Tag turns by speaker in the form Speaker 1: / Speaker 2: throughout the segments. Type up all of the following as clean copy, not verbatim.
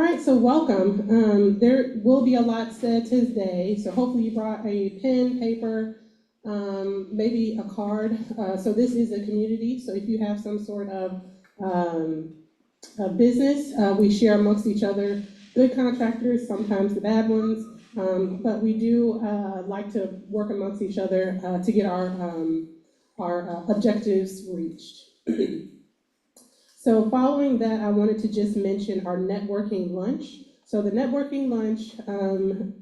Speaker 1: right, so welcome. There will be a lot said today, so hopefully you brought a pen, paper, maybe a card. So this is a community, so if you have some sort of business, we share amongst each other, good contractors, sometimes the bad ones, but we do like to work amongst each other to get our objectives reached. So following that, I wanted to just mention our networking lunch. So the networking lunch,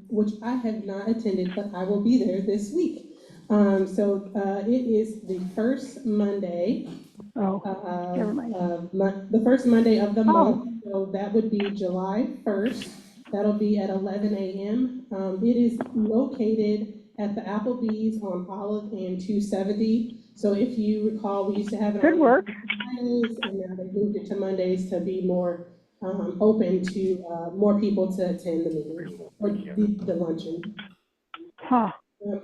Speaker 1: which I have not attended, but I will be there this week. It is the first Monday. The first Monday of the month. So that would be July 1st. That'll be at 11 a.m. It is located at the Applebee's on Olive and 270. So if you recall, we used to have it on Fridays, and now they moved it to Mondays to be more open to more people to attend the meeting or the luncheon.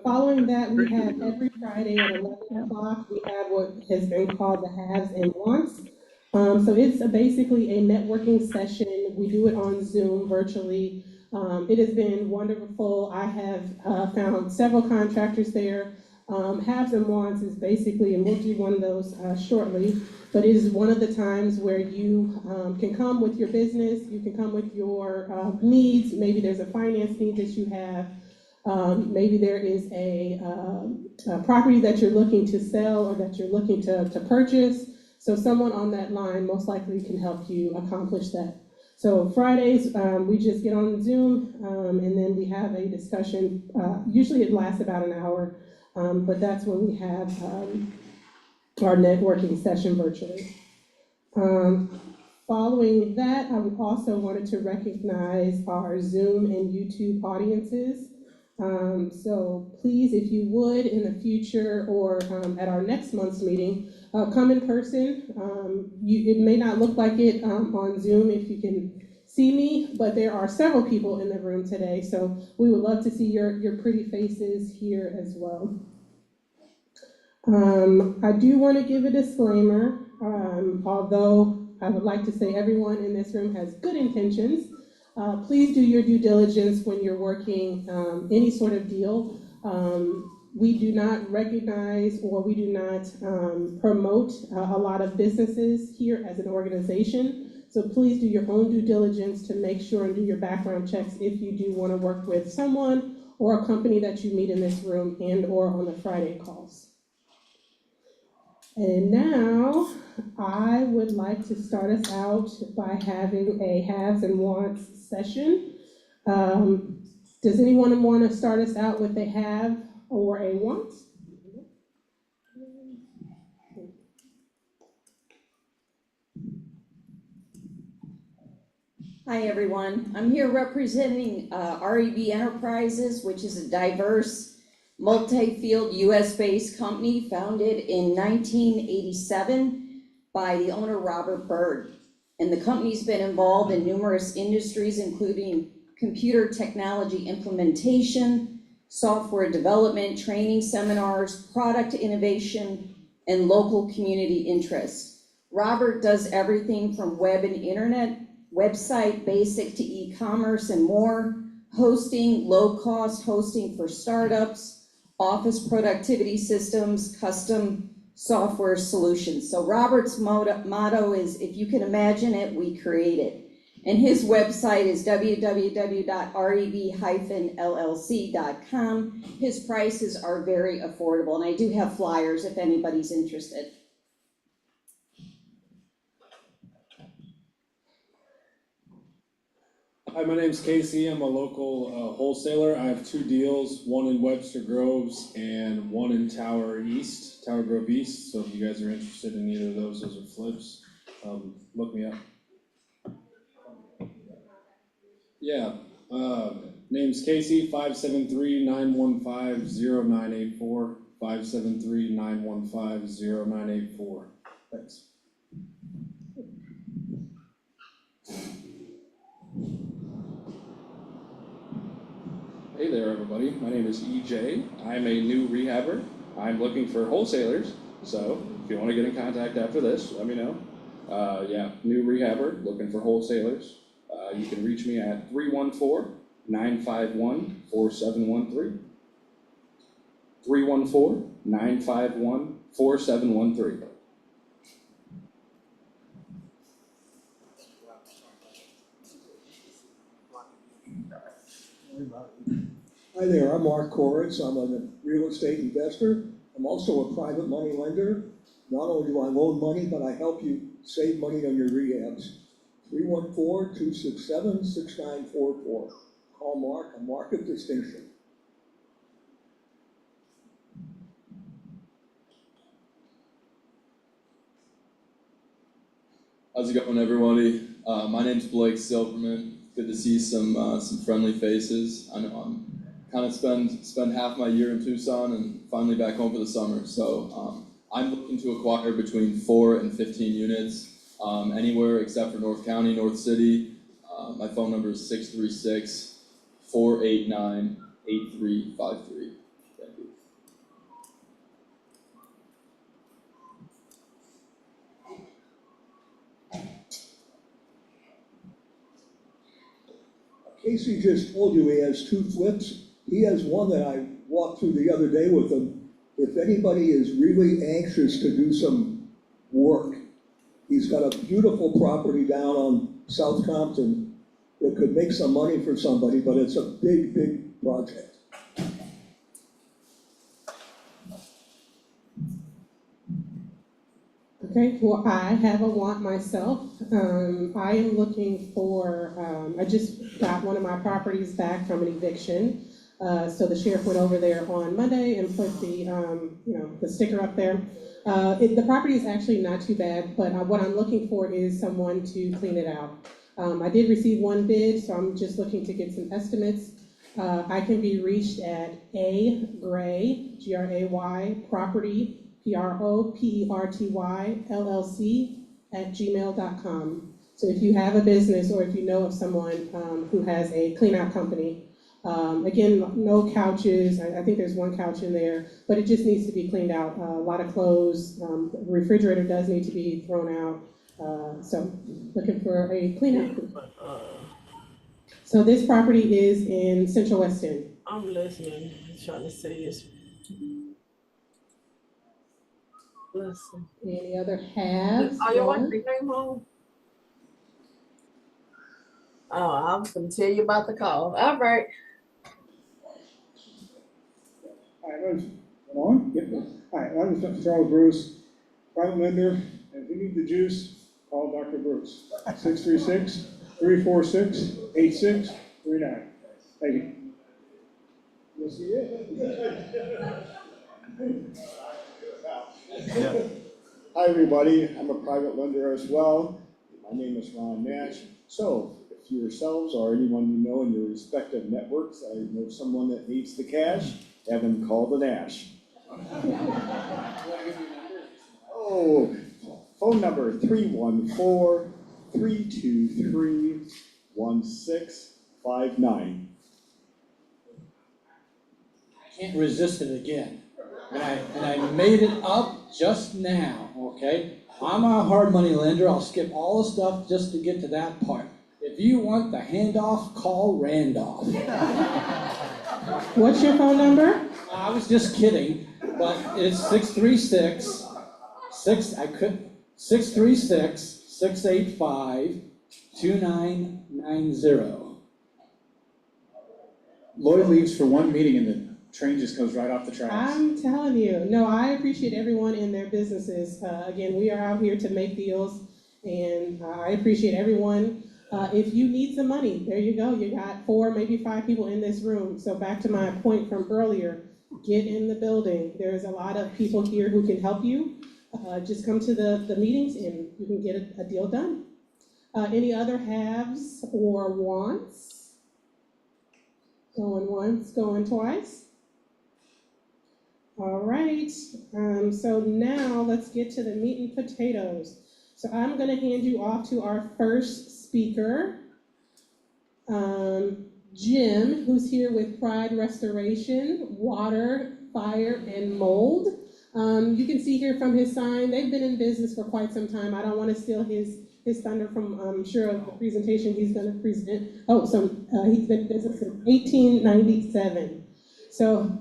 Speaker 1: Following that, we have every Friday at 11 o'clock, we have what has been called the haves and wants. So it's basically a networking session. We do it on Zoom virtually. It has been wonderful. I have found several contractors there. Haves and wants is basically, and we'll do one of those shortly, but it is one of the times where you can come with your business, you can come with your needs. Maybe there's a finance need that you have. Maybe there is a property that you're looking to sell or that you're looking to purchase. So someone on that line most likely can help you accomplish that. So Fridays, we just get on Zoom and then we have a discussion. Usually it lasts about an hour, but that's when we have our networking session virtually. Following that, I would also wanted to recognize our Zoom and YouTube audiences. So please, if you would, in the future or at our next month's meeting, come in person. It may not look like it on Zoom if you can see me, but there are several people in the room today, so we would love to see your pretty faces here as well. I do want to give a disclaimer, although I would like to say everyone in this room has good intentions. Please do your due diligence when you're working any sort of deal. We do not recognize or we do not promote a lot of businesses here as an organization. So please do your own due diligence to make sure and do your background checks if you do want to work with someone or a company that you meet in this room and or on the Friday calls. And now I would like to start us out by having a haves and wants session. Does anyone want to start us out with a have or a want?
Speaker 2: Hi everyone, I'm here representing REB Enterprises, which is a diverse, multi-field US-based company founded in 1987 by the owner Robert Bird. And the company's been involved in numerous industries, including computer technology implementation, software development, training seminars, product innovation, and local community interest. Robert does everything from web and internet, website basic to e-commerce and more, hosting, low-cost hosting for startups, office productivity systems, custom software solutions. So Robert's motto is, if you can imagine it, we create it. And his website is www.reb-llc.com. His prices are very affordable, and I do have flyers if anybody's interested.
Speaker 3: Hi, my name's Casey. I'm a local wholesaler. I have 2 deals, one in Webster Groves and one in Tower Grove East. So if you guys are interested in either of those are flips. Look me up. Yeah, name's Casey, 573-915-0984, 573-915-0984. Thanks. Hey there, everybody. My name is EJ. I'm a new rehabber. I'm looking for wholesalers, so if you want to get in contact after this, let me know. Yeah, new rehabber, looking for wholesalers.
Speaker 4: You can reach me at 314-951-4713. 314-951-4713.
Speaker 5: Hi there, I'm Mark Koritz. I'm a real estate investor. I'm also a private money lender. Not only do I loan money, but I help you save money on your rehabs. 314-267-6944. Call Mark, a mark of distinction.
Speaker 6: How's it going, everybody? My name's Blake Silverman. Good to see some friendly faces. I know I'm kind of spend half my year in Tucson and finally back home for the summer. So I'm looking to acquire between 4 and 15 units, anywhere except for North County, North City. My phone number is 636-489-8353. Thank you.
Speaker 5: Casey just told you he has 2 flips. He has one that I walked through the other day with him. If anybody is really anxious to do some work, he's got a beautiful property down on South Compton that could make some money for somebody, but it's a big, big project.
Speaker 1: Okay, well, I have a want myself. I am looking for, I just got one of my properties back from an eviction. So the sheriff went over there on Monday and put the, the sticker up there. The property is actually not too bad, but what I'm looking for is someone to clean it out. I did receive one bid, so I'm just looking to get some estimates. I can be reached at agray, Gray, property, PROPERTY LLC @gmail.com. So if you have a business or if you know of someone who has a clean out company, again, no couches. I think there's one couch in there, but it just needs to be cleaned out. A lot of clothes, the refrigerator does need to be thrown out. So looking for a clean out. So this property is in Central West End.
Speaker 7: I'm listening. I'm trying to say this. Listen.
Speaker 1: Any other halves?
Speaker 7: Are your wife came home? Oh, I was gonna tell you about the call. All right.
Speaker 8: Hi, I'm Dr. Charles Bruce, private lender, and if you need the juice, call Dr. Bruce, 636-346-8639. Thank you. Yes, he is. Hi, everybody. I'm a private lender as well. My name is Ron Nash. So, if you yourselves or anyone you know in your respective networks, I know someone that needs the cash, have them call the Nash. Oh, phone number 314-323-1659.
Speaker 9: Can't resist it again. And I made it up just now, okay? I'm a hard money lender. I'll skip all the stuff just to get to that part. If you want the handoff, call Randolph.
Speaker 1: What's your phone number?
Speaker 9: I was just kidding, but it's 636-685-2990.
Speaker 8: Lloyd leaves for one meeting and the train just goes right off the tracks.
Speaker 1: I'm telling you, no, I appreciate everyone in their businesses. Again, we are out here to make deals, and I appreciate everyone. If you need some money, there you go. You got 4, maybe 5 people in this room. So back to my point from earlier, get in the building. There's a lot of people here who can help you. Just come to the meetings and you can get a deal done. Any other haves or wants? Going once, going twice. All right, so now let's get to the meat and potatoes. So I'm gonna hand you off to our first speaker, Jim, who's here with Pride Restoration, Water, Fire, and Mold. You can see here from his sign, they've been in business for quite some time. I don't wanna steal his his thunder from, I'm sure, of the presentation he's gonna present. Oh, so, he's been in business since 1897. So,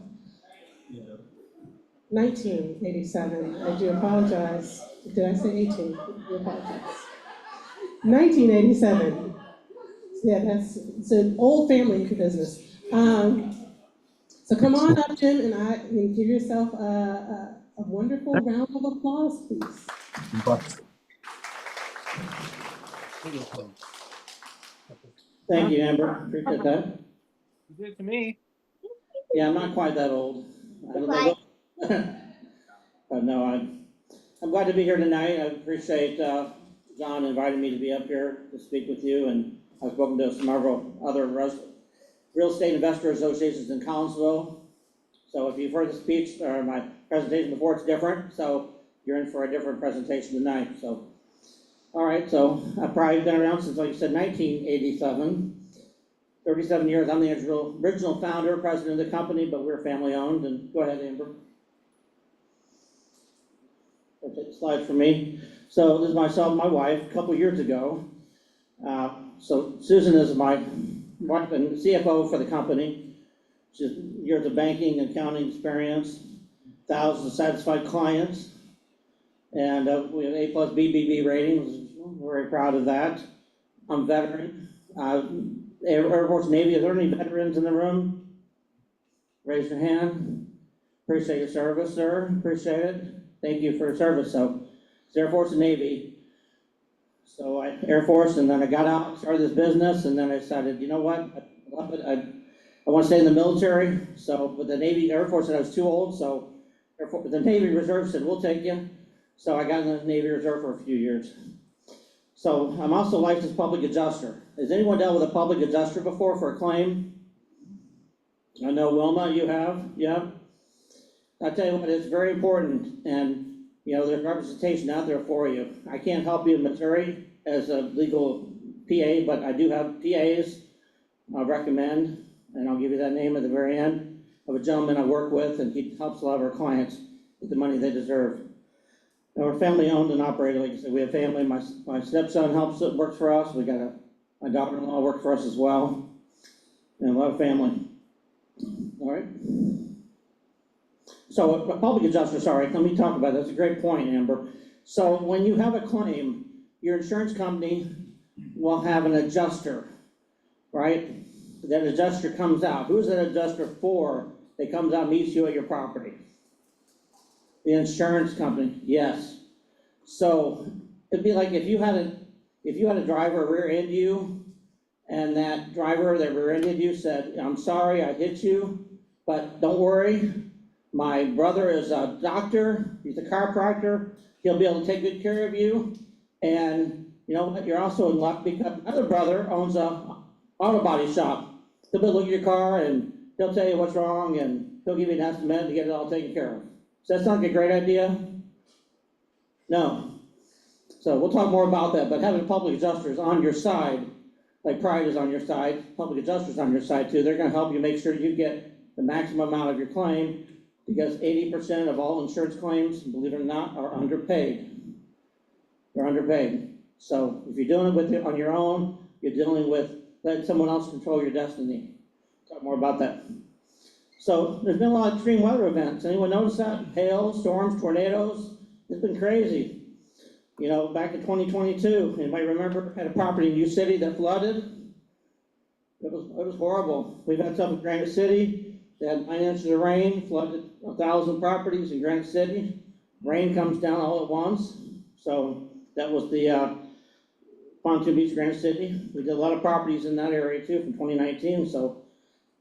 Speaker 1: 1987, I do apologize. Did I say 18? I do apologize. 1987. Yeah, it's an old family business. So come on up, Jim, and give yourself a wonderful round of applause, please.
Speaker 10: Thank you, Amber, appreciate that.
Speaker 11: You did it to me.
Speaker 10: Yeah, I'm not quite that old. I don't know what- But no, I'm glad to be here tonight. I appreciate John inviting me to be up here to speak with you, and I've spoken to some other real estate investor associations in Collinsville. So if you've heard the speech or my presentation before, it's different, so you're in for a different presentation tonight, so. All right, so I've probably been around since, like you said, 1987. 37 years. I'm the original founder, president of the company, but we're family owned. And go ahead, Amber. I'll take the slide for me. So this is myself and my wife a couple years ago. So Susan is my wife and CFO for the company. She's years of banking and accounting experience, thousands of satisfied clients, and we have A+ BBB ratings. We're very proud of that. I'm veteran. Air Force, Navy, is there any veterans in the room? Raise your hand. Appreciate your service, sir. Appreciate it. Thank you for your service. So it's Air Force and Navy. So Air Force, and then I got out, started this business, and then I decided, you know what? I love it. I want to stay in the military. So, but the Navy, Air Force said I was too old. So the Navy Reserve said, we'll take you. So I got in the Navy Reserve for a few years. So I'm also a licensed public adjuster. Has anyone dealt with a public adjuster before for a claim? I know Wilma, you have, yeah. I tell you what, it's very important, and you know, there's representation out there for you. I can't help you in Missouri as a legal PA, but I do have PAs I'll recommend, and I'll give you that name at the very end, of a gentleman I work with, and he helps a lot of our clients get the money they deserve. And we're family owned and operated. Like I said, we have family. My stepson works for us. We got my daughter-in-law works for us as well, and a lot of family. All right. So a public adjuster, sorry, let me talk about that. That's a great point, Amber. So when you have a claim, your insurance company will have an adjuster, right? That adjuster comes out. Who's that adjuster for? That comes out and meets you at your property. The insurance company, yes. So it'd be like if you had a driver rear-end you, and that driver that rear-ended you said, I'm sorry I hit you, but don't worry, my brother is a doctor, he's a chiropractor, he'll be able to take good care of you, and you know what, you're also in luck because another brother owns a auto body shop. He'll be able to look at your car and he'll tell you what's wrong, and he'll give you an estimate to get it all taken care of. Does that sound like a great idea? No. So we'll talk more about that, but having a public adjuster is on your side, like Pride is on your side, public adjuster's on your side too. They're gonna help you make sure you get the maximum amount of your claim, because 80% of all insurance claims, believe it or not, are underpaid. They're underpaid. So if you're doing it on your own, you're dealing with letting someone else control your destiny. Talk more about that. So there's been a lot of extreme weather events. Anyone notice that? Hail, storms, tornadoes. It's been crazy. You know, back in 2022, anybody remember had a property in U City that flooded? It was horrible. We've had some in Granite City. They had 9 inches of rain, flooded 1,000 properties in Granite City. Rain comes down all at once. So that was the Pontoon Beach, Granite City. We did a lot of properties in that area too from 2019. So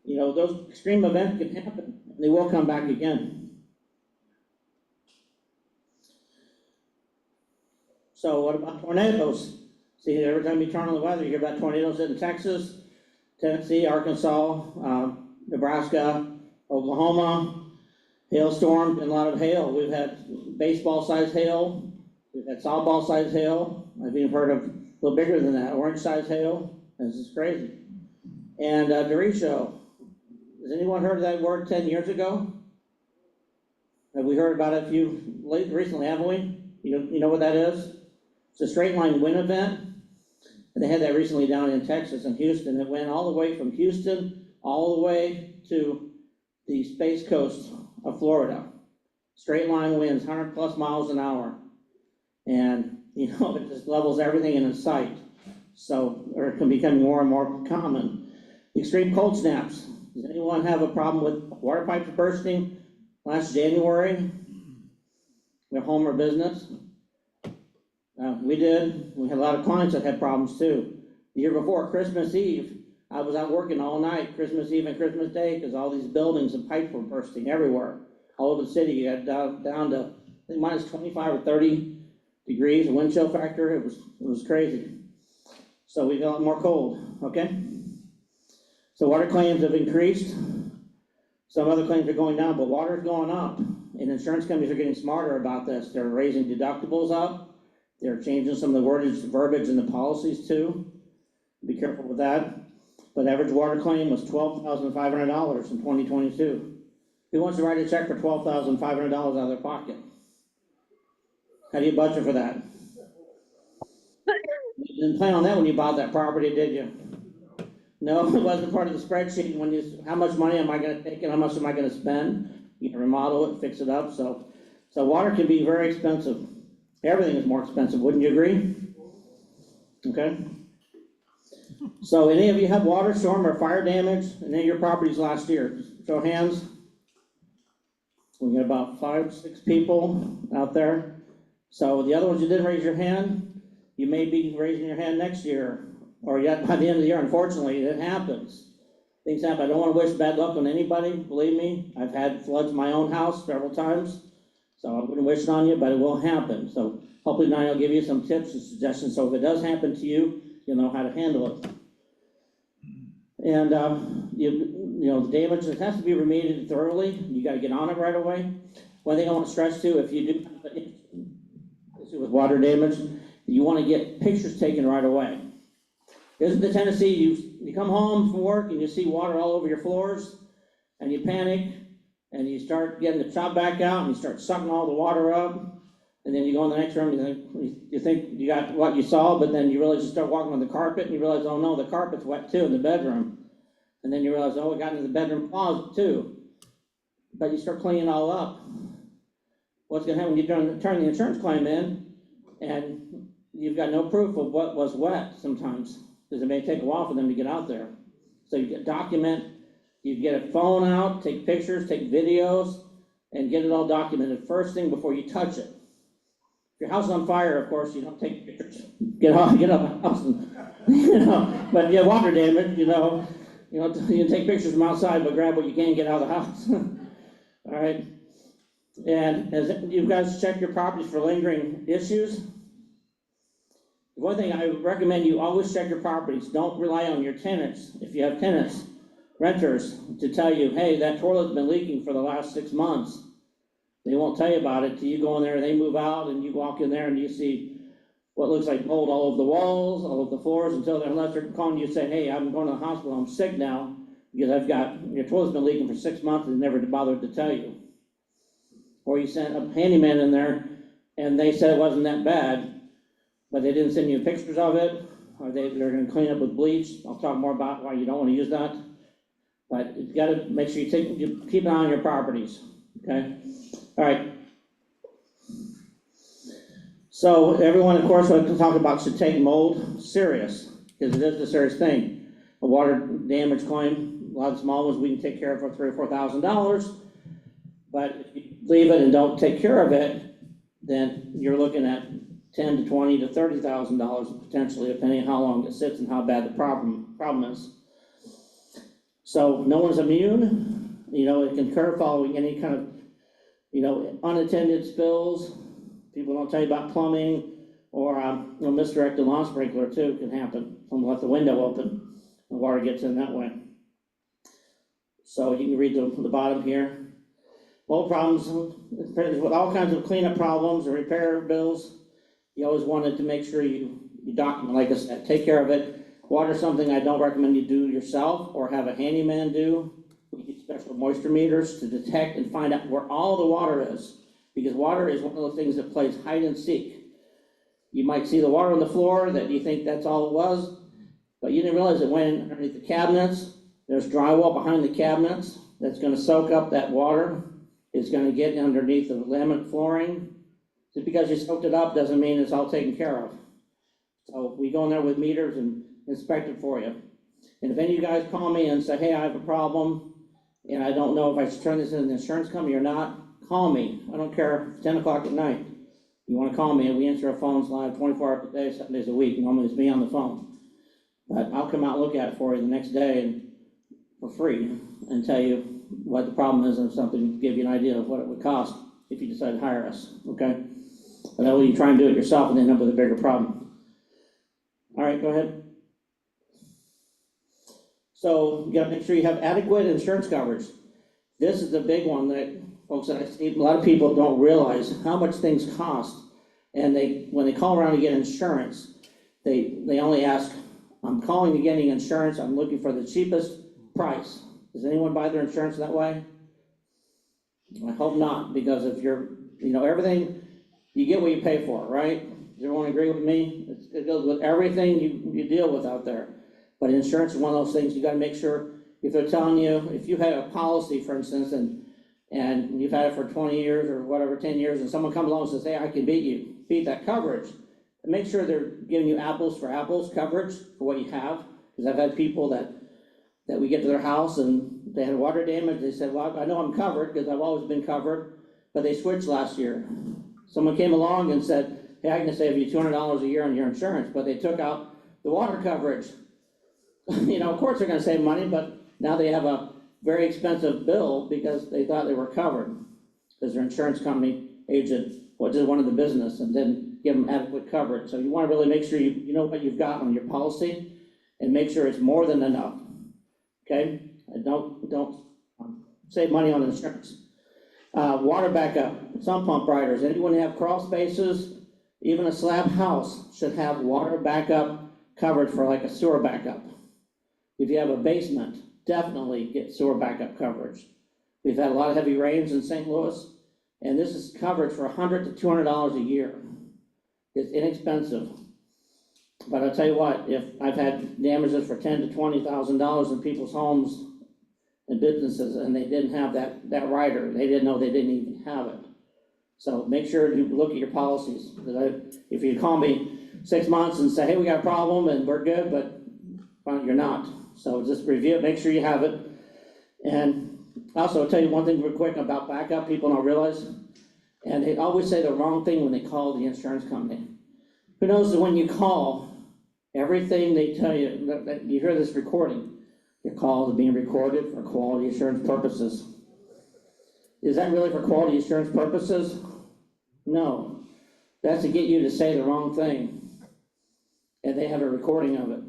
Speaker 10: you know, those extreme events can happen. They will come back again. So what about tornadoes? See, every time you turn on the weather, you hear about tornadoes in Texas, Tennessee, Arkansas, Nebraska, Oklahoma, hailstorm, and a lot of hail. We've had baseball-sized hail. We've had softball-sized hail. I've even heard of a little bigger than that, orange-sized hail. This is crazy. And derecho. Has anyone heard of that word 10 years ago? Have we heard about it recently, haven't we? You know what that is? It's a straight line wind event, and they had that recently down in Texas and Houston. It went all the way from Houston, all the way to the Space Coast of Florida. Straight line winds, 100+ miles an hour. And, you know, it just levels everything in its sight. So, or it can become more and more common. Extreme cold snaps. Does anyone have a problem with water pipes bursting last January? Their home or business? We did. We had a lot of clients that had problems too. The year before, Christmas Eve, I was out working all night, Christmas Eve and Christmas Day, because all these buildings and pipes were bursting everywhere. All over the city, you got down to, I think, minus 25 or 30 degrees, wind chill factor. It was crazy. So we got a lot more cold, okay? So water claims have increased. Some other claims are going down, but water's going up. And insurance companies are getting smarter about this. They're raising deductibles up. They're changing some of the verbiage in the policies too. Be careful with that. But average water claim was $12,500 in 2022. Who wants to write a check for $12,500 out of their pocket? How do you budget for that? You didn't plan on that when you bought that property, did you? No, it wasn't part of the spreadsheet. When you, how much money am I going to take and how much am I going to spend? You can remodel it, fix it up. So water can be very expensive. Everything is more expensive, wouldn't you agree? Okay. So any of you have water, storm, or fire damage in any of your properties last year? Show of hands. We got about 5, 6 people out there. So the other ones, you didn't raise your hand, you may be raising your hand next year, or yet by the end of the year. Unfortunately, it happens. Things happen. I don't want to wish bad luck on anybody, believe me. I've had floods in my own house several times, so I wouldn't wish it on you, but it will happen. So hopefully tonight I'll give you some tips and suggestions, so if it does happen to you, you'll know how to handle it. And you know, the damage, it has to be remediated thoroughly. You got to get on it right away. One thing I want to stress too, if you do have an issue with water damage, you want to get pictures taken right away. There's the tendency you come home from work and you see water all over your floors, and you panic, and you start getting the chop back out, and you start sucking all the water up, and then you go in the next room, you think you got what you saw, but then you realize you start walking on the carpet, and you realize, oh no, the carpet's wet too in the bedroom. And then you realize, oh, it got into the bedroom closet too. But you start cleaning it all up. What's gonna happen when you turn the insurance claim in, and you've got no proof of what was wet sometimes, because it may take a while for them to get out there. So you get document, you get a phone out, take pictures, take videos, and get it all documented first thing before you touch it. If your house is on fire, of course, you don't take pictures. Get out of the house, and, you know. But if you have water damage, you can take pictures from outside, but grab what you can get out of the house. All right. And as you guys check your properties for lingering issues, one thing I would recommend, you always check your properties. Don't rely on your tenants. If you have tenants, renters, to tell you, hey, that toilet's been leaking for the last 6 months. They won't tell you about it till you go in there and they move out, and you walk in there and you see what looks like mold all over the walls, all over the floors, unless they're calling you saying, hey, I'm going to the hospital, I'm sick now, because your toilet's been leaking for 6 months and never bothered to tell you. Or you sent a handyman in there and they said it wasn't that bad, but they didn't send you pictures of it, or they're going to clean up with bleach. I'll talk more about why you don't want to use that. But you got to make sure you keep an eye on your properties, okay? All right. So everyone, of course, what to talk about should take mold serious, because it is a serious thing. A water damage claim, a lot of small ones we can take care of for $3,000 or $4,000, but if you leave it and don't take care of it, then you're looking at $10,000 to $20,000 to $30,000 potentially, depending on how long it sits and how bad the problem is. So no one's immune. You know, it can occur following any kind of, unattended spills. People don't tell you about plumbing, or misdirected lawn sprinkler too can happen. Someone left the window open, the water gets in that way. So you can read the bottom here. Mold problems with all kinds of cleanup problems and repair bills. You always wanted to make sure you document, like I said, take care of it. Water is something I don't recommend you do yourself or have a handyman do. We use special moisture meters to detect and find out where all the water is, because water is one of the things that plays hide and seek. You might see the water on the floor, that you think that's all it was, but you didn't realize it went underneath the cabinets. There's drywall behind the cabinets that's gonna soak up that water. It's gonna get underneath the laminate flooring. Just because you soaked it up doesn't mean it's all taken care of. So we go in there with meters and inspect it for you. And if any of you guys call me and say, hey, I have a problem, and I don't know if I should turn this into the insurance company or not, call me. I don't care, 10 o'clock at night. You wanna call me, and we answer our phones live 24 hours a day, 7 days a week. Normally it's me on the phone. But I'll come out and look at it for you the next day and for free and tell you what the problem is and something, give you an idea of what it would cost if you decide to hire us, okay? And that way you try and do it yourself and end up with a bigger problem. All right, go ahead. So you gotta make sure you have adequate insurance coverage. This is the big one that folks that I see, a lot of people don't realize how much things cost. And when they call around to get insurance, they only ask, I'm calling to getting insurance, I'm looking for the cheapest price. Does anyone buy their insurance that way? I hope not, because if you're, everything, you get what you pay for, right? Does everyone agree with me? It goes with everything you deal with out there. But insurance is one of those things you gotta make sure, if they're telling you, if you had a policy, for instance, and you've had it for 20 years or whatever, 10 years, and someone comes along and says, hey, I can beat that coverage, and make sure they're giving you apples for apples coverage for what you have. Because I've had people that we get to their house and they had water damage. They said, well, I know I'm covered because I've always been covered, but they switched last year. Someone came along and said, hey, I can save you $200 a year on your insurance, but they took out the water coverage. Of course they're gonna save money, but now they have a very expensive bill because they thought they were covered, because their insurance company agent just wanted the business and didn't give them adequate coverage. So you wanna really make sure you know what you've got on your policy and make sure it's more than enough, okay? And don't save money on insurance. Water backup, sump pump riders, anyone have crawl spaces, even a slab house should have water backup covered for like a sewer backup. If you have a basement, definitely get sewer backup coverage. We've had a lot of heavy rains in St. Louis, and this is coverage for $100 to $200 a year. It's inexpensive. But I'll tell you what, if I've had damages for $10,000 to $20,000 in people's homes and businesses, and they didn't have that rider, they didn't know they didn't even have it. So make sure you look at your policies. If you call me 6 months and say, hey, we got a problem and we're good, but well, you're not. So just review it, make sure you have it. And also, I'll tell you one thing real quick about backup, people don't realize, and they always say the wrong thing when they call the insurance company. Who knows that when you call, everything they tell you, that you hear this recording, your call is being recorded for quality assurance purposes. Is that really for quality assurance purposes? No. That's to get you to say the wrong thing. And they have a recording of it.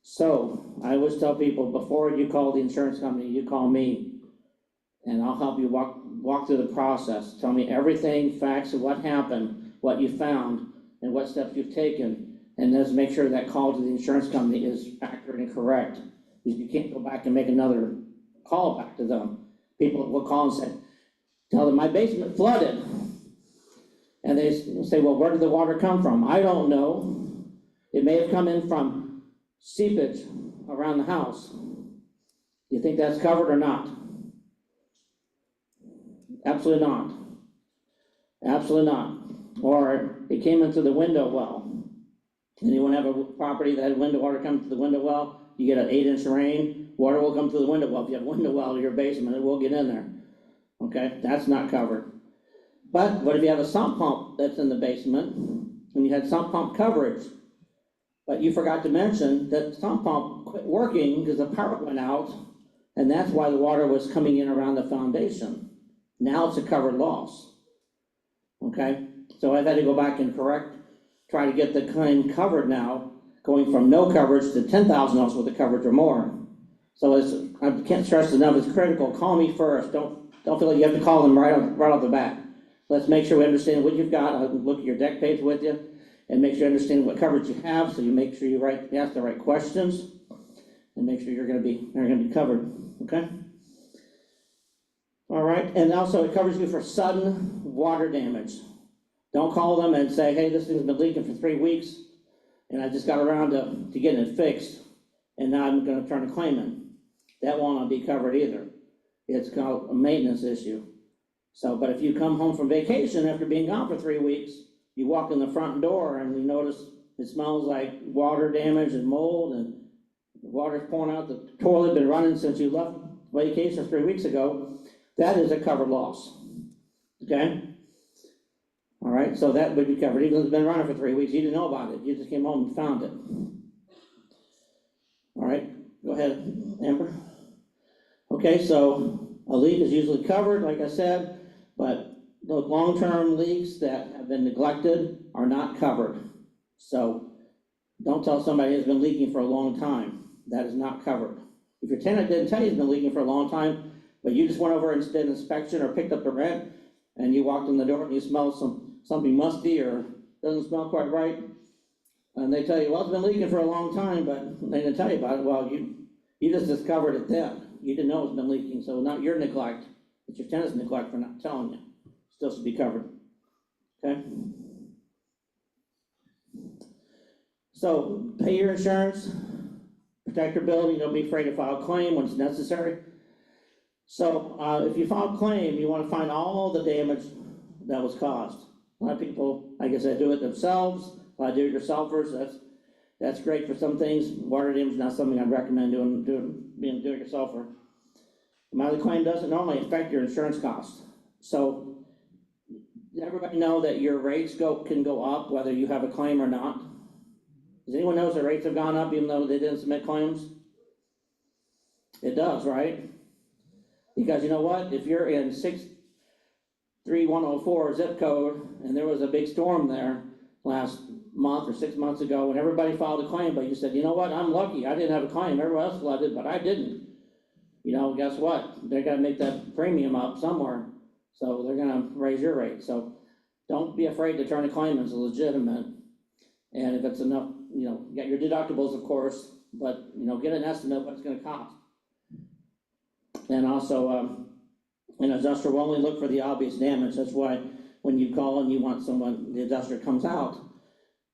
Speaker 10: So, I always tell people, before you call the insurance company, you call me, and I'll help you walk through the process. Tell me everything, facts of what happened, what you found, and what steps you've taken, and just make sure that call to the insurance company is accurate and correct. Because you can't go back and make another call back to them. People will call and tell them, my basement flooded. And they say, well, where did the water come from? I don't know. It may have come in from seepage around the house. You think that's covered or not? Absolutely not. Absolutely not. Or it came into the window well. Anyone have a property that had window water come to the window well? You get an 8-inch rain, water will come to the window well. If you have a window well in your basement, it will get in there. Okay, that's not covered. But what if you have a sump pump that's in the basement and you had sump pump coverage, but you forgot to mention that the sump pump quit working because the power went out, and that's why the water was coming in around the foundation. Now it's a covered loss. Okay, so I've had to go back and try to get the claim covered now, going from no coverage to $10,000 worth of coverage or more. So I can't stress enough, it's critical. Call me first. Don't feel like you have to call them right off the bat. Let's make sure we understand what you've got. I'll look at your deck page with you and make sure you understand what coverage you have, so you make sure you ask the right questions and make sure you're gonna be covered, okay? All right, and also it covers you for sudden water damage. Don't call them and say, hey, this thing's been leaking for 3 weeks, and I just got around to getting it fixed, and now I'm gonna turn a claim in. That will not be covered either. It's called a maintenance issue. So, but if you come home from vacation after being gone for 3 weeks, you walk in the front door and you notice it smells like water damage and mold, and the water's pouring out, the toilet been running since you left vacation 3 weeks ago, that is a covered loss, okay? All right, so that would be covered, even if it's been running for 3 weeks, you didn't know about it, you just came home and found it. All right, go ahead, Amber. Okay, so a leak is usually covered, like I said, but the long-term leaks that have been neglected are not covered. So don't tell somebody it's been leaking for a long time, that is not covered. If your tenant didn't tell you it's been leaking for a long time, but you just went over and did an inspection or picked up the rent, and you walked in the door and you smell something musty or doesn't smell quite right, and they tell you, well, it's been leaking for a long time, but they didn't tell you about it, well, you just discovered it then. You didn't know it's been leaking, so not your neglect, it's your tenant's neglect for not telling you. Still should be covered, okay? So, pay your insurance, protect your building, don't be afraid to file a claim when it's necessary. So, if you file a claim, you wanna find all the damage that was caused. A lot of people, like I said, do it themselves, a lot of do-it-yourselfers, that's great for some things. Water damage is not something I'd recommend being a do-it-yourselfer. The amount of the claim doesn't normally affect your insurance costs. So, everybody know that your rates can go up whether you have a claim or not? Does anyone know the rates have gone up even though they didn't submit claims? It does, right? Because you know what? If you're in 63104 zip code and there was a big storm there last month or 6 months ago and everybody filed a claim, but you said, you know what? I'm lucky. I didn't have a claim. Everyone else flooded, but I didn't. You know, guess what? They're gonna make that premium up somewhere. So they're gonna raise your rate. So don't be afraid to turn a claim as legitimate. And if it's enough, you know, you got your deductibles, of course, but, you know, get an estimate of what it's gonna cost. And also, an adjuster will only look for the obvious damage. That's why when you call and you want someone, the adjuster comes out,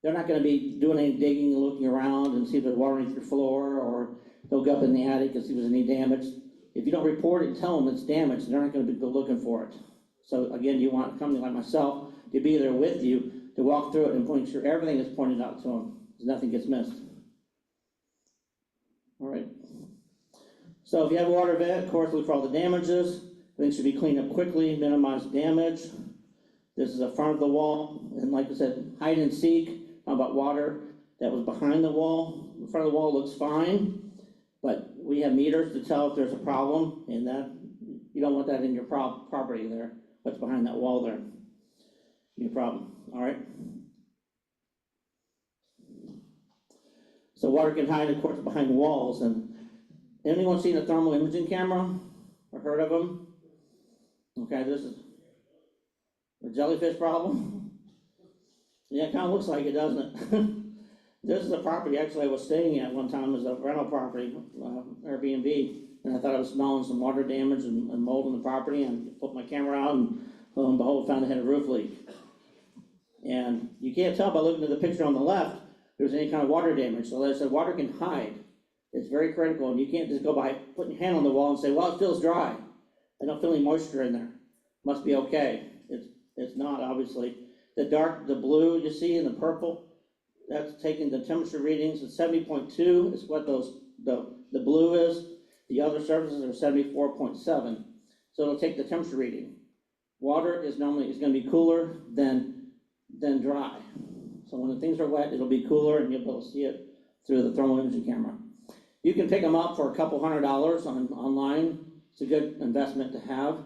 Speaker 10: they're not gonna be doing any digging and looking around and see if there's water underneath your floor, or they'll go up in the attic and see if there's any damage. If you don't report it and tell them it's damaged, they're not gonna go looking for it. So again, you want a company like myself to be there with you, to walk through it and make sure everything is pointed out to them, so nothing gets missed. All right. So if you have a water vet, of course, look for all the damages. Things should be cleaned up quickly, minimize damage. This is the front of the wall, and like I said, hide and seek, about water that was behind the wall. The front of the wall looks fine, but we have meters to tell if there's a problem, and that, you don't want that in your property there, what's behind that wall there. Your problem, all right? So water can hide, of course, behind walls, and anyone seen a thermal imaging camera or heard of them? Okay, this is a jellyfish problem. Yeah, it kind of looks like it, doesn't it? This is a property actually I was staying at one time as a rental property, Airbnb, and I thought I was smelling some water damage and mold in the property, and put my camera out, and lo and behold, found it had a roof leak. And you can't tell by looking at the picture on the left if there's any kind of water damage. So like I said, water can hide. It's very critical, and you can't just go by putting your hand on the wall and say, well, it feels dry. I don't feel any moisture in there. Must be okay. It's not, obviously. The blue you see and the purple, that's taking the temperature readings. It's 70.2 is what the blue is. The other surfaces are 74.7. So it'll take the temperature reading. Water is going to be cooler than dry. So when the things are wet, it'll be cooler, and you'll be able to see it through the thermal imaging camera. You can pick them up for a couple $100 online. It's a good investment to have,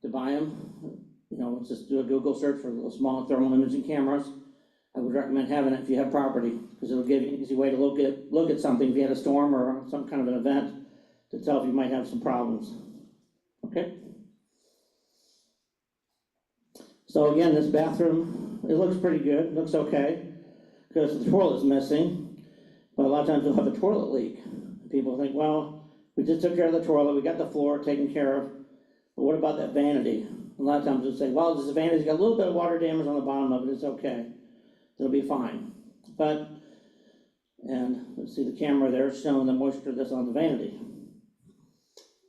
Speaker 10: to buy them. You know, just do a Google search for the small thermal imaging cameras. I would recommend having it if you have property, because it'll give you an easy way to look at something if you had a storm or some kind of an event, to tell if you might have some problems. Okay? So again, this bathroom, it looks pretty good, it looks okay, because the toilet's missing, but a lot of times you'll have a toilet leak. People think, well, we just took care of the toilet, we got the floor taken care of, but what about that vanity? A lot of times they'll say, well, this vanity got a little bit of water damage on the bottom of it, it's okay, it'll be fine. But, and let's see the camera there showing the moisture that's on the vanity.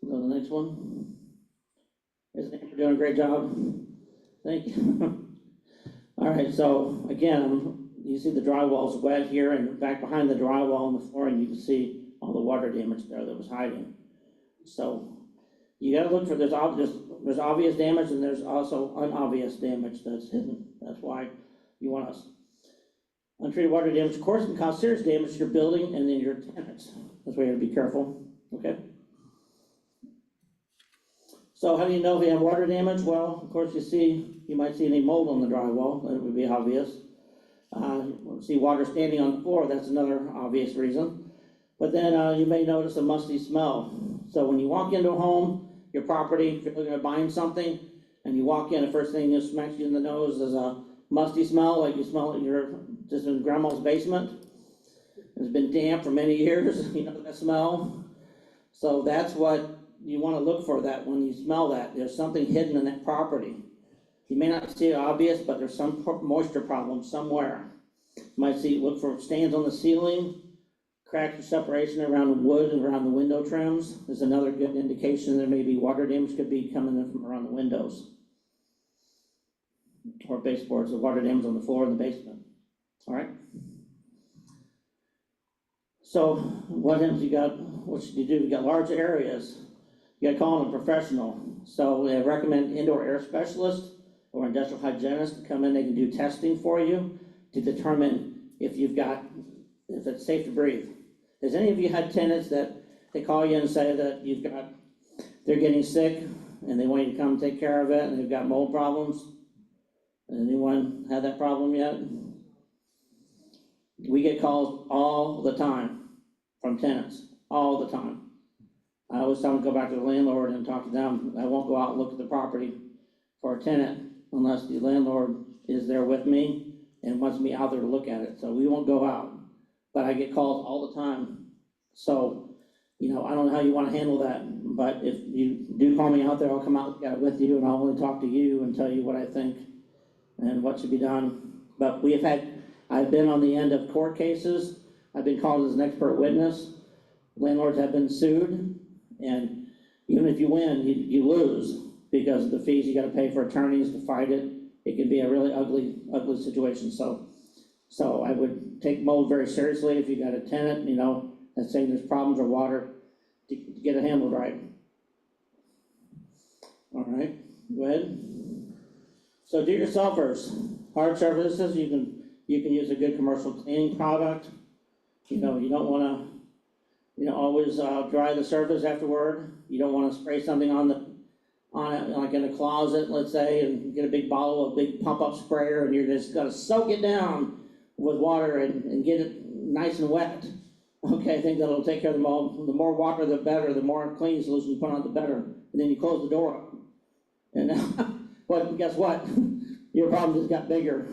Speaker 10: Go to the next one. Isn't Amber doing a great job? Thank you. All right, so again, you see the drywall's wet here, and back behind the drywall and the flooring, you can see all the water damage there that was hiding. So you gotta look for, there's obvious damage, and there's also unobvious damage that's hidden. That's why you want us. Untreated water damage, of course, can cause serious damage to your building and then your tenants. That's why you gotta be careful, okay? So how do you know if you have water damage? Well, of course, you might see any mold on the drywall, that would be obvious. See water standing on the floor, that's another obvious reason. But then you may notice a musty smell. So when you walk into a home, your property, if you're looking at buying something, and you walk in, the first thing that smacks you in the nose is a musty smell, like you smell it, you're just in grandma's basement. It's been damp for many years, you know that smell. So that's what you want to look for, that when you smell that, there's something hidden in that property. You may not see it obvious, but there's some moisture problem somewhere. You might see, look for stains on the ceiling, cracks or separation around the wood and around the window trims. Is another good indication there may be water damage, could be coming in from around the windows. Or baseboards, or water damage on the floor in the basement. All right? So what should you do? You got large areas. You gotta call in a professional. So they recommend indoor air specialist or industrial hygienist to come in. They can do testing for you to determine if it's safe to breathe. Has any of you had tenants that they call you and say that they're getting sick and they want you to come take care of it and they've got mold problems? Anyone had that problem yet? We get calls all the time from tenants, all the time. I always tell them to go back to the landlord and talk to them. I won't go out and look at the property for a tenant unless the landlord is there with me and wants me out there to look at it. So we won't go out, but I get calls all the time. So, I don't know how you want to handle that, but if you do call me out there, I'll come out and look at it with you, and I'll only talk to you and tell you what I think and what should be done. But I've been on the end of court cases. I've been called as an expert witness. Landlords have been sued. And even if you win, you lose because of the fees you gotta pay for attorneys to fight it. It can be a really ugly situation. So I would take mold very seriously if you got a tenant, that's saying there's problems with water, to get it handled right. All right, go ahead. So do-it-yourselfers, hard surfaces, you can use a good commercial cleaning product. You don't wanna always dry the surface afterward. You don't want to spray something on it, like in a closet, let's say, and get a big bottle of big pump-up sprayer, and you're just gonna soak it down with water and get it nice and wet. Okay, I think that'll take care of them all. The more water, the better. The more cleaning solution you put on, the better. And then you close the door up. And but guess what? Your problem just got bigger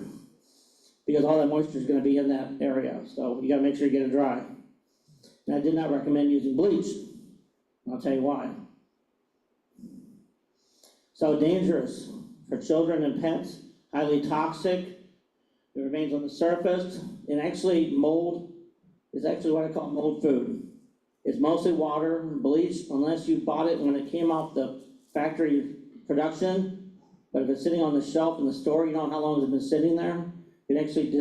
Speaker 10: because all that moisture is going to be in that area. So you got to make sure you get it dry. And I did not recommend using bleach. I'll tell you why. So dangerous for children and pets, highly toxic. It remains on the surface. And actually, mold is actually what I call mold food. It's mostly water, bleach, unless you bought it when it came off the factory production. But if it's sitting on the shelf in the store, you know how long it's been sitting there? It actually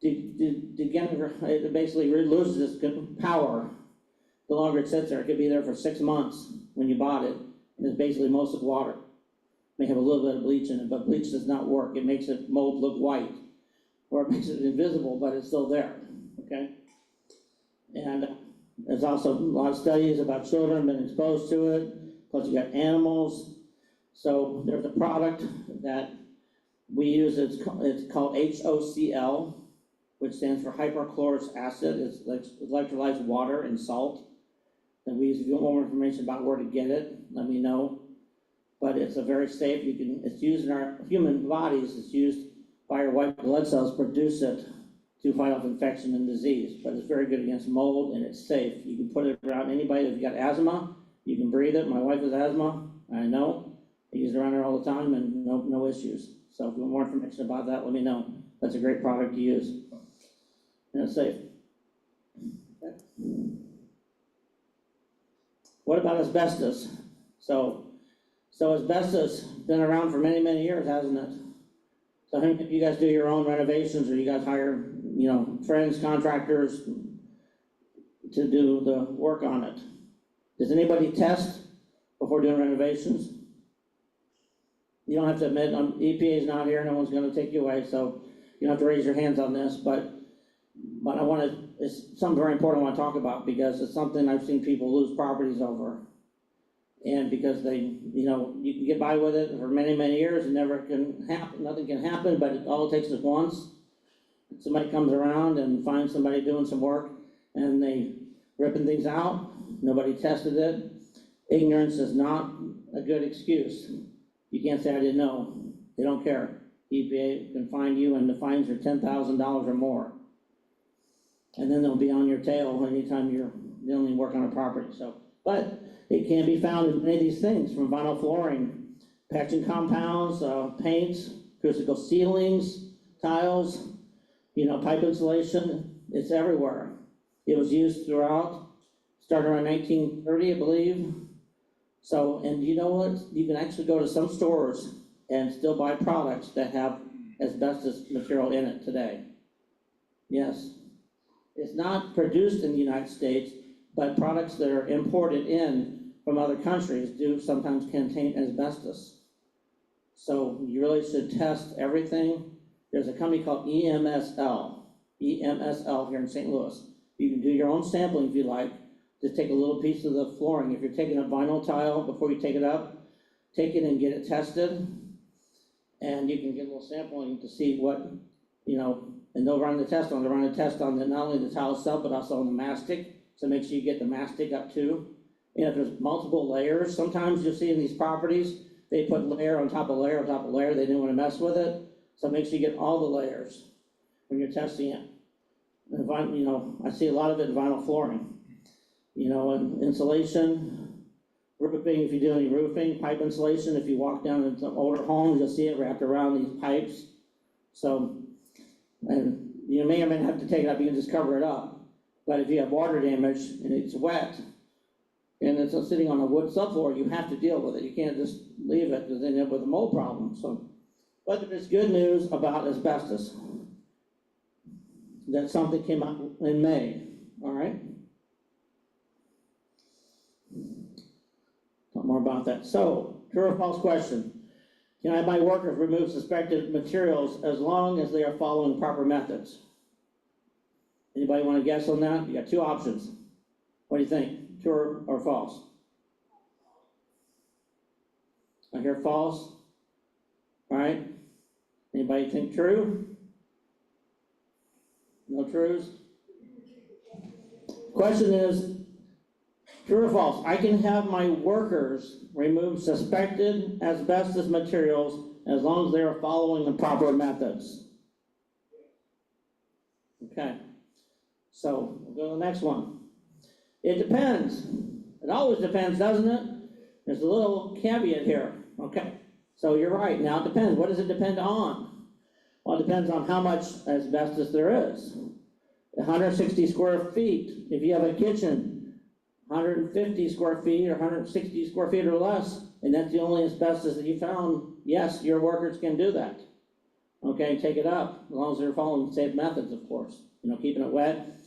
Speaker 10: it basically loses its power the longer it sits there. It could be there for 6 months when you bought it, and it's basically mostly water. It may have a little bit of bleach in it, but bleach does not work. It makes it mold look white, or it makes it invisible, but it's still there, okay? And there's also a lot of studies about children being exposed to it, plus you got animals. So there's a product that we use, it's called HOCl, which stands for hypochlorous acid. It's electrolytes water and salt. And we use, if you want more information about where to get it, let me know. But it's a very safe, it's used in our human bodies, it's used by our white blood cells, produce it to fight off infection and disease. But it's very good against mold and it's safe. You can put it around anybody. If you got asthma, you can breathe it. My wife has asthma, I know. I use it around there all the time and no issues. So if you want more information about that, let me know. That's a great product to use. And it's safe. Okay. What about asbestos? So asbestos been around for many, many years, hasn't it? So how many of you guys do your own renovations, or you guys hire, friends, contractors to do the work on it? Does anybody test before doing renovations? You don't have to admit, EPA is not here, no one's gonna take you away, so you don't have to raise your hands on this, but it's something very important I wanna talk about, because it's something I've seen people lose properties over. And because you can get by with it for many, many years, it never can happen, nothing can happen, but all it takes is once. Somebody comes around and finds somebody doing some work, and they ripping things out, nobody tested it. Ignorance is not a good excuse. You can't say I didn't know, they don't care. EPA can fine you, and the fines are $10,000 or more. And then they'll be on your tail anytime you're doing work on a property, but it can be found in many of these things, from vinyl flooring, patching compounds, paints, acoustical ceilings, tiles, pipe insulation. It's everywhere. It was used throughout, started around 1930, I believe. So, and you know what? You can actually go to some stores and still buy products that have asbestos material in it today. Yes. It's not produced in the United States, but products that are imported in from other countries do sometimes contain asbestos. So you really should test everything. There's a company called EMSL here in St. Louis. You can do your own sampling if you like. Just take a little piece of the flooring. If you're taking a vinyl tile, before you take it up, take it and get it tested. And you can get a little sampling to see what, and they'll run the test on. They'll run a test on not only the tile itself, but also on the mastic. So make sure you get the mastic up too. And if there's multiple layers, sometimes you'll see in these properties, they put layer on top of layer on top of layer. They didn't want to mess with it. So make sure you get all the layers when you're testing it. And I see a lot of it in vinyl flooring. And insulation, roofing, if you do any roofing, pipe insulation, if you walk down into older homes, you'll see it wrapped around these pipes. So, and you may or may not have to take it up, you can just cover it up. But if you have water damage and it's wet, and it's sitting on a wood subfloor, you have to deal with it. You can't just leave it, because then you end up with a mold problem. So, but there's good news about asbestos. That something came out in May, all right? Talk more about that. So, true or false question. Can I have my workers remove suspected materials as long as they are following proper methods? Anybody want to guess on that? You got two options. What do you think? True or false? I hear false. All right. Anybody think true? No trues? Question is, true or false? I can have my workers remove suspected asbestos materials as long as they are following the proper methods. Okay. So we'll go to the next one. It depends. It always depends, doesn't it? There's a little caveat here. Okay. So you're right. Now it depends. What does it depend on? Well, it depends on how much asbestos there is. 160 square feet. If you have a kitchen, 150 square feet or 160 square feet or less, and that's the only asbestos that you found, yes, your workers can do that. Okay, take it up, as long as they're following safe methods, of course. Keeping it wet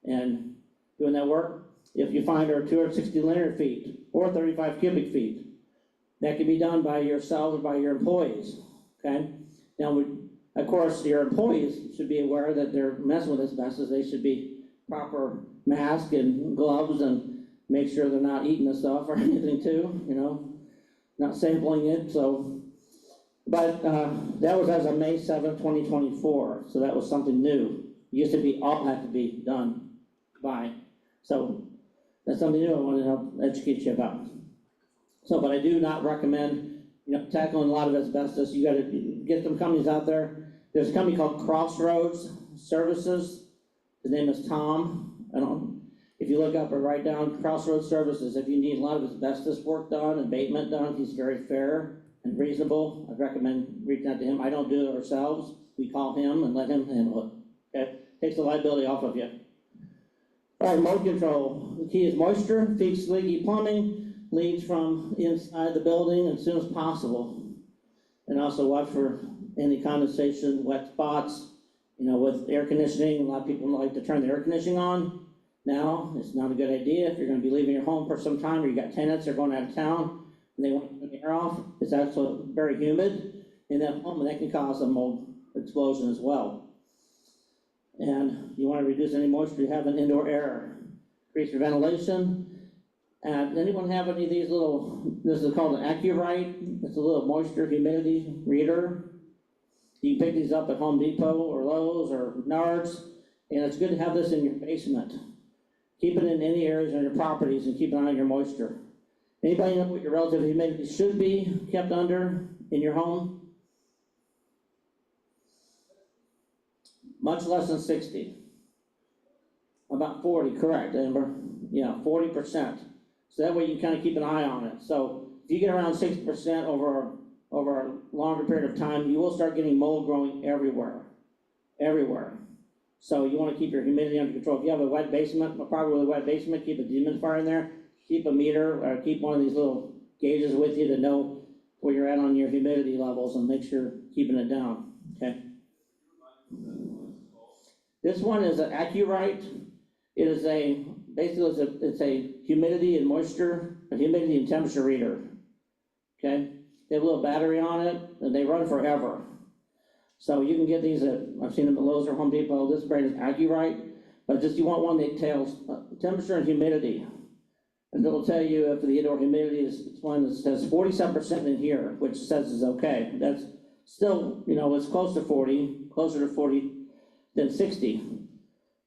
Speaker 10: and doing that work. If you find her 260 linear feet or 35 cubic feet, that can be done by yourself or by your employees, okay? Now, of course, your employees should be aware that they're messing with asbestos. They should be proper mask and gloves and make sure they're not eating the stuff or anything too, not sampling it, so. But that was as of May 7th, 2024, so that was something new. It used to be all had to be done by. So that's something new I want to help educate you about. So, but I do not recommend, tackling a lot of asbestos. You got to get some companies out there. There's a company called Crossroads Services. His name is Tom. If you look up or write down Crossroads Services, if you need a lot of asbestos work done, abatement done, he's very fair and reasonable. I'd recommend reaching out to him. I don't do it ourselves. We call him and let him handle it. Okay? Takes the liability off of you. All right, mold control. The key is moisture, fix leaky plumbing, leads from inside the building as soon as possible. And also watch for any condensation, wet spots. You know, with air conditioning, a lot of people like to turn the air conditioning on. Now, it's not a good idea if you're gonna be leaving your home for some time, or you got tenants that are going out of town, and they want to turn the air off. It's actually very humid in that home, and that can cause a mold explosion as well. And you wanna reduce any moisture you have in indoor air. Increase your ventilation. And anyone have any of these little, this is called an AccuRite. It's a little moisture humidity reader. You can pick these up at Home Depot or Lowe's or Menards, and it's good to have this in your basement. Keep it in any areas on your properties and keep an eye on your moisture. Anybody know what your relative humidity should be kept under in your home? Much less than 60. About 40, correct, Amber? Yeah, 40%. So that way you can kind of keep an eye on it. So if you get around 60% over a longer period of time, you will start getting mold growing everywhere. Everywhere. So you want to keep your humidity under control. If you have a wet basement, probably with a wet basement, keep a dehumidifier in there. Keep a meter, or keep one of these little gauges with you to know where you're at on your humidity levels and make sure you're keeping it down, okay? This one is an AccuRite. It is basically it's a humidity and moisture, a humidity and temperature reader, okay? They have a little battery on it, and they run forever. So you can get these I've seen them at Lowe's or Home Depot. This brand is AccuRite, but just you want one that tells temperature and humidity. And it'll tell you if the indoor humidity is one that says 47% in here, which says is okay. That's still, you know, it's close to 40, closer to 40 than 60.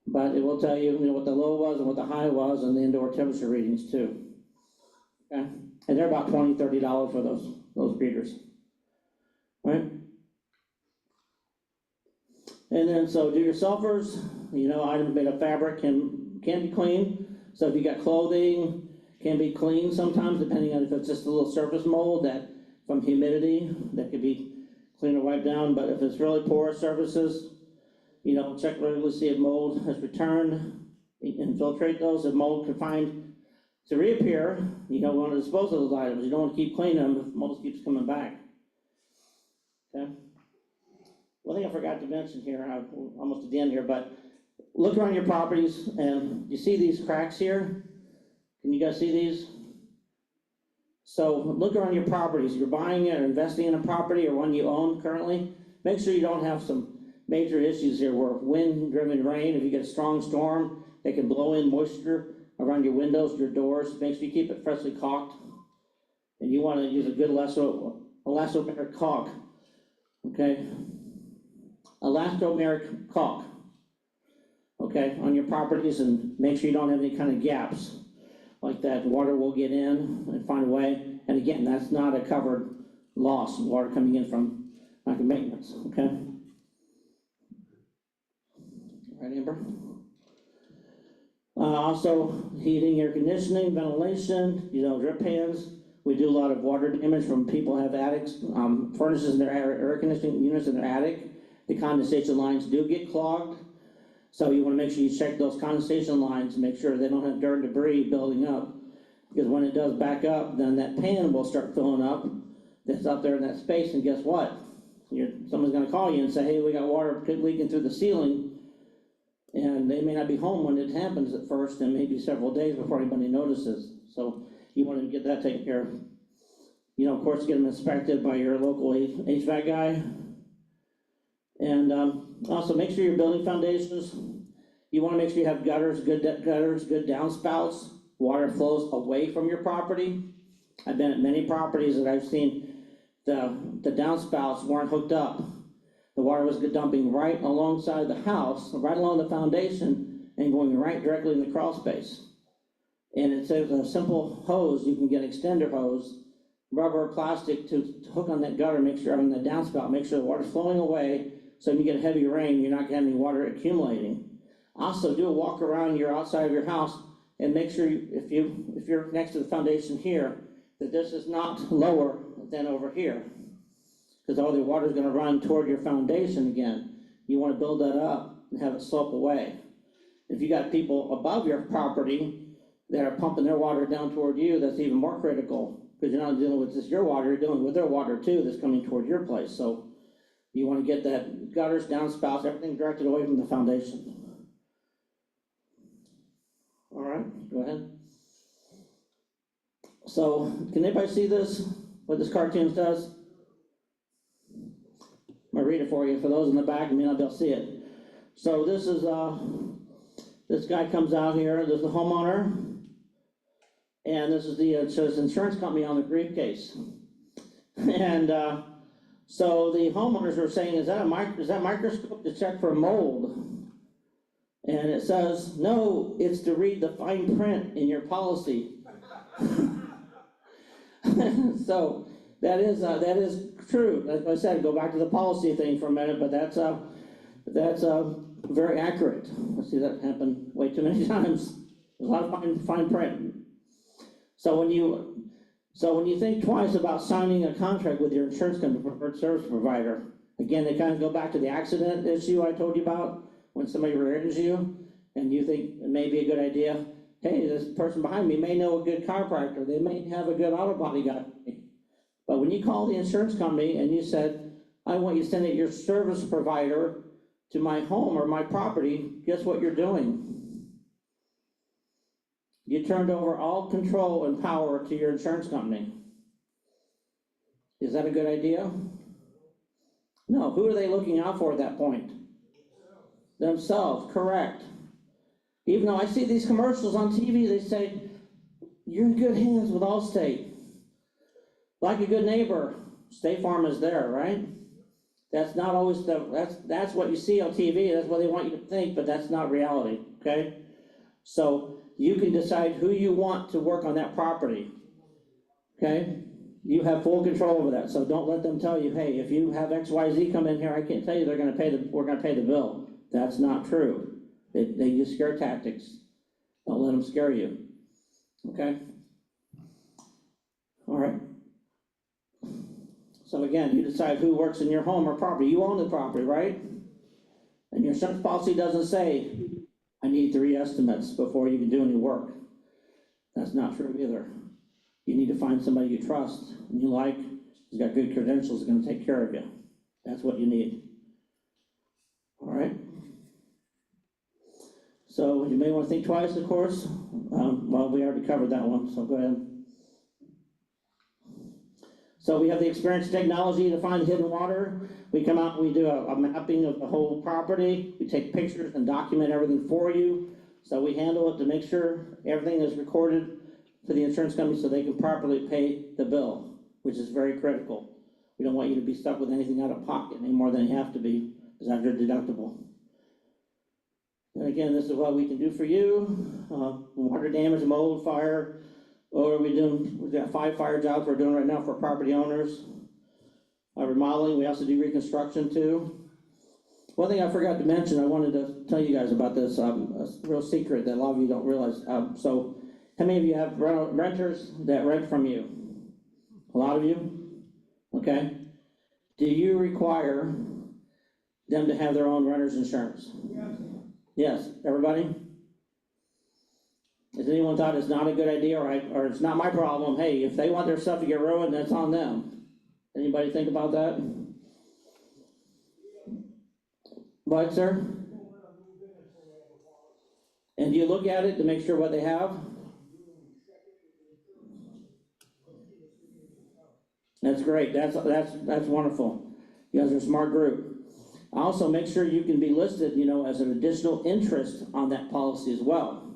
Speaker 10: But it will tell you, you know, what the low was and what the high was and the indoor temperature readings too. Okay? And they're about $20, $30 for those readers. Right? And then, so do-yourselfers, you know, items made of fabric can be clean. So if you got clothing, can be clean sometimes, depending on if it's just a little surface mold that from humidity, that could be cleaned or wiped down. But if it's really porous surfaces, you know, check regularly, see if mold has returned, infiltrate those. If mold can find to reappear, you don't want to dispose of those items. You don't want to keep cleaning them if mold keeps coming back. Okay. One thing I forgot to mention here, I'm almost at the end here, but look around your properties and you see these cracks here? Can you guys see these? So look around your properties. You're buying it or investing in a property or one you own currently. Make sure you don't have some major issues here where wind-driven rain, if you get a strong storm, they can blow in moisture around your windows, your doors. Make sure you keep it freshly caulked. And you want to use a good elastomeric caulk. Okay? Elastomeric caulk. Okay, on your properties, and make sure you don't have any kind of gaps like that. Water will get in and find a way. And again, that's not a covered loss, water coming in from lack of maintenance, okay? All right, Amber? Also, heating, air conditioning, ventilation, you know, drip pans. We do a lot of water damage from people who have attics, furnaces in their air conditioning units in their attic. The condensation lines do get clogged. So you want to make sure you check those condensation lines, make sure they don't have dirt and debris building up. Because when it does back up, then that pan will start filling up that's up there in that space, and guess what? Someone's going to call you and say, hey, we got water leaking through the ceiling, and they may not be home when it happens at first, and maybe several days before anybody notices. So you want to get that taken care of. You know, of course, get them inspected by your local HVAC guy. And also make sure your building foundations, you want to make sure you have gutters, good downspouts. Water flows away from your property. I've been at many properties that I've seen the downspouts weren't hooked up. The water was dumping right alongside the house, right along the foundation, and going right directly in the crawl space. And it's a simple hose. You can get an extender hose, rubber, plastic to hook on that gutter, make sure on the downspout, make sure the water's flowing away. So when you get heavy rain, you're not going to have any water accumulating. Also, do a walk around your outside of your house and make sure if you're next to the foundation here, that this is not lower than over here. Because all the water's gonna run toward your foundation again. You wanna build that up and have it slope away. If you got people above your property that are pumping their water down toward you, that's even more critical. Because you're not dealing with just your water, you're dealing with their water too that's coming toward your place. So you wanna get that gutters, downspouts, everything directed away from the foundation. All right, go ahead. So, can anybody see this, what this cartoon does? I'm gonna read it for you. For those in the back, you may not be able to see it. So this is, this guy comes out here, there's the homeowner, and this is the, it says insurance company on the briefcase. And, so the homeowners were saying, is that a microscope to check for mold? And it says, no, it's to read the fine print in your policy. So that is true. Like I said, go back to the policy thing for a minute, but that's very accurate. I see that happen way too many times. There's a lot of fine print. So when you think twice about signing a contract with your insurance company, preferred service provider, again, they kind of go back to the accident issue I told you about. When somebody rears you and you think it may be a good idea, hey, this person behind me may know a good chiropractor, they may have a good auto body guy. But when you call the insurance company and you said, I want you to send it your service provider to my home or my property, guess what you're doing? You turned over all control and power to your insurance company. Is that a good idea? No, who are they looking out for at that point? Themselves, correct. Even though I see these commercials on TV, they say, you're in good hands with Allstate. Like a good neighbor, State Farm is there, right? That's not always that's what you see on TV, that's what they want you to think, but that's not reality, okay? So you can decide who you want to work on that property, okay? You have full control over that, so don't let them tell you, hey, if you have XYZ come in here, I can't tell you we're gonna pay the bill. That's not true. They use scare tactics. Don't let them scare you, okay? All right. So again, you decide who works in your home or property. You own the property, right? And your insurance policy doesn't say, I need 3 estimates before you can do any work. That's not true either. You need to find somebody you trust and you like, who's got good credentials, is gonna take care of you. That's what you need. All right? So you may want to think twice, of course. Well, we already covered that one, so go ahead. So we have the experience technology to find hidden water. We come out and we do a mapping of the whole property. We take pictures and document everything for you. So we handle it to make sure everything is recorded for the insurance company so they can properly pay the bill, which is very critical. We don't want you to be stuck with anything out of pocket any more than you have to be, because that's your deductible. And again, this is what we can do for you. Water damage, mold, fire, or we've got 5 fire jobs we're doing right now for property owners. Remodeling, we also do reconstruction too. One thing I forgot to mention, I wanted to tell you guys about this, a real secret that a lot of you don't realize. So how many of you have renters that rent from you? A lot of you? Okay. Do you require them to have their own renter's insurance? Yes, everybody? Has anyone thought it's not a good idea, or it's not my problem? Hey, if they want their stuff to get ruined, that's on them. Anybody think about that? What, sir? And do you look at it to make sure what they have? That's great. That's wonderful. You guys are a smart group. Also, make sure you can be listed, as an additional interest on that policy as well.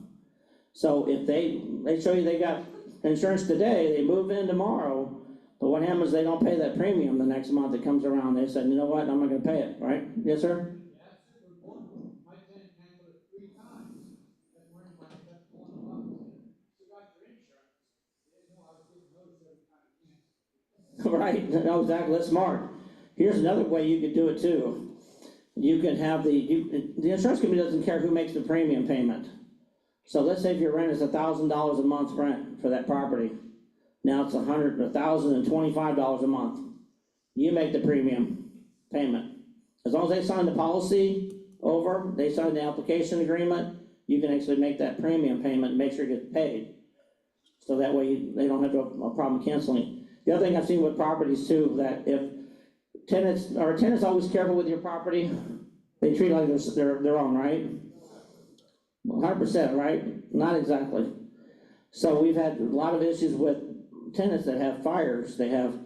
Speaker 10: So if they show you they got insurance today, they move in tomorrow, but what happens, they don't pay that premium the next month it comes around, they said, you know what, I'm not gonna pay it, right? Yes, sir? Right, no, exactly, that's smart. Here's another way you could do it too. You can have the insurance company doesn't care who makes the premium payment. So let's say if your rent is $1,000 a month rent for that property, now it's $1,025 a month. You make the premium payment. As long as they sign the policy over, they sign the application agreement, you can actually make that premium payment and make sure it gets paid. So that way they don't have a problem canceling. The other thing I've seen with properties too, that if tenants always careful with your property, they treat it like their own, right? 100%, right? Not exactly. So we've had a lot of issues with tenants that have fires. They have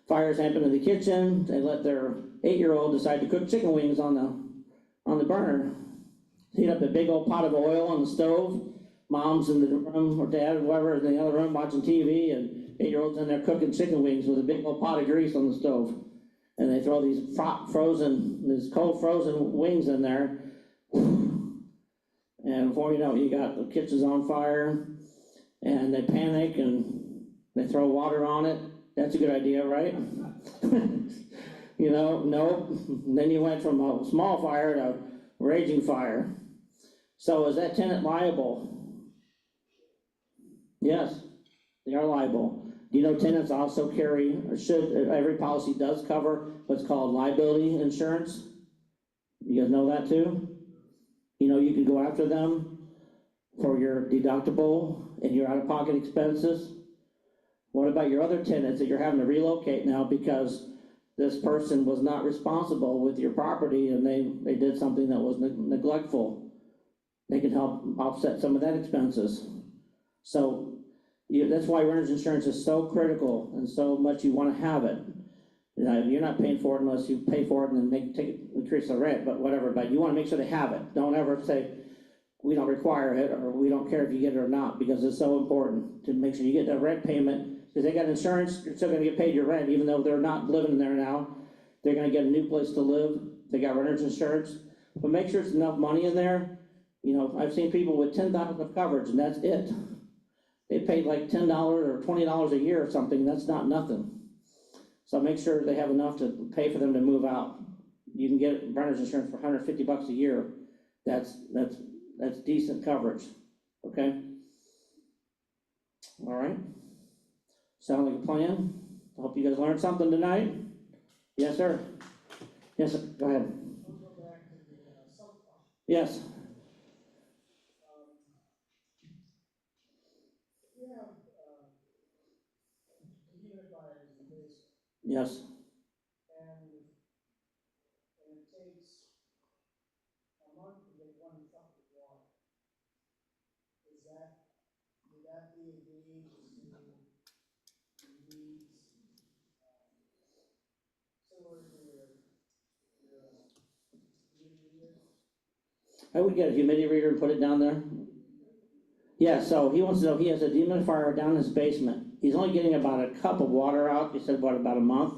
Speaker 10: fires happen in the kitchen, they let their 8-year-old decide to cook chicken wings on the burner. Heat up a big old pot of oil on the stove, mom's in the room, or dad, or whoever, is in the other room watching TV, and 8-year-old's in there cooking chicken wings with a big old pot of grease on the stove. And they throw these cold frozen wings in there. And before you know it, you got the kitchen's on fire, and they panic and they throw water on it. That's a good idea, right? Nope. Then you went from a small fire to a raging fire. So is that tenant liable? Yes, they are liable. Do you know tenants also carry, or should, every policy does cover what's called liability insurance? You guys know that too? You can go after them for your deductible and your out-of-pocket expenses. What about your other tenants that you're having to relocate now because this person was not responsible with your property and they did something that was neglectful? They can help offset some of that expenses. So that's why renter's insurance is so critical and so much you want to have it. You're not paying for it unless you pay for it and then increase the rent, but whatever. But you want to make sure they have it. Don't ever say, we don't require it, or we don't care if you get it or not, because it's so important to make sure you get that rent payment. Because they got insurance, you're still going to get paid your rent, even though they're not living there now. They're going to get a new place to live. They got renter's insurance. But make sure it's enough money in there. I've seen people with $10,000 of coverage, and that's it. They paid like $10 or $20 a year or something. That's not nothing. So make sure they have enough to pay for them to move out. You can get renter's insurance for $150 a year. That's decent coverage, okay? All right. Sound like a plan? I hope you guys learned something tonight. Yes, sir. Yes, sir. Go ahead. Yes. Yes.
Speaker 12: And it takes a month to get 1 cup of water. Would that be a gauge as to needs, similar to your humidity reader?
Speaker 10: I would get a humidity reader and put it down there. Yeah, so he wants to know, he has a dehumidifier down in his basement. He's only getting about a cup of water out. You said, what, about a month?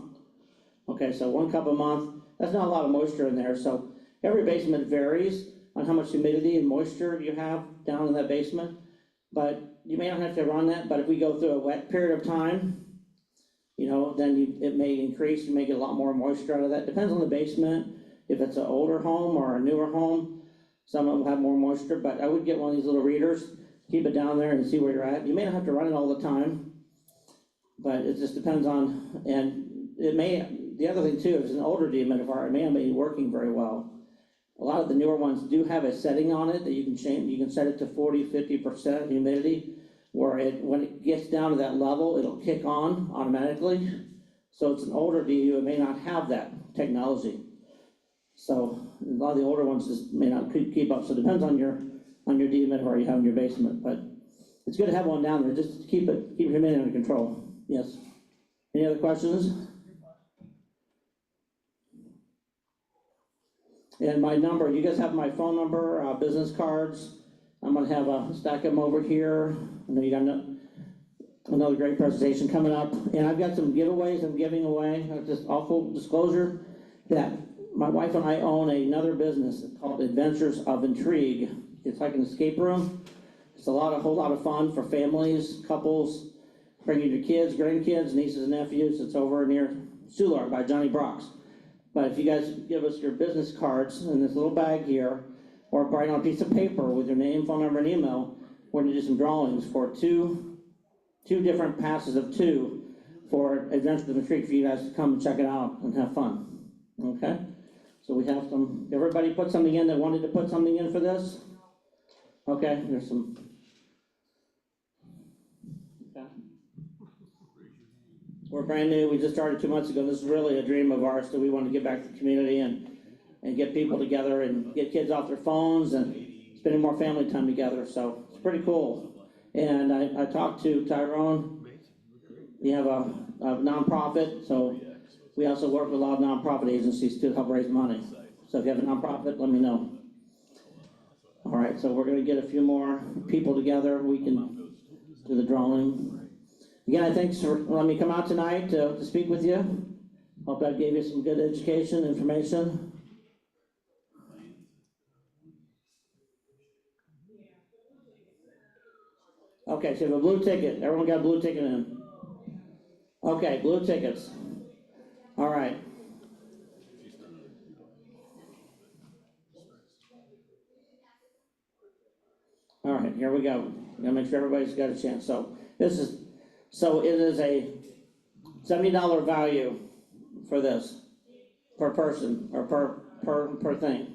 Speaker 10: Okay, so 1 cup a month. That's not a lot of moisture in there. So every basement varies on how much humidity and moisture you have down in that basement. But you may not have to run that, but if we go through a wet period of time, then it may increase. You may get a lot more moisture out of that. Depends on the basement. If it's an older home or a newer home, some of them have more moisture, but I would get one of these little readers, keep it down there and see where you're at. You may not have to run it all the time, but it just depends on, and the other thing too, if it's an older dehumidifier, it may not be working very well. A lot of the newer ones do have a setting on it that you can change. You can set it to 40-50% humidity, where when it gets down to that level, it'll kick on automatically. So it's an older DU, it may not have that technology. So a lot of the older ones just may not keep up. So it depends on your dehumidifier you have in your basement, but it's good to have one down there just to keep humidity under control. Yes. Any other questions? And my number, you guys have my phone number, business cards. I'm gonna have a stack of them over here. I know you got another great presentation coming up. And I've got some giveaways I'm giving away. Just awful disclosure that my wife and I own another business called Adventures of Intrigue. It's like an escape room. It's a whole lot of fun for families, couples, bringing your kids, grandkids, nieces and nephews. It's over near Seubert by Johnny Brock's. But if you guys give us your business cards in this little bag here, or write on a piece of paper with your name, phone number, and email, we're gonna do some drawings for two different passes of two for Adventures in the Creek for you guys to come and check it out and have fun, okay? So we have some, everybody put something in that wanted to put something in for this? Okay, there's some. Okay. We're brand new, we just started 2 months ago, this is really a dream of ours, that we want to give back to the community and get people together and get kids off their phones and spending more family time together, so it's pretty cool. And I talked to Tyrone, we have a nonprofit, so we also work with a lot of nonprofit agencies to help raise money. So if you have a nonprofit, let me know. All right, so we're gonna get a few more people together, we can do the drawing. Again, thanks for letting me come out tonight to speak with you. Hope I gave you some good education, information. Okay, so you have a blue ticket, everyone got a blue ticket in? Okay, blue tickets. All right. All right, here we go. Gotta make sure everybody's got a chance. So it is a $70 value for this, per person, or per thing.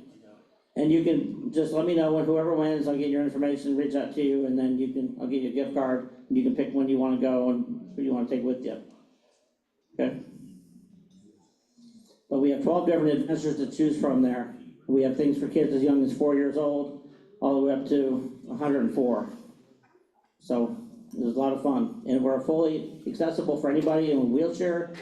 Speaker 10: And you can just let me know when whoever wins, I'll get your information, reach out to you, and then I'll give you a gift card, and you can pick when you wanna go and who you wanna take with you. Okay? But we have 12 different adventures to choose from there. We have things for kids as young as 4 years old, all the way up to 104. So it was a lot of fun. And we're fully accessible for anybody in a wheelchair,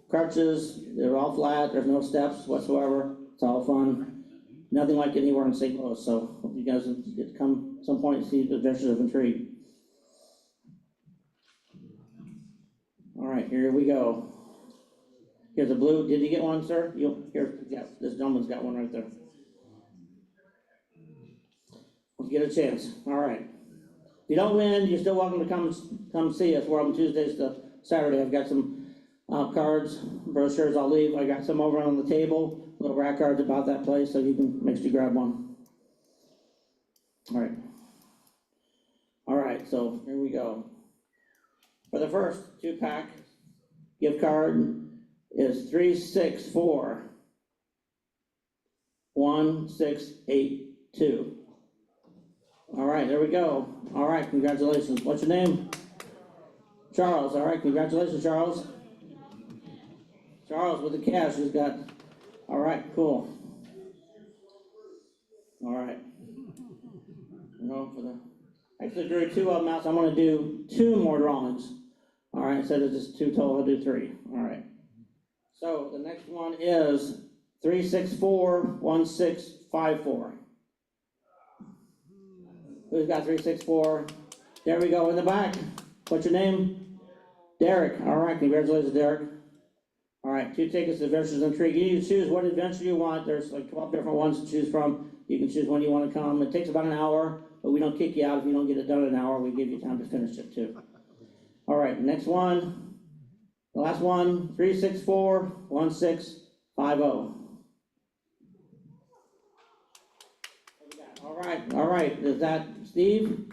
Speaker 10: crutches, they're all flat, there's no steps whatsoever. It's all fun. Nothing like anywhere in St. Louis, so hope you guys get to come some point and see the Adventures of Intrigue. All right, here we go. Here's a blue, did you get one, sir? Here, yeah, this gentleman's got one right there. Let's get a chance, all right. If you don't win, you're still welcome to come see us. We're open Tuesdays to Saturday. I've got some cards, brochures I'll leave. I got some over on the table, little rack cards about that place, so you can make sure you grab one. All right, so here we go. For the first 2-pack gift card is 3641682. All right, there we go. All right, congratulations. What's your name? Charles. All right, congratulations, Charles. Charles with the cash has got, all right, cool. All right. Actually drew 2 of them out, so I'm gonna do 2 more drawings. All right, instead of just 2 total, I'll do 3. All right. So the next one is 3641654. Who's got 364? There we go, in the back. What's your name? Derek. All right, congratulations, Derek. All right, 2 tickets to Adventures in Intrigue. You need to choose what adventure you want. There's like 12 different ones to choose from. You can choose when you want to come. It takes about an hour, but we don't kick you out if you don't get it done in an hour. We give you time to finish it too. All right, next one. The last one, 3641650. All right, is that Steve?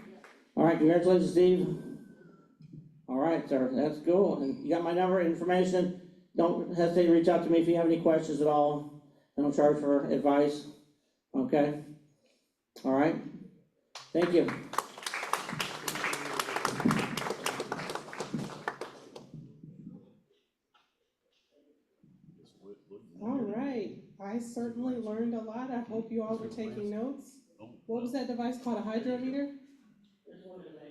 Speaker 10: All right, congratulations, Steve. All right, sir, that's cool. And you got my number, information. Don't hesitate to reach out to me if you have any questions at all. I don't charge for advice. Okay? All right? Thank you.
Speaker 1: All right, I certainly learned a lot. I hope you all were taking notes. What was that device called, a hydrometer?
Speaker 10: This one is a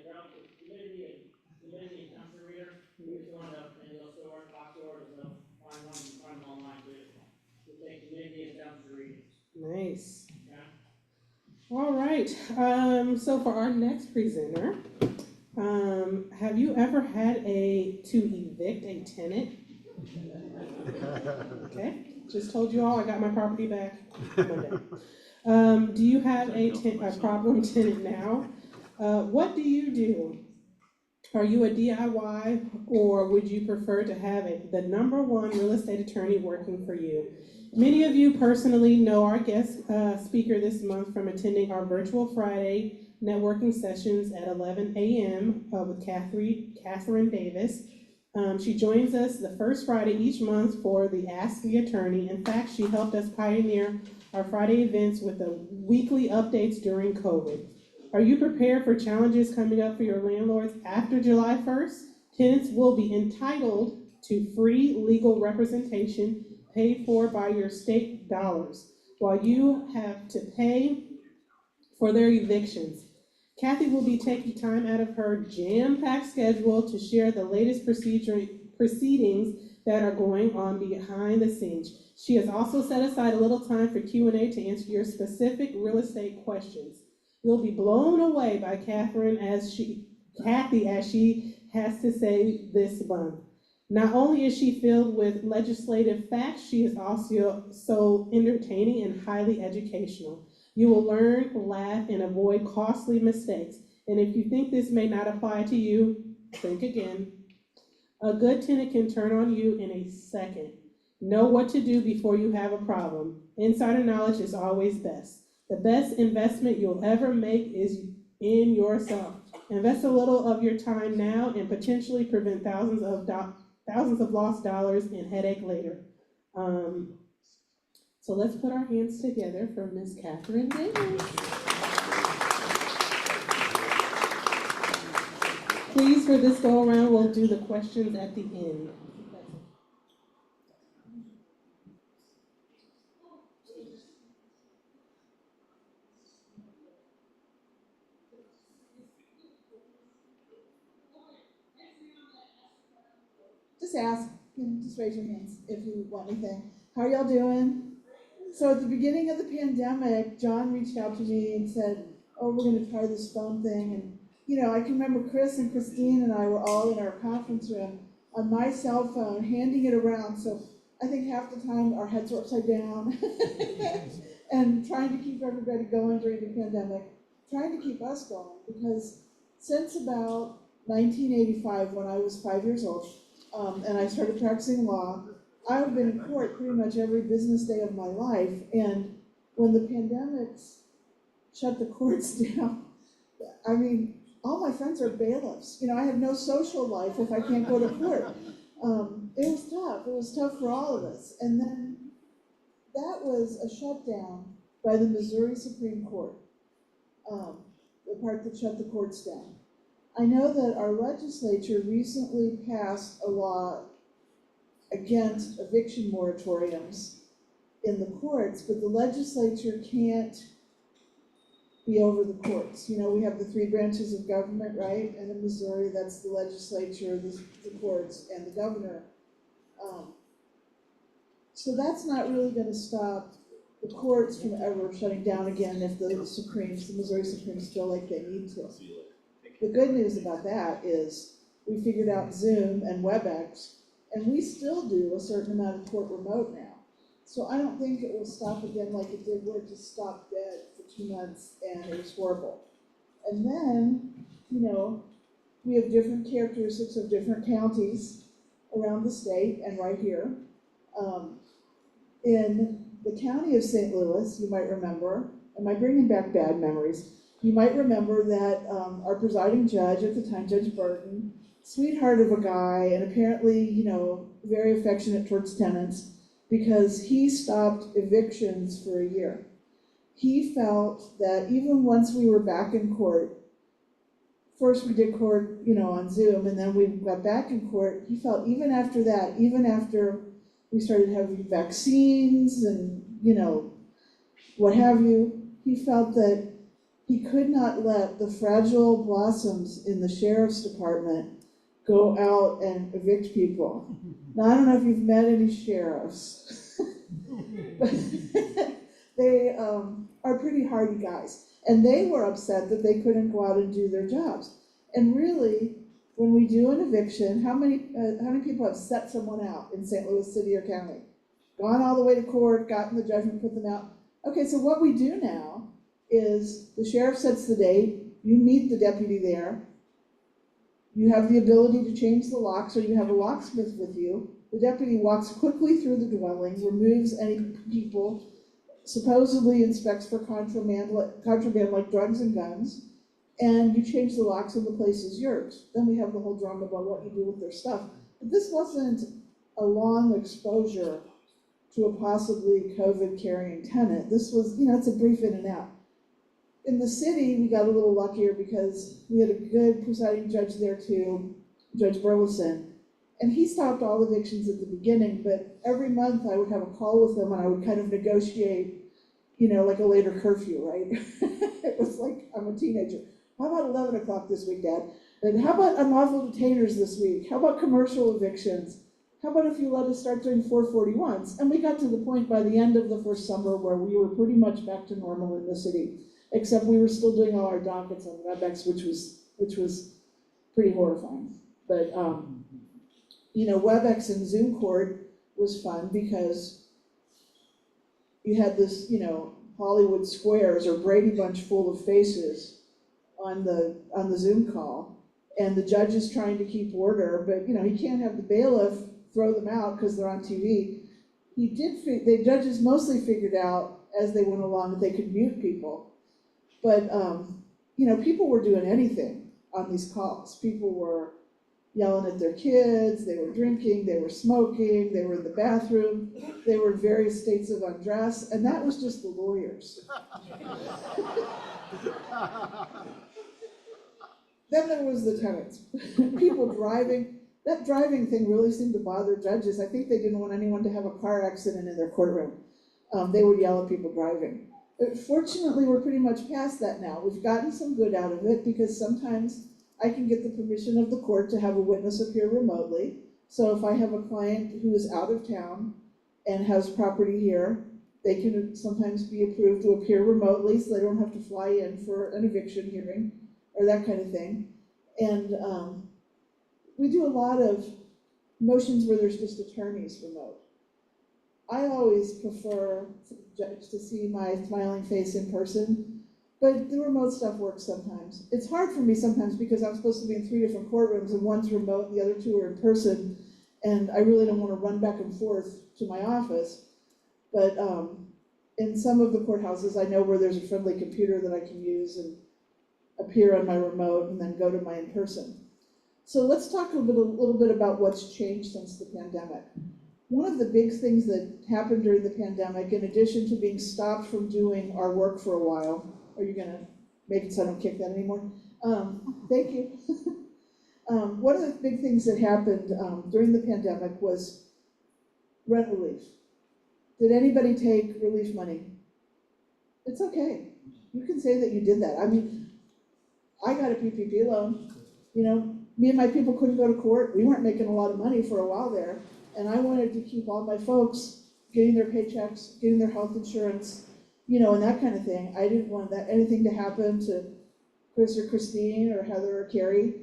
Speaker 10: humidity temperature reader. Use one of those stores, box stores, find them online too. We take humidity and temperature readings.
Speaker 1: Nice.
Speaker 10: Okay.
Speaker 1: All right, so for our next presenter, have you ever had to evict a tenant? Okay, just told you all I got my property back Monday. Do you have a problem tenant now? What do you do? Are you a DIY, or would you prefer to have the #1 real estate attorney working for you? Many of you personally know our guest speaker this month from attending our virtual Friday networking sessions at 11 a.m. With Katharyn Davis. She joins us the first Friday each month for the Ask the Attorney. In fact, she helped us pioneer our Friday events with the weekly updates during COVID. Are you prepared for challenges coming up for your landlords after July 1st? Tenants will be entitled to free legal representation paid for by your state dollars, while you have to pay for their evictions. Kathy will be taking time out of her jam-packed schedule to share the latest proceedings that are going on behind the scenes. She has also set aside a little time for Q&A to answer your specific real estate questions. You'll be blown away by Kathy as she has to say this month. Not only is she filled with legislative facts, she is also so entertaining and highly educational. You will learn, laugh, and avoid costly mistakes. And if you think this may not apply to you, think again. A good tenant can turn on you in a second. Know what to do before you have a problem. Insider knowledge is always best. The best investment you'll ever make is in yourself. Invest a little of your time now and potentially prevent thousands of lost dollars and headache later. So let's put our hands together for Miss Katharyn Davis. Please, for this go around, we'll do the questions at the end.
Speaker 13: Just ask, just raise your hands if you want anything. How are y'all doing? So at the beginning of the pandemic, John reached out to me and said, oh, we're gonna try this phone thing. And, you know, I can remember Chris and Christine and I were all in our conference room on my cell phone, handing it around. So I think half the time our heads were upside down and trying to keep everybody going during the pandemic, trying to keep us going, because since about 1985, when I was 5 years old, and I started practicing law, I've been in court pretty much every business day of my life. And when the pandemics shut the courts down, I mean, all my friends are bailiffs. You know, I have no social life if I can't go to court. It was tough. It was tough for all of us. And then that was a shutdown by the Missouri Supreme Court, the part that shut the courts down. I know that our legislature recently passed a law against eviction moratoriums in the courts, but the legislature can't be over the courts. You know, we have the three branches of government, right? And in Missouri, that's the legislature, the courts, and the governor. So that's not really gonna stop the courts from ever shutting down again if the Missouri Supremes feel like they need to. The good news about that is we figured out Zoom and WebEx, and we still do a certain amount of court remote now. So I don't think it will stop again like it did, where it just stopped dead for 2 months and it was horrible. And then, you know, we have different characteristics of different counties around the state and right here. In the county of St. Louis, you might remember, am I bringing back bad memories? You might remember that our presiding judge at the time, Judge Burton, sweetheart of a guy, and apparently, you know, very affectionate towards tenants, because he stopped evictions for a year. He felt that even once we were back in court, first we did court, you know, on Zoom, and then we got back in court, he felt even after that, even after we started having vaccines and, you know, what have you, he felt that he could not let the fragile blossoms in the sheriff's department go out and evict people. Now, I don't know if you've met any sheriffs, but they are pretty hardy guys. And they were upset that they couldn't go out and do their jobs. And really, when we do an eviction, how many people have set someone out in St. Louis City or County? Gone all the way to court, gotten the judgment, put them out. Okay, so what we do now is the sheriff sets the date, you meet the deputy there, you have the ability to change the locks, or you have a locksmith with you. The deputy walks quickly through the dwelling, removes any people, supposedly inspects for contraband like drugs and guns, and you change the locks and the place is yours. Then we have the whole drama about what you do with their stuff. But this wasn't a long exposure to a possibly COVID carrying tenant. This was, it's a brief in and out. In the city, we got a little luckier because we had a good presiding judge there too, Judge Burleson. And he stopped all evictions at the beginning, but every month I would have a call with him and I would kind of negotiate, like a later curfew, right? It was like, I'm a teenager. How about 11 o'clock this week, Dad? And how about unlawful detainers this week? How about commercial evictions? How about if you let us start doing 441s? And we got to the point by the end of the first summer where we were pretty much back to normal in the city, except we were still doing all our dockets on WebEx, which was pretty horrifying. But, WebEx and Zoom court was fun because you had this, Hollywood squares or Brady Bunch full of faces on the Zoom call, and the judge is trying to keep order, but he can't have the bailiff throw them out because they're on TV. The judges mostly figured out as they went along that they could mute people, but people were doing anything on these calls. People were yelling at their kids, they were drinking, they were smoking, they were in the bathroom, they were in various states of undress, and that was just the lawyers. Then there was the tenants. People driving. That driving thing really seemed to bother judges. I think they didn't want anyone to have a car accident in their courtroom. They would yell at people driving. But fortunately, we're pretty much past that now. We've gotten some good out of it because sometimes I can get the permission of the court to have a witness appear remotely. So if I have a client who is out of town and has property here, they can sometimes be approved to appear remotely so they don't have to fly in for an eviction hearing or that kind of thing. And we do a lot of motions where there's just attorneys remote. I always prefer the judge to see my smiling face in person, but the remote stuff works sometimes. It's hard for me sometimes because I'm supposed to be in 3 different courtrooms and one's remote and the other 2 are in person, and I really don't want to run back and forth to my office. But in some of the courthouses, I know where there's a friendly computer that I can use and appear on my remote and then go to my in-person. So let's talk a little bit about what's changed since the pandemic. One of the big things that happened during the pandemic, in addition to being stopped from doing our work for a while, are you gonna make it so I don't kick that anymore? Thank you. One of the big things that happened during the pandemic was rent relief. Did anybody take relief money? It's okay. You can say that you did that. I mean, I got a PPP loan. Me and my people couldn't go to court. We weren't making a lot of money for a while there. And I wanted to keep all my folks getting their paychecks, getting their health insurance, and that kind of thing. I didn't want anything to happen to Chris or Christine or Heather or Carrie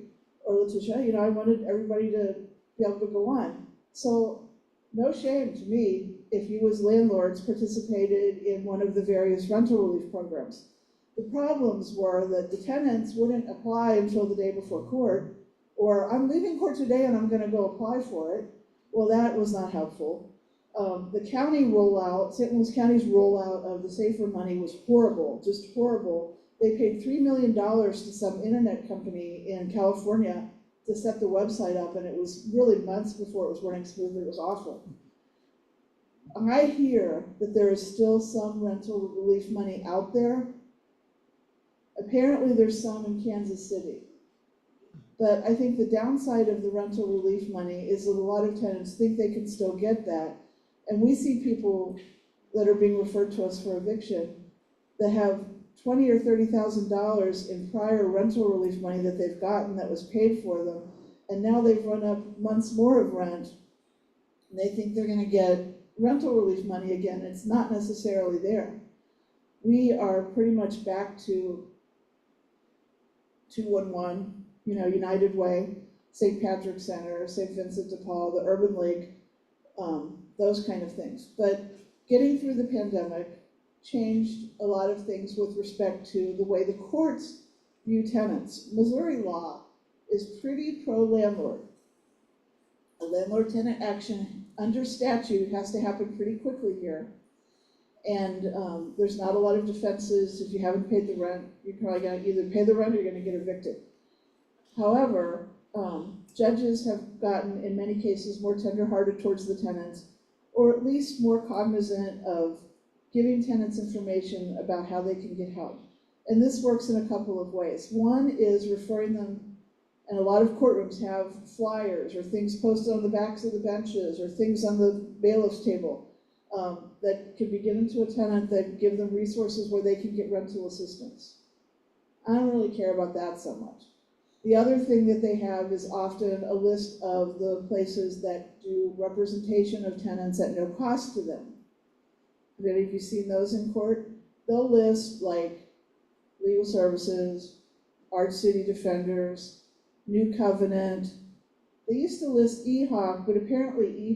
Speaker 13: or Letitia. I wanted everybody to be able to go on. So no shame to me if you as landlords participated in one of the various rental relief programs. The problems were that the tenants wouldn't apply until the day before court, or I'm leaving court today and I'm gonna go apply for it. Well, that was not helpful. The county rollout, St. Louis County's rollout of the SAFER money was horrible, just horrible. They paid $3 million to some internet company in California to set the website up, and it was really months before it was running smoothly. It was awful. I hear that there is still some rental relief money out there. Apparently there's some in Kansas City. But I think the downside of the rental relief money is that a lot of tenants think they can still get that. And we see people that are being referred to us for eviction that have $20,000 or $30,000 in prior rental relief money that they've gotten that was paid for them. And now they've run up months more of rent. And they think they're gonna get rental relief money again. It's not necessarily there. We are pretty much back to 211, United Way, St. Patrick's Center, St. Vincent de Paul, the Urban League, those kind of things. But getting through the pandemic changed a lot of things with respect to the way the courts view tenants. Missouri law is pretty pro-landlord. A landlord-tenant action under statute has to happen pretty quickly here. And, there's not a lot of defenses. If you haven't paid the rent, you're probably gonna either pay the rent or you're gonna get evicted. However, judges have gotten, in many cases, more tenderhearted towards the tenants, or at least more cognizant of giving tenants information about how they can get help. And this works in a couple of ways. One is referring them, and a lot of courtrooms have flyers or things posted on the backs of the benches or things on the bailiff's table that could be given to a tenant that give them resources where they can get rental assistance. I don't really care about that so much. The other thing that they have is often a list of the places that do representation of tenants at no cost to them. Have any of you seen those in court? They'll list like legal services, Art City Defenders, New Covenant. They used to list EHOC, but apparently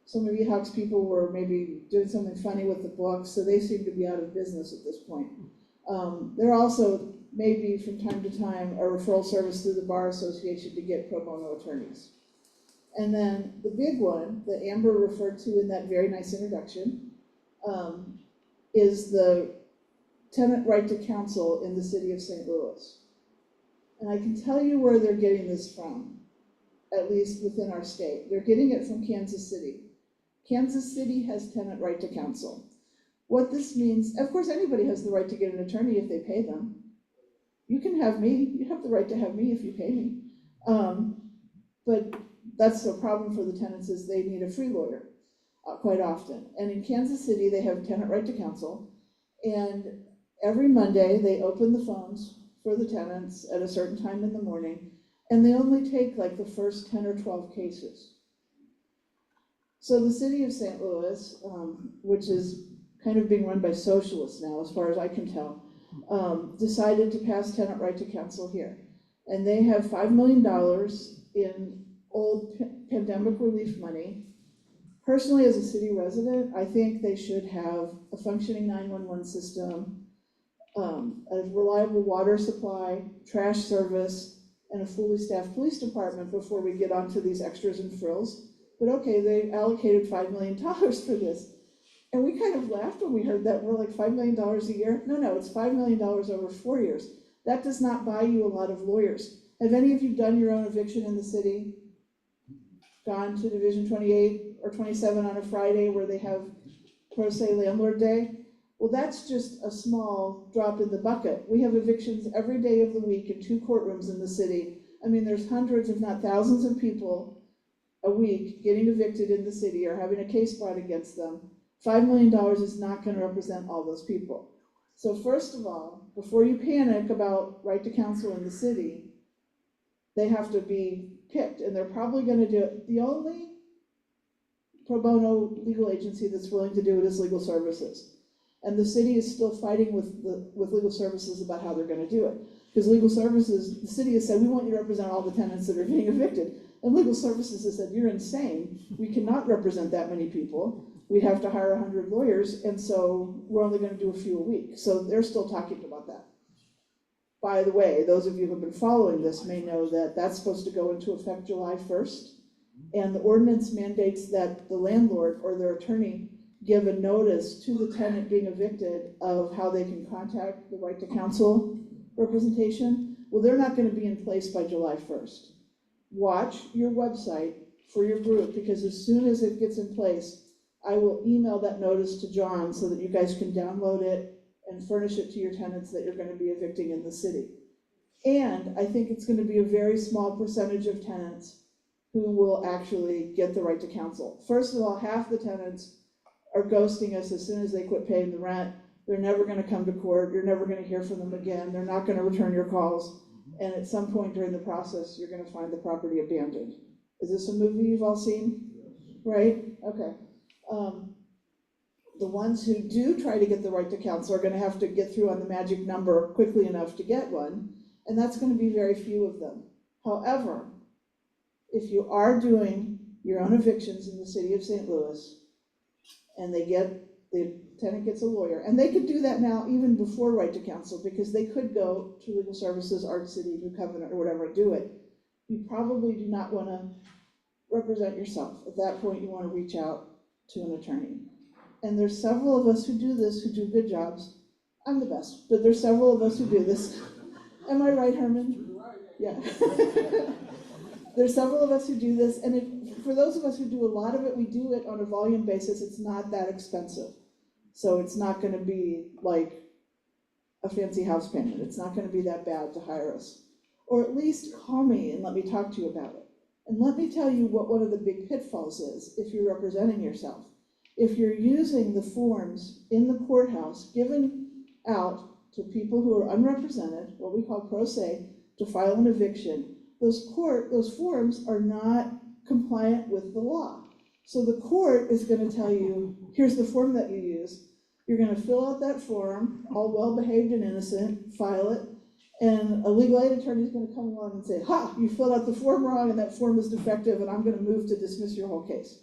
Speaker 13: some of EHOC's people were maybe doing something funny with the books, so they seem to be out of business at this point. They're also maybe from time to time a referral service through the Bar Association to get pro bono attorneys. And then the big one that Amber referred to in that very nice introduction is the tenant right to counsel in the city of St. Louis. And I can tell you where they're getting this from, at least within our state. They're getting it from Kansas City. Kansas City has tenant right to counsel. What this means, of course, anybody has the right to get an attorney if they pay them. You can have me, you have the right to have me if you pay me. But that's the problem for the tenants is they need a free lawyer quite often. And in Kansas City, they have tenant right to counsel. And every Monday, they open the phones for the tenants at a certain time in the morning. And they only take like the first 10 or 12 cases. So the city of St. Louis, which is kind of being run by socialists now, as far as I can tell, decided to pass tenant right to counsel here. And they have $5 million in old pandemic relief money. Personally, as a city resident, I think they should have a functioning 911 system, a reliable water supply, trash service, and a fully staffed police department before we get onto these extras and frills. But okay, they allocated $5 million for this. And we kind of laughed when we heard that. We're like, $5 million a year? No, it's $5 million over 4 years. That does not buy you a lot of lawyers. Have any of you done your own eviction in the city? Gone to Division 28 or 27 on a Friday where they have pro se landlord day? Well, that's just a small drop in the bucket. We have evictions every day of the week in 2 courtrooms in the city. I mean, there's hundreds, if not thousands of people a week getting evicted in the city or having a case brought against them. $5 million is not going to represent all those people. So first of all, before you panic about right to counsel in the city, they have to be picked, and they're probably going to do it. The only pro bono legal agency that's willing to do it is Legal Services. And the city is still fighting with Legal Services about how they're going to do it. Because Legal Services, the city has said, we want you to represent all the tenants that are being evicted. And Legal Services has said, you're insane. We cannot represent that many people. We'd have to hire 100 lawyers, and so we're only going to do a few a week. So they're still talking about that. By the way, those of you who have been following this may know that that's supposed to go into effect July 1st. And the ordinance mandates that the landlord or their attorney give a notice to the tenant being evicted of how they can contact the right to counsel representation. Well, they're not going to be in place by July 1st. Watch your website for your group, because as soon as it gets in place, I will email that notice to John so that you guys can download it and furnish it to your tenants that you're going to be evicting in the city. And I think it's going to be a very small percentage of tenants who will actually get the right to counsel. First of all, half the tenants are ghosting us as soon as they quit paying the rent. They're never going to come to court. You're never going to hear from them again. They're not going to return your calls. And at some point during the process, you're going to find the property abandoned. Is this a movie you've all seen? Right? Okay. The ones who do try to get the right to counsel are going to have to get through on the magic number quickly enough to get one, and that's going to be very few of them. However, if you are doing your own evictions in the city of St. Louis, and the tenant gets a lawyer, and they could do that now even before right to counsel, because they could go to Legal Services, Art City, New Covenant, or whatever, and do it. You probably do not want to represent yourself. At that point, you want to reach out to an attorney. and there's several of us who do this, who do good jobs. I'm the best, but there's several of us who do this. Am I right, Herman? Yeah. There's several of us who do this, and for those of us who do a lot of it, we do it on a volume basis. It's not that expensive. So it's not gonna be like a fancy house payment. It's not gonna be that bad to hire us. Or at least call me and let me talk to you about it. And let me tell you what one of the big pitfalls is if you're representing yourself. If you're using the forms in the courthouse given out to people who are unrepresented, what we call pro se, to file an eviction, those forms are not compliant with the law. So the court is gonna tell you, here's the form that you use. You're gonna fill out that form, all well-behaved and innocent, file it, and a legal aid attorney is gonna come along and say, ha, you filled out the form wrong and that form is defective and I'm gonna move to dismiss your whole case.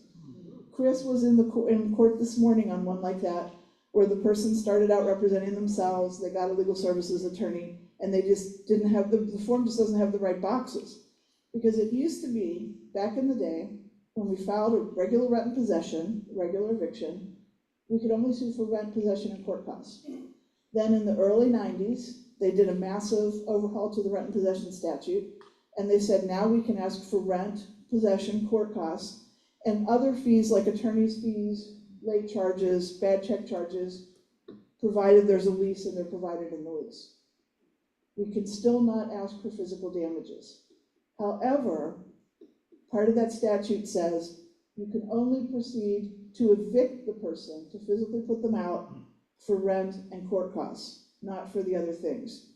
Speaker 13: Chris was in court this morning on one like that, where the person started out representing themselves, they got a legal services attorney, and they just didn't have, the form just doesn't have the right boxes. Because it used to be, back in the day, when we filed a regular rent and possession, regular eviction, we could only sue for rent, possession, and court costs. Then in the early 90s, they did a massive overhaul to the rent and possession statute, and they said now we can ask for rent, possession, court costs, and other fees like attorney's fees, late charges, bad check charges, provided there's a lease and they're provided in the lease. We can still not ask for physical damages. However, part of that statute says you can only proceed to evict the person, to physically put them out for rent and court costs, not for the other things.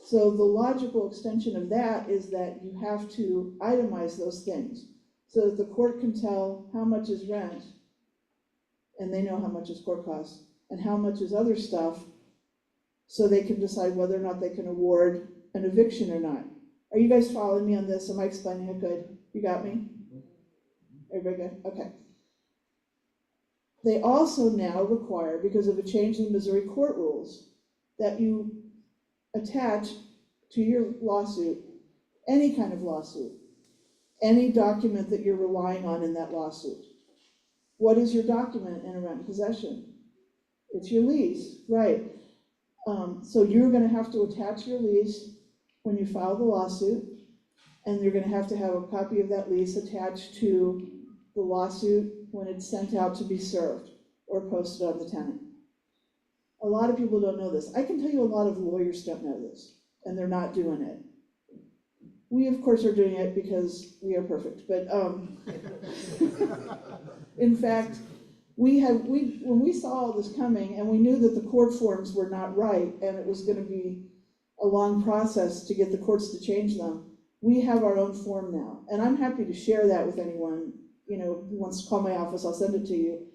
Speaker 13: So the logical extension of that is that you have to itemize those things so that the court can tell how much is rent, and they know how much is court costs, and how much is other stuff, so they can decide whether or not they can award an eviction or not. Are you guys following me on this? Am I explaining it good? You got me? Everybody good? Okay. They also now require, because of a change in the Missouri court rules, that you attach to your lawsuit, any kind of lawsuit, any document that you're relying on in that lawsuit. What is your document in a rent and possession? It's your lease, right? So you're gonna have to attach your lease when you file the lawsuit, and you're gonna have to have a copy of that lease attached to the lawsuit when it's sent out to be served or posted on the tenant. A lot of people don't know this. I can tell you a lot of lawyers don't know this, and they're not doing it. We, of course, are doing it because we are perfect, but in fact, when we saw all this coming and we knew that the court forms were not right and it was gonna be a long process to get the courts to change them, we have our own form now. And I'm happy to share that with anyone, who wants to call my office, I'll send it to you.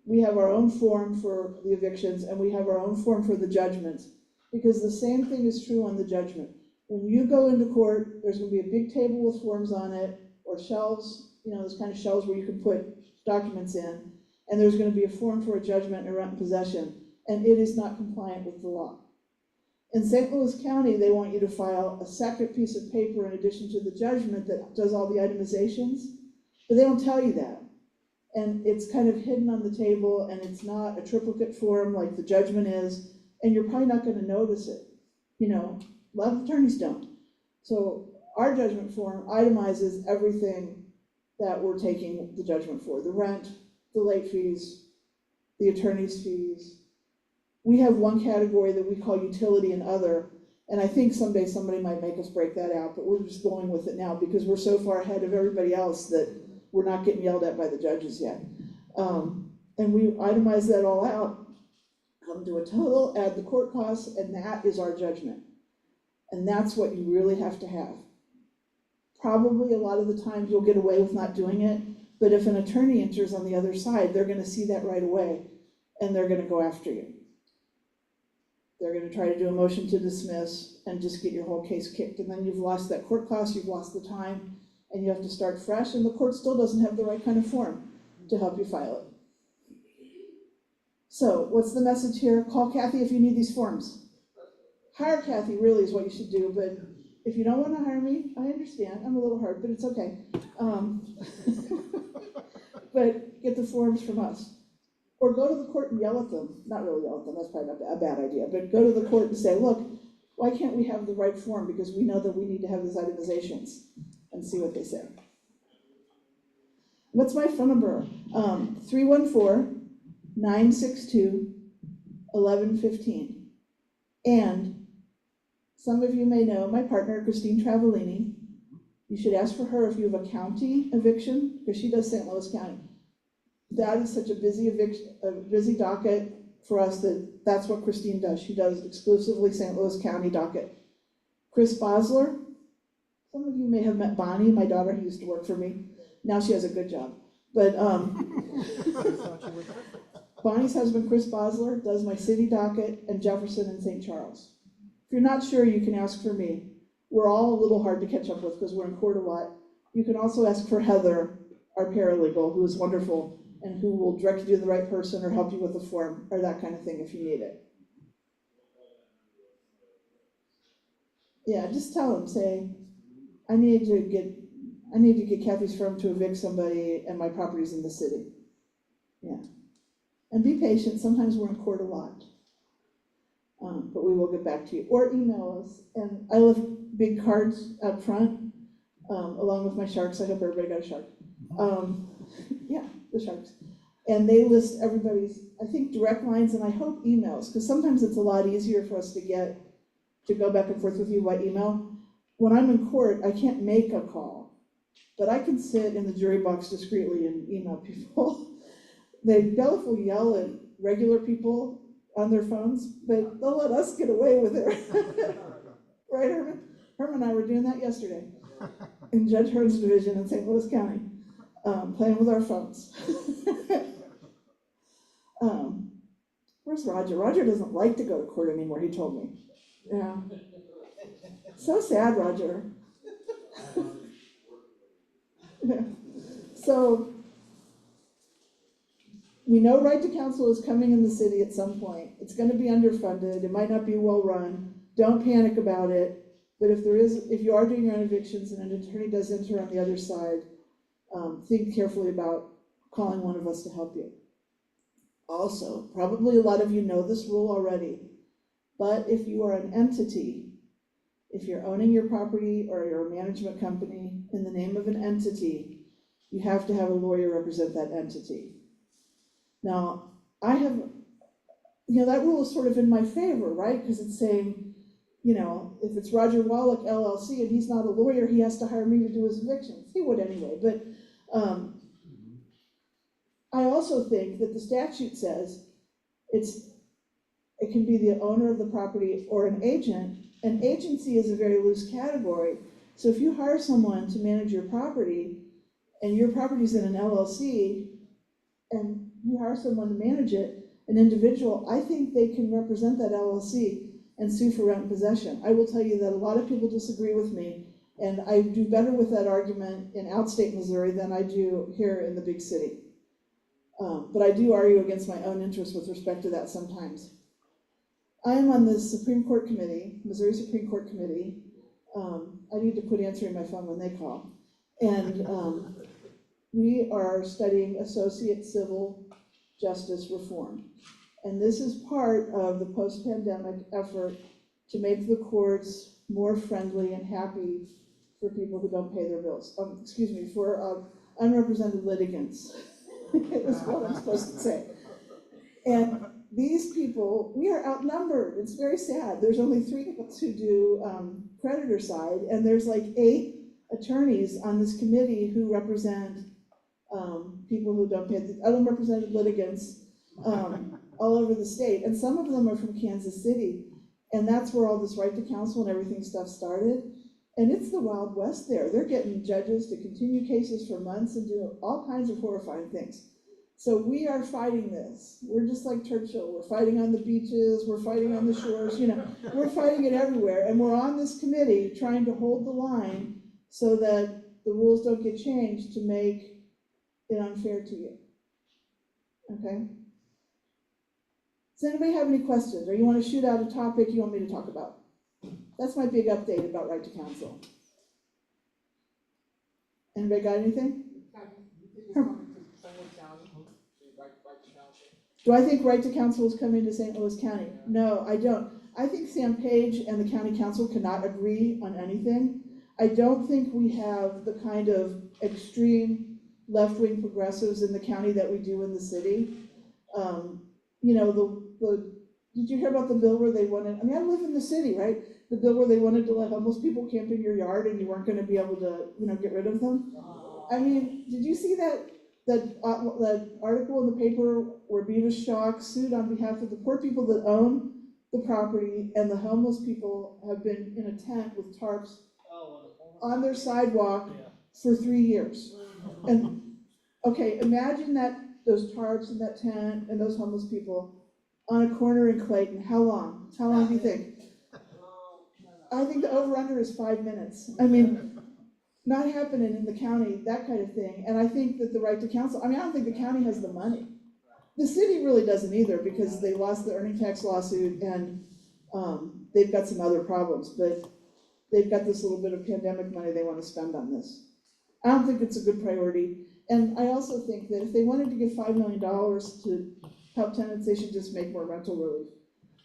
Speaker 13: We have our own form for the evictions and we have our own form for the judgments, because the same thing is true on the judgment. When you go into court, there's gonna be a big table with forms on it, or shelves, those kind of shelves where you can put documents in, and there's gonna be a form for a judgment and a rent and possession, and it is not compliant with the law. In St. Louis County, they want you to file a second piece of paper in addition to the judgment that does all the itemizations, but they don't tell you that. And it's kind of hidden on the table, and it's not a triplicate form like the judgment is, and you're probably not gonna notice it. A lot of attorneys don't. So our judgment form itemizes everything that we're taking the judgment for: the rent, the late fees, the attorney's fees. We have one category that we call utility and other, and I think someday somebody might make us break that out, but we're just going with it now because we're so far ahead of everybody else that we're not getting yelled at by the judges yet. And we itemize that all out, come to a total, add the court costs, and that is our judgment. And that's what you really have to have. Probably a lot of the times you'll get away with not doing it, but if an attorney enters on the other side, they're gonna see that right away, and they're gonna go after you. They're gonna try to do a motion to dismiss and just get your whole case kicked, and then you've lost that court cost, you've lost the time, and you have to start fresh, and the court still doesn't have the right kind of form to help you file it. So what's the message here? Call Kathy if you need these forms. Hire Kathy really is what you should do, but if you don't want to hire me, I understand. I'm a little hard, but it's okay. But get the forms from us. Or go to the court and yell at them, not really yell at them, that's probably not a bad idea, but go to the court and say, look, why can't we have the right form, because we know that we need to have these itemizations, and see what they say. What's my phone number? 314-962-1115. And some of you may know my partner, Christine Travellini. You should ask for her if you have a county eviction, because she does St. Louis County. That is such a busy docket for us that's what Christine does. She does exclusively St. Louis County docket. Chris Bosler, some of you may have met Bonnie, my daughter who used to work for me. Now she has a good job. But Bonnie's husband, Chris Bosler, does my city docket and Jefferson and St. Charles. If you're not sure, you can ask for me. We're all a little hard to catch up with because we're in court a lot. You can also ask for Heather, our paralegal, who is wonderful and who will direct you to the right person or help you with the form or that kind of thing if you need it. Yeah, just tell them, say, I need to get Kathy's firm to evict somebody and my property's in the city. Yeah. And be patient, sometimes we're in court a lot. But we will get back to you. Or email us. And I left big cards up front, along with my sharks. I hope everybody got a shark. Yeah, the sharks. And they list everybody's, I think, direct lines and I hope emails, because sometimes it's a lot easier for us to go back and forth with you by email. When I'm in court, I can't make a call, but I can sit in the jury box discreetly and email people. They both will yell at regular people on their phones, but they'll let us get away with it. Right, Herman? Herman and I were doing that yesterday in Judge Hearn's division in St. Louis County, playing with our phones. Where's Roger? Roger doesn't like to go to court anymore, he told me. Yeah. So sad, Roger. So, we know right to counsel is coming in the city at some point. It's going to be underfunded. It might not be well run. Don't panic about it. But if you are doing your own evictions and an attorney does enter on the other side, think carefully about calling one of us to help you. Also, probably a lot of you know this rule already, but if you are an entity, if you're owning your property or you're a management company in the name of an entity, you have to have a lawyer represent that entity. Now, that rule is sort of in my favor, right? Because it's saying, if it's Roger Wallach LLC and he's not a lawyer, he has to hire me to do his evictions. He would anyway, but I also think that the statute says it can be the owner of the property or an agent. An agency is a very loose category. So if you hire someone to manage your property and your property's in an LLC and you hire someone to manage it, an individual, I think they can represent that LLC and sue for rent and possession. I will tell you that a lot of people disagree with me, and I do better with that argument in outstate Missouri than I do here in the big city. But I do argue against my own interests with respect to that sometimes. I am on the Supreme Court Committee, Missouri Supreme Court Committee. I need to quit answering my phone when they call. And we are studying associate civil justice reform. And this is part of the post-pandemic effort to make the courts more friendly and happy for people who don't pay their bills. For unrepresented litigants, is what I'm supposed to say. And these people, we are outnumbered. It's very sad. There's only 3 of us who do creditor side, and there's like 8 attorneys on this committee who represent people who don't pay, unrepresented litigants all over the state. And some of them are from Kansas City. And that's where all this right to counsel and everything stuff started. And it's the Wild West there. They're getting judges to continue cases for months and do all kinds of horrifying things. So we are fighting this. We're just like Churchill. We're fighting on the beaches. We're fighting on the shores. We're fighting it everywhere. And we're on this committee trying to hold the line so that the rules don't get changed to make it unfair to you. Okay? Does anybody have any questions? Or you want to shoot out a topic you want me to talk about? That's my big update about right to counsel. Anybody got anything? Do I think right to counsel is coming to St. Louis County? No, I don't. I think Sam Page and the county council cannot agree on anything. I don't think we have the kind of extreme left-wing progressives in the county that we do in the city. You know, did you hear about the bill where they wanted, I mean, I live in the city, right? The bill where they wanted to let homeless people camp in your yard and you weren't gonna be able to, you know, get rid of them? I mean, did you see that article in the paper where Beavis Shock sued on behalf of the poor people that own the property, and the homeless people have been in a tent with tarps on their sidewalk for 3 years? And, okay, imagine those tarps and that tent and those homeless people on a corner in Clayton. How long? How long do you think? I think the over-under is 5 minutes. I mean, not happening in the county, that kind of thing. And I think that the right to counsel, I mean, I don't think the county has the money. The city really doesn't either, because they lost the earning tax lawsuit and they've got some other problems, but they've got this little bit of pandemic money they want to spend on this. I don't think it's a good priority. And I also think that if they wanted to give $5 million to help tenants, they should just make more rental relief.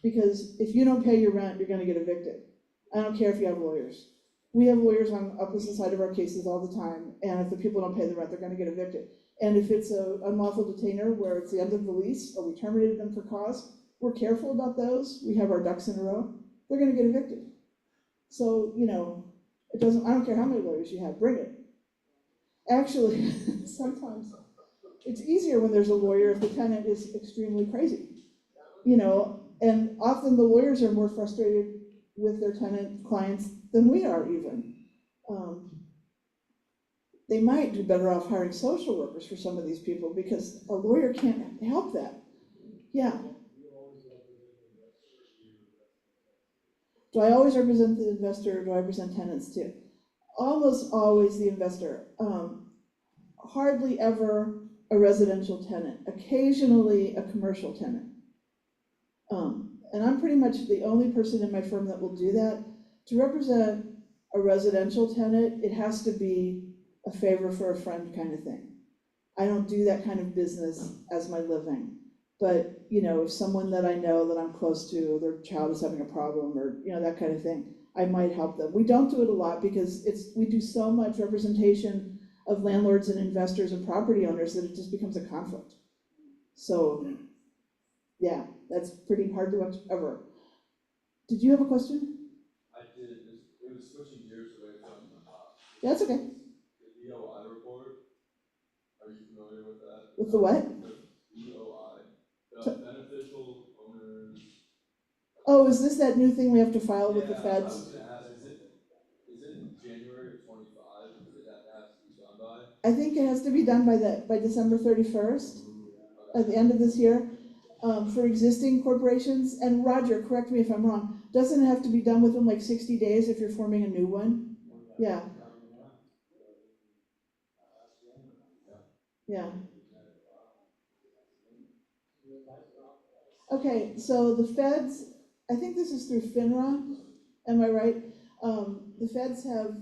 Speaker 13: Because if you don't pay your rent, you're gonna get evicted. I don't care if you have lawyers. We have lawyers on opposite side of our cases all the time, and if the people don't pay the rent, they're gonna get evicted. And if it's an unlawful detainer where it's the end of the lease, or we terminated them for cause, we're careful about those, we have our ducks in a row, they're gonna get evicted. So, you know, I don't care how many lawyers you have, bring it. Actually, sometimes it's easier when there's a lawyer if the tenant is extremely crazy. You know, and often the lawyers are more frustrated with their tenant clients than we are even. They might do better off hiring social workers for some of these people, because a lawyer can't help that. Yeah. Do I always represent the investor, or do I represent tenants too? Almost always the investor. Hardly ever a residential tenant, occasionally a commercial tenant. And I'm pretty much the only person in my firm that will do that. To represent a residential tenant, it has to be a favor for a friend kind of thing. I don't do that kind of business as my living. But, you know, if someone that I know that I'm close to, their child is having a problem, or, you know, that kind of thing, I might help them. We don't do it a lot because we do so much representation of landlords and investors and property owners that it just becomes a conflict. So, yeah, that's pretty hard to watch ever. Did you have a question?
Speaker 6: I did. It was switching gears away from
Speaker 13: That's okay.
Speaker 6: the EOI report. Are you familiar with that?
Speaker 13: With the what?
Speaker 6: The EOI, the beneficial owners.
Speaker 13: Oh, is this that new thing we have to file with the
Speaker 6: I
Speaker 13: feds?
Speaker 6: was gonna ask, is it in January of 25? That has to be done by?
Speaker 13: I think it has to be done by December 31st, at the end of this year, for existing corporations. And Roger, correct me if I'm wrong, doesn't it have to be done within like 60 days if you're forming a new one? Yeah. Yeah. Okay, so the feds, I think this is through FINRA, am I right? The feds have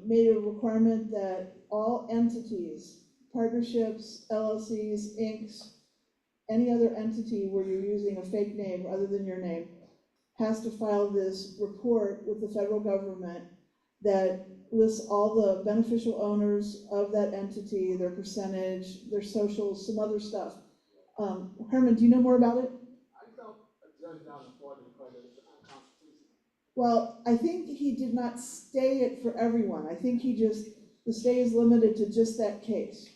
Speaker 13: made a requirement that all entities, partnerships, LLCs, Incs., any other entity where you're using a fake name other than your name, has to file this report with the federal government that lists all the beneficial owners of that entity, their percentage, their socials, some other stuff. Herman, do you know more about it?
Speaker 12: I felt a judge down in Florida declared it unconstitutional.
Speaker 13: Well, I think he did not stay it for everyone. I think the stay is limited to just that case.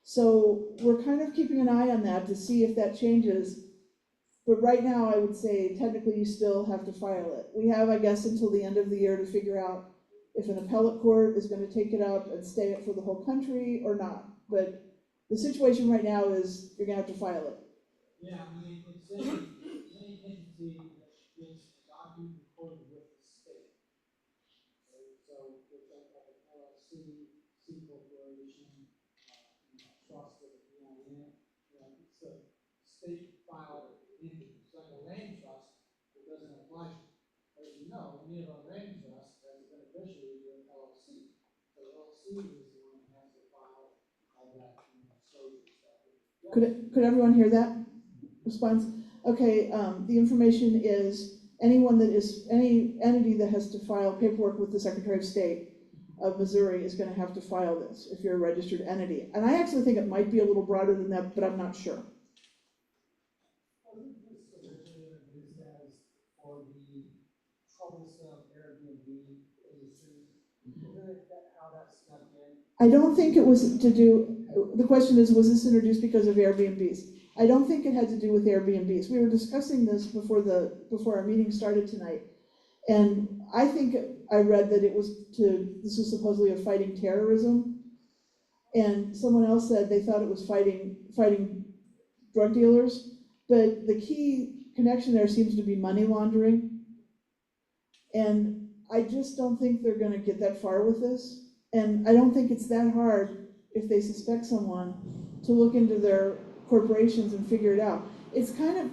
Speaker 13: So we're kind of keeping an eye on that to see if that changes. But right now, I would say technically you still have to file it. We have, I guess, until the end of the year to figure out if an appellate court is going to take it up and stay it for the whole country or not. But the situation right now is you're going to have to file it.
Speaker 12: Yeah, I mean, it's any entity that is a document recorded with the state. So it's like an LLC, C corporation, trust with an EIN, it's the state filed entity. It's like a land trust, it doesn't apply to. As you know, when you have a land trust, as a beneficiary, you're an LLC. So LLC is the one that has to file all that, disclosure stuff.
Speaker 13: Could everyone hear that response? Okay, the information is any entity that has to file paperwork with the Secretary of State of Missouri is gonna have to file this if you're a registered entity. And I actually think it might be a little broader than that, but I'm not sure.
Speaker 12: Wasn't this originally introduced as for the troublesome Airbnb industry? Isn't that how that snuck in?
Speaker 13: I don't think it was to do, the question is, was this introduced because of Airbnbs? I don't think it had to do with Airbnbs. We were discussing this before our meeting started tonight. And I think I read that this was supposedly a fighting terrorism. And someone else said they thought it was fighting drug dealers. But the key connection there seems to be money laundering. And I just don't think they're gonna get that far with this. And I don't think it's that hard if they suspect someone to look into their corporations and figure it out. It's kind of,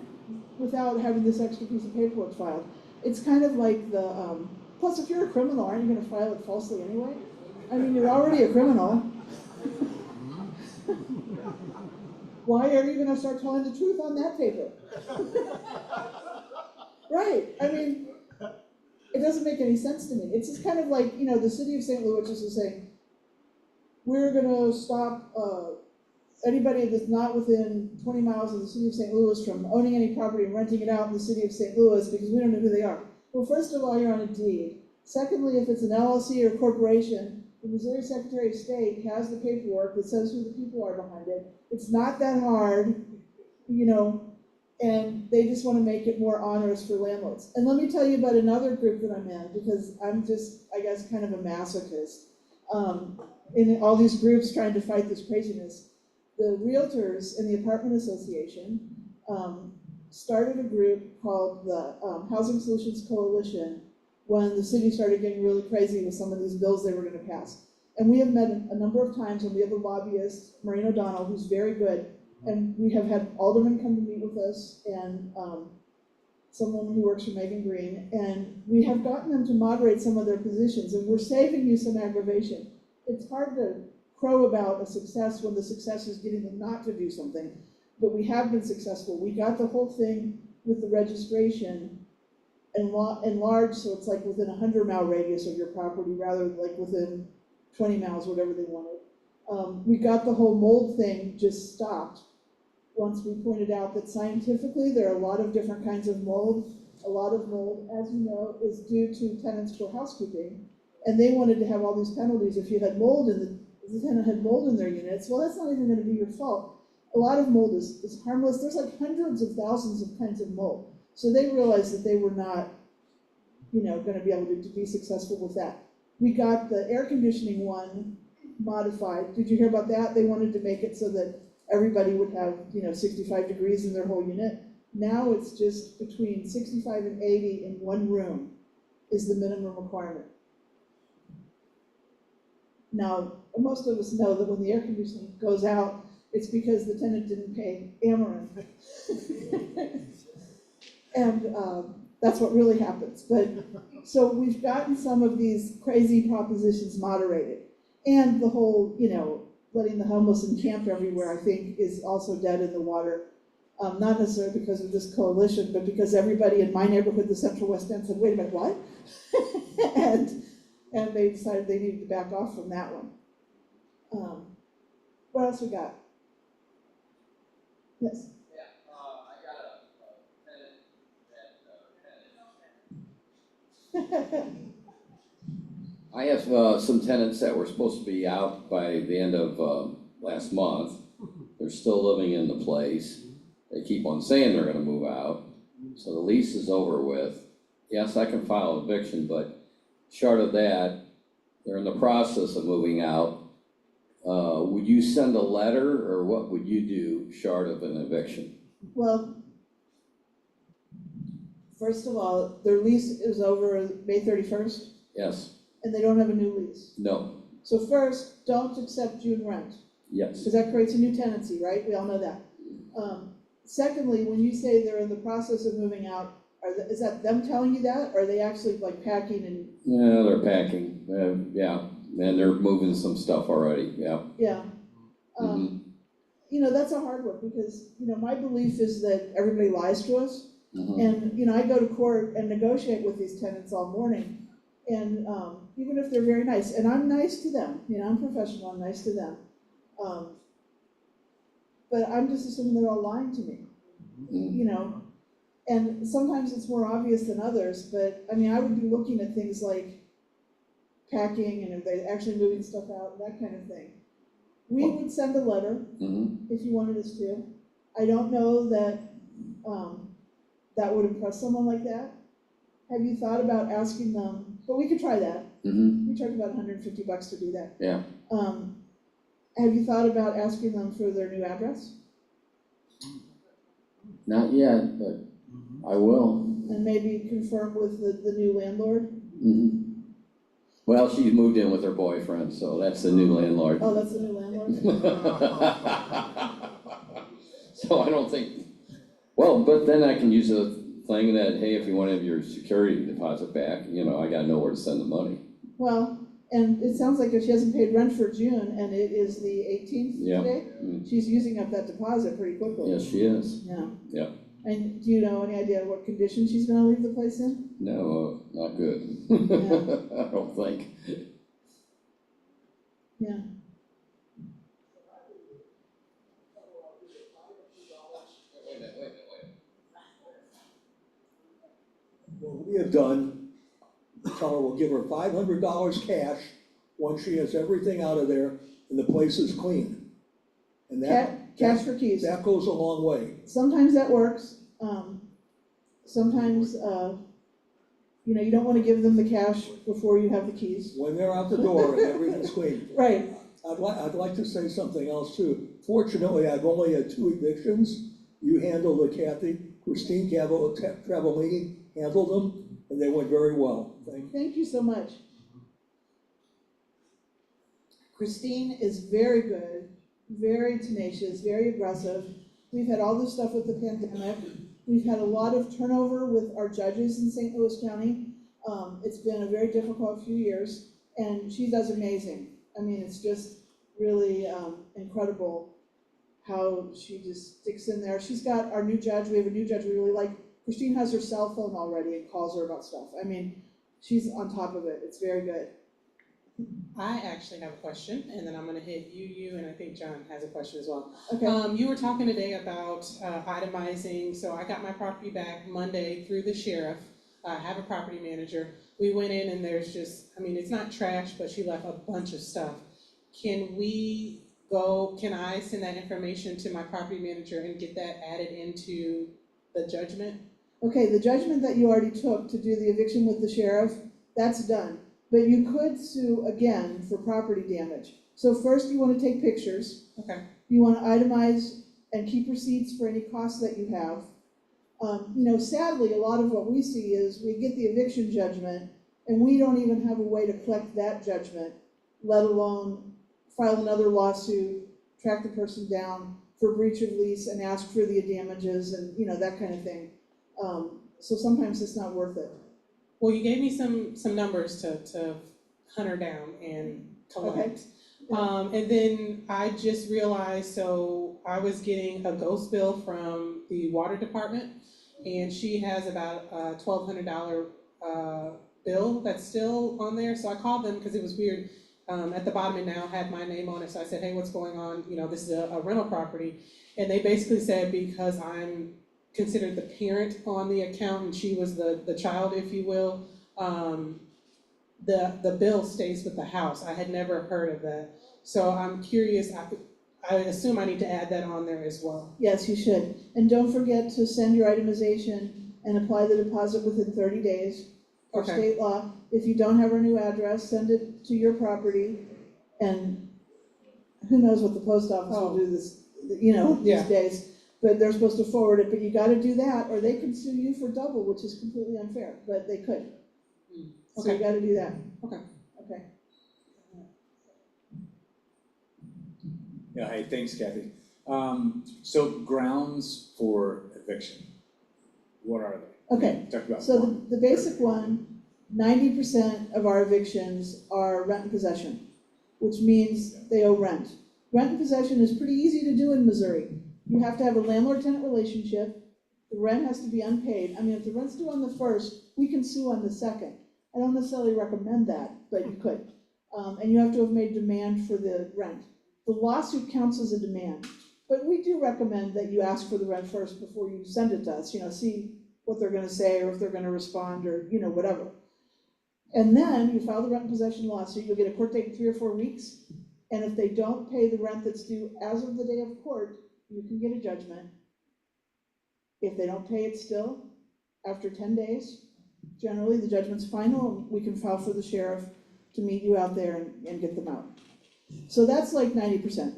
Speaker 13: without having this extra piece of paperwork filed, it's kind of like plus if you're a criminal, aren't you gonna file it falsely anyway? I mean, you're already a criminal. Why are you gonna start telling the truth on that paper? Right, I mean, it doesn't make any sense to me. It's just kind of like, the city of St. Louis is saying, we're gonna stop anybody that's not within 20 miles of the city of St. Louis from owning any property and renting it out in the city of St. Louis because we don't know who they are. Well, first of all, you're on a deed. Secondly, if it's an LLC or corporation, the Missouri Secretary of State has the paperwork that says who the people are behind it. It's not that hard, and they just want to make it more onerous for landlords. And let me tell you about another group that I'm in, because I'm just, I guess, kind of a masochist in all these groups trying to fight this craziness. The realtors in the apartment association started a group called the Housing Solutions Coalition when the city started getting really crazy with some of these bills they were going to pass. And we have met a number of times, and we have a lobbyist, Maureen O'Donnell, who's very good. And we have had aldermen come to meet with us, and someone who works for Megan Green, and we have gotten them to moderate some of their positions, and we're saving you some aggravation. It's hard to crow about a success when the success is getting them not to do something, but we have been successful. We got the whole thing with the registration enlarged, so it's like within a 100-mile radius of your property rather than like within 20 miles, whatever they wanted. We got the whole mold thing just stopped once we pointed out that scientifically there are a lot of different kinds of mold. A lot of mold, as you know, is due to tenants' poor housekeeping, and they wanted to have all these penalties if you had mold if the tenant had mold in their units. Well, that's not even going to be your fault. A lot of mold is harmless. There's like hundreds of thousands of kinds of mold. So they realized that they were not, going to be able to be successful with that. We got the air conditioning one modified. Did you hear about that? They wanted to make it so that everybody would have, 65 degrees in their whole unit. Now it's just between 65 and 80 in one room is the minimum requirement. Now, most of us know that when the air conditioning goes out, it's because the tenant didn't pay Ameren. And that's what really happens. But so we've gotten some of these crazy propositions moderated. And the whole, letting the homeless encamp everywhere, I think, is also dead in the water. Not necessarily because of this coalition, but because everybody in my neighborhood, the Central West End, said, wait a minute, what? and they decided they needed to back off from that one. What else we got? Yes?
Speaker 14: I have some tenants that were supposed to be out by the end of last month. They're still living in the place. They keep on saying they're gonna move out. So the lease is over with. Yes, I can file eviction, but short of that, they're in the process of moving out. Would you send a letter, or what would you do short of an eviction?
Speaker 13: Well, first of all, their lease is over May 31st,
Speaker 14: Yes,
Speaker 13: and they don't have a new lease.
Speaker 14: no,
Speaker 13: So first, don't accept June rent,
Speaker 14: yes.
Speaker 13: because that creates a new tenancy, right? We all know that. Secondly, when you say they're in the process of moving out, is that them telling you that, or are they actually like packing and?
Speaker 14: Yeah, they're packing, yeah, and they're moving some stuff already, yeah.
Speaker 13: Yeah. you know, that's a hard one, because, you know, my belief is that everybody lies to us.
Speaker 14: Mhm.
Speaker 13: And, you know, I go to court and negotiate with these tenants all morning, and, even if they're very nice, and I'm nice to them, you know, I'm professional, I'm nice to them. But I'm just assuming they're all lying to me, you know? And sometimes it's more obvious than others, but, I mean, I would be looking at things like packing, and if they're actually moving stuff out, that kind of thing. We would send a letter
Speaker 14: Mhm.
Speaker 13: if you wanted us to. I don't know that, that would impress someone like that. Have you thought about asking them, but we could try that.
Speaker 14: Mhm.
Speaker 13: We charge about $150 to do that.
Speaker 14: Yeah.
Speaker 13: Have you thought about asking them for their new address?
Speaker 14: Not yet, but I will.
Speaker 13: And maybe confirm with the new landlord?
Speaker 14: Mhm. Well, she's moved in with her boyfriend, so that's the new landlord.
Speaker 13: Oh, that's the new landlord?
Speaker 14: So I don't think, well, but then I can use a thing that, hey, if you want to have your security deposit back, you know, I gotta know where to send the money.
Speaker 13: Well, and it sounds like if she hasn't paid rent for June, and it is the 18th
Speaker 14: Yeah.
Speaker 13: today, she's using up that deposit pretty quickly.
Speaker 14: Yes, she is.
Speaker 13: Yeah.
Speaker 14: Yeah.
Speaker 13: And do you know any idea what condition she's gonna leave the place in?
Speaker 14: No, not good.
Speaker 13: Yeah.
Speaker 14: I don't think.
Speaker 13: Yeah.
Speaker 5: What we have done, tell her we'll give her $500 cash once she has everything out of there and the place is clean. And
Speaker 13: Cash for keys.
Speaker 5: that goes a long way.
Speaker 13: Sometimes that works, sometimes, you know, you don't wanna give them the cash before you have the keys.
Speaker 5: When they're out the door and everything's clean.
Speaker 13: Right,
Speaker 5: I'd like to say something else too. Fortunately, I've only had 2 evictions. You handled it, Kathy. Christine Travellini handled them, and they went very well. Thank you.
Speaker 13: thank you so much. Christine is very good, very tenacious, very aggressive. We've had all this stuff with the pandemic. We've had a lot of turnover with our judges in St. Louis County. It's been a very difficult few years, and she does amazing. I mean, it's just really, incredible how she just sticks in there. She's got our new judge, we have a new judge we really like. Christine has her cell phone already and calls her about stuff. I mean, she's on top of it, it's very good.
Speaker 15: I actually have a question, and then I'm gonna hit you, and I think John has a question as well.
Speaker 13: Okay.
Speaker 15: You were talking today about itemizing, so I got my property back Monday through the sheriff. I have a property manager. We went in and there's just, I mean, it's not trash, but she left a bunch of stuff. Can I send that information to my property manager and get that added into the judgment?
Speaker 13: Okay, the judgment that you already took to do the eviction with the sheriff, that's done. But you could sue again for property damage. So first you wanna take pictures.
Speaker 15: Okay.
Speaker 13: You wanna itemize and keep receipts for any costs that you have. You know, sadly, a lot of what we see is we get the eviction judgment and we don't even have a way to collect that judgment, let alone file another lawsuit, track the person down for breach of lease and ask for the damages and, you know, that kind of thing. So sometimes it's not worth it.
Speaker 15: Well, you gave me some numbers to hunt her down and collect.
Speaker 13: Okay.
Speaker 15: And then I just realized, so I was getting a ghost bill from the water department, and she has about a $1,200 bill that's still on there. So I called them because it was weird. At the bottom it now had my name on it. So I said, hey, what's going on? You know, this is a rental property. And they basically said, because I'm considered the parent on the account and she was the child, if you will, the bill stays with the house. I had never heard of that. So I'm curious, I assume I need to add that on there as well.
Speaker 13: Yes, you should. And don't forget to send your itemization and apply the deposit within 30 days per
Speaker 15: Okay.
Speaker 13: state law. If you don't have her new address, send it to your property, and who knows what the post office will do this, you know, these
Speaker 15: Yeah.
Speaker 13: days. But they're supposed to forward it, but you gotta do that, or they can sue you for double, which is completely unfair, but they could. So you
Speaker 15: Okay.
Speaker 13: gotta do that.
Speaker 15: Okay.
Speaker 13: Okay.
Speaker 16: Yeah, hey, thanks, Kathy. So grounds for eviction, what are they?
Speaker 13: Okay,
Speaker 16: Talk about
Speaker 13: so
Speaker 16: one.
Speaker 13: the basic one, 90% of our evictions are rent and possession, which means they owe rent. Rent and possession is pretty easy to do in Missouri. You have to have a landlord-tenant relationship, the rent has to be unpaid. I mean, if the rent's due on the first, we can sue on the second. I don't necessarily recommend that, but you could. And you have to have made demand for the rent. The lawsuit counts as a demand, but we do recommend that you ask for the rent first before you send it to us, see what they're gonna say, or if they're gonna respond, or, whatever. And then you file the rent and possession lawsuit, you'll get a court date in 3 or 4 weeks, and if they don't pay the rent that's due as of the day of court, you can get a judgment. If they don't pay it still, after 10 days, generally the judgment's final, and we can file for the sheriff to meet you out there and get them out. So that's like 90%.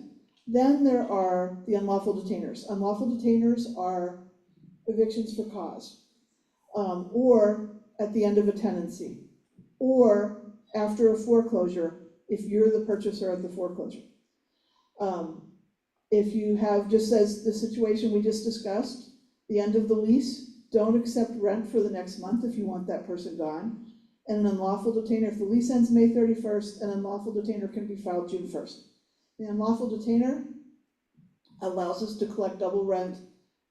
Speaker 13: Then there are the unlawful detainers. Unlawful detainers are evictions for cause, or at the end of a tenancy, or after a foreclosure, if you're the purchaser of the foreclosure. If you have, just as the situation we just discussed, the end of the lease, don't accept rent for the next month if you want that person gone. And an unlawful detainer, if the lease ends May 31st, an unlawful detainer can be filed June 1st. The unlawful detainer allows us to collect double rent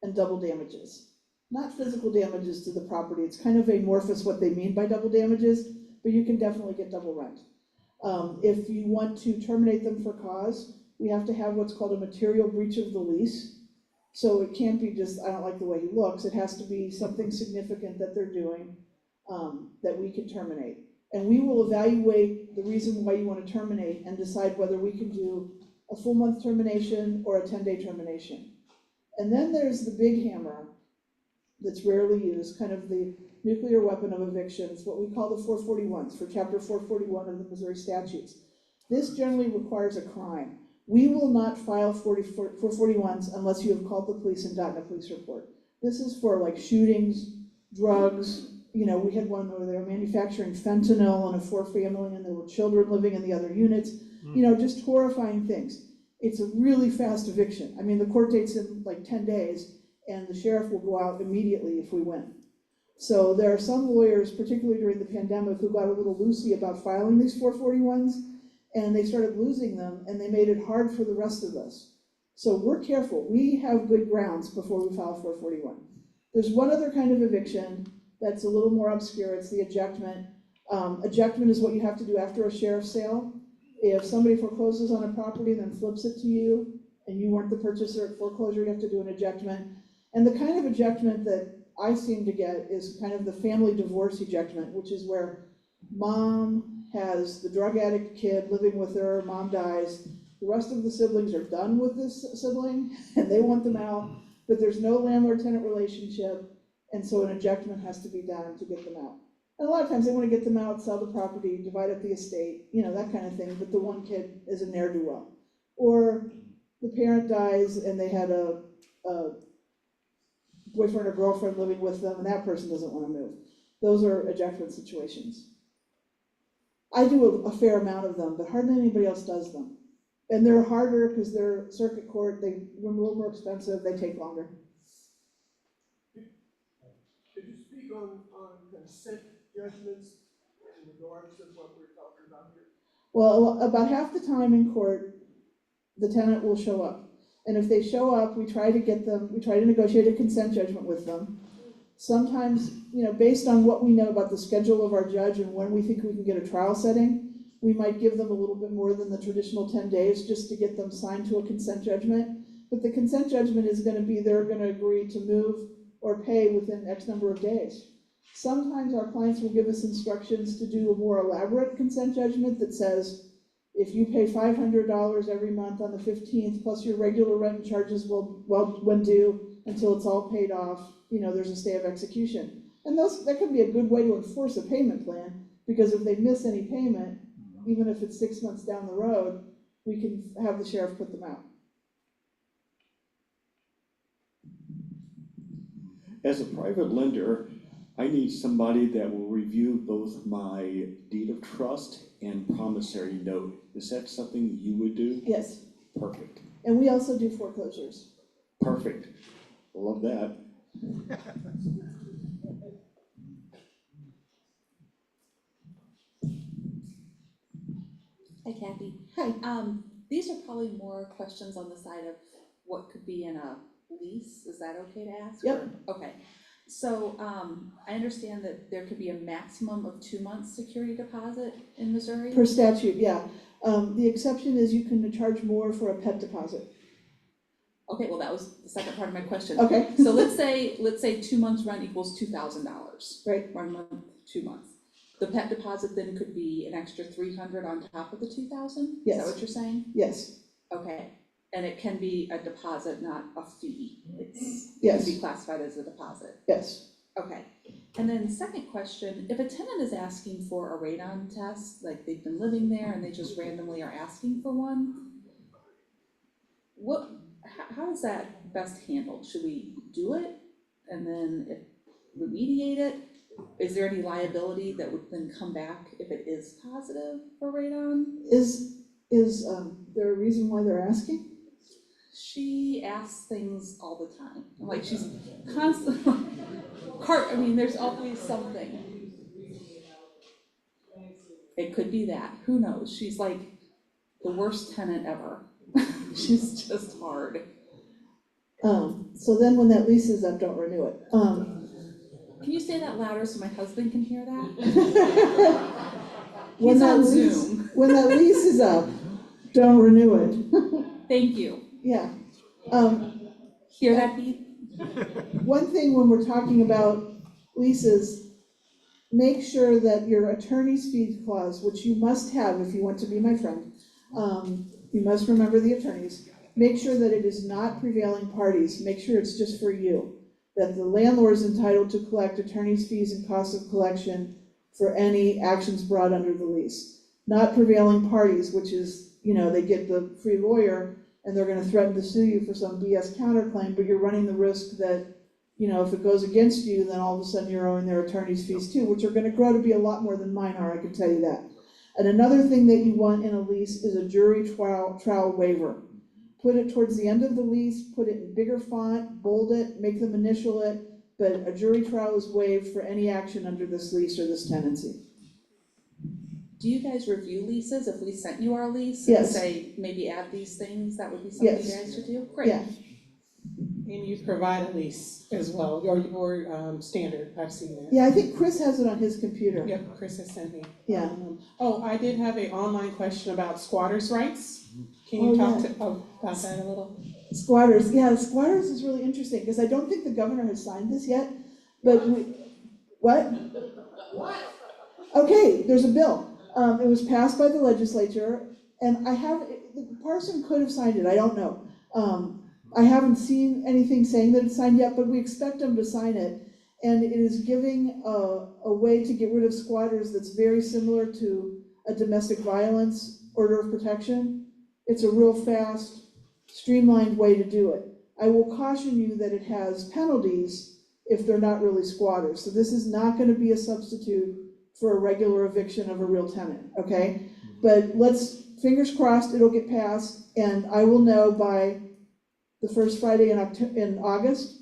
Speaker 13: and double damages. Not physical damages to the property, it's kind of amorphous what they mean by double damages, but you can definitely get double rent. If you want to terminate them for cause, we have to have what's called a material breach of the lease. So it can't be just, I don't like the way he looks, it has to be something significant that they're doing that we can terminate. And we will evaluate the reason why you want to terminate and decide whether we can do a full month termination or a 10-day termination. And then there's the big hammer that's rarely used, kind of the nuclear weapon of evictions, what we call the 441s for Chapter 441 of the Missouri statutes. This generally requires a crime. We will not file 441s unless you have called the police and gotten a police report. This is for like shootings, drugs. We had one where they were manufacturing fentanyl in a 4-family and there were children living in the other units. Just horrifying things. It's a really fast eviction. I mean, the court date's in like 10 days and the sheriff will go out immediately if we win. So there are some lawyers, particularly during the pandemic, who got a little loosey about filing these 441s, and they started losing them, and they made it hard for the rest of us. So we're careful. We have good grounds before we file 441. There's one other kind of eviction that's a little more obscure. It's the ejectment. Ejectment is what you have to do after a sheriff's sale. If somebody forecloses on a property and then flips it to you, and you weren't the purchaser at foreclosure, you have to do an ejectment. And the kind of ejectment that I seem to get is kind of the family divorce ejectment, which is where mom has the drug addict kid living with her, mom dies, the rest of the siblings are done with this sibling, and they want them out, but there's no landlord-tenant relationship, and so an ejectment has to be done to get them out. And a lot of times they want to get them out, sell the property, divide up the estate, that kind of thing, but the one kid is a ne'er-do-well. Or the parent dies and they had a boyfriend or girlfriend living with them, and that person doesn't want to move. Those are ejectment situations. I do a fair amount of them, but hardly anybody else does them. And they're harder because they're circuit court, they're a little more expensive, they take longer.
Speaker 17: Could you speak on consent judgments in regards to what we're talking about here?
Speaker 13: Well, about half the time in court, the tenant will show up. And if they show up, we try to negotiate a consent judgment with them. Sometimes, based on what we know about the schedule of our judge and when we think we can get a trial setting, we might give them a little bit more than the traditional 10 days just to get them signed to a consent judgment. But the consent judgment is going to be they're going to agree to move or pay within X number of days. Sometimes our clients will give us instructions to do a more elaborate consent judgment that says, if you pay $500 every month on the 15th, plus your regular rent and charges when due until it's all paid off, there's a stay of execution. And that can be a good way to enforce a payment plan, because if they miss any payment, even if it's 6 months down the road, we can have the sheriff put them out.
Speaker 8: As a private lender, I need somebody that will review both my deed of trust and promissory note. Is that something you would do?
Speaker 13: Yes.
Speaker 8: Perfect.
Speaker 13: And we also do foreclosures.
Speaker 8: Perfect. Love that.
Speaker 18: Hi, Kathy.
Speaker 13: Hi.
Speaker 18: these are probably more questions on the side of what could be in a lease, is that okay to ask?
Speaker 13: Yep.
Speaker 18: Or- Okay, so, I understand that there could be a maximum of 2 months security deposit in Missouri?
Speaker 13: Per statute, yeah. The exception is you can charge more for a pet deposit.
Speaker 18: Okay, well, that was the second part of my question.
Speaker 13: Okay.
Speaker 18: So let's say 2 months rent equals $2,000.
Speaker 13: Right.
Speaker 18: 1 month, 2 months. The pet deposit then could be an extra 300 on top of the 2,000?
Speaker 13: Yes.
Speaker 18: Is that what you're saying?
Speaker 13: Yes,
Speaker 18: Okay, and it can be a deposit, not a fee. It
Speaker 13: Yes.
Speaker 18: can be classified as a deposit.
Speaker 13: yes.
Speaker 18: Okay, and then second question, if a tenant is asking for a radon test, like they've been living there and they just randomly are asking for one, how is that best handled? Should we do it and then remediate it? Is there any liability that would then come back if it is positive for radon?
Speaker 13: Is there a reason why they're asking?
Speaker 18: She asks things all the time, like she's constantly, there's always something. It could be that, who knows, she's like the worst tenant ever. She's just hard.
Speaker 13: So then when that lease is up, don't renew it.
Speaker 18: Can you say that louder so my husband can hear that?
Speaker 13: When
Speaker 18: He's
Speaker 13: that
Speaker 18: on
Speaker 13: lease,
Speaker 18: Zoom.
Speaker 13: when that lease is up, don't renew it.
Speaker 18: Thank you.
Speaker 13: Yeah.
Speaker 18: Hear that, Heath?
Speaker 13: One thing when we're talking about leases, make sure that your attorney's fees clause, which you must have if you want to be my friend, you must remember the attorneys, make sure that it is not prevailing parties, make sure it's just for you. That the landlord is entitled to collect attorney's fees and costs of collection for any actions brought under the lease. Not prevailing parties, which is, they get the free lawyer and they're gonna threaten to sue you for some BS counterclaim, but you're running the risk that, if it goes against you, then all of a sudden you're owing their attorney's fees too, which are gonna grow to be a lot more than mine are, I can tell you that. And another thing that you want in a lease is a jury trial waiver. Put it towards the end of the lease, put it in bigger font, bold it, make them initial it, but a jury trial is waived for any action under this lease or this tenancy.
Speaker 18: Do you guys review leases? If we sent you our lease and
Speaker 13: Yes.
Speaker 18: say, maybe add these things, that would be something you
Speaker 13: Yes.
Speaker 18: guys should do? Great.
Speaker 13: Yeah.
Speaker 15: And you provide a lease as well, or standard, I've seen that.
Speaker 13: Yeah, I think Chris has it on his computer.
Speaker 15: Yep, Chris has sent me.
Speaker 13: Yeah.
Speaker 15: I did have an online question about squatters' rights. Can
Speaker 13: Oh,
Speaker 15: you talk
Speaker 13: yeah.
Speaker 15: about that a little?
Speaker 13: Squatters, squatters is really interesting, because I don't think the governor has signed this yet, but what? Okay, there's a bill. It was passed by the legislature, and the person could have signed it, I don't know. I haven't seen anything saying that it's signed yet, but we expect them to sign it. And it is giving a way to get rid of squatters that's very similar to a domestic violence order of protection. It's a real fast, streamlined way to do it. I will caution you that it has penalties if they're not really squatters. So this is not gonna be a substitute for a regular eviction of a real tenant, okay? But fingers crossed, it'll get passed, and I will know by the first Friday in August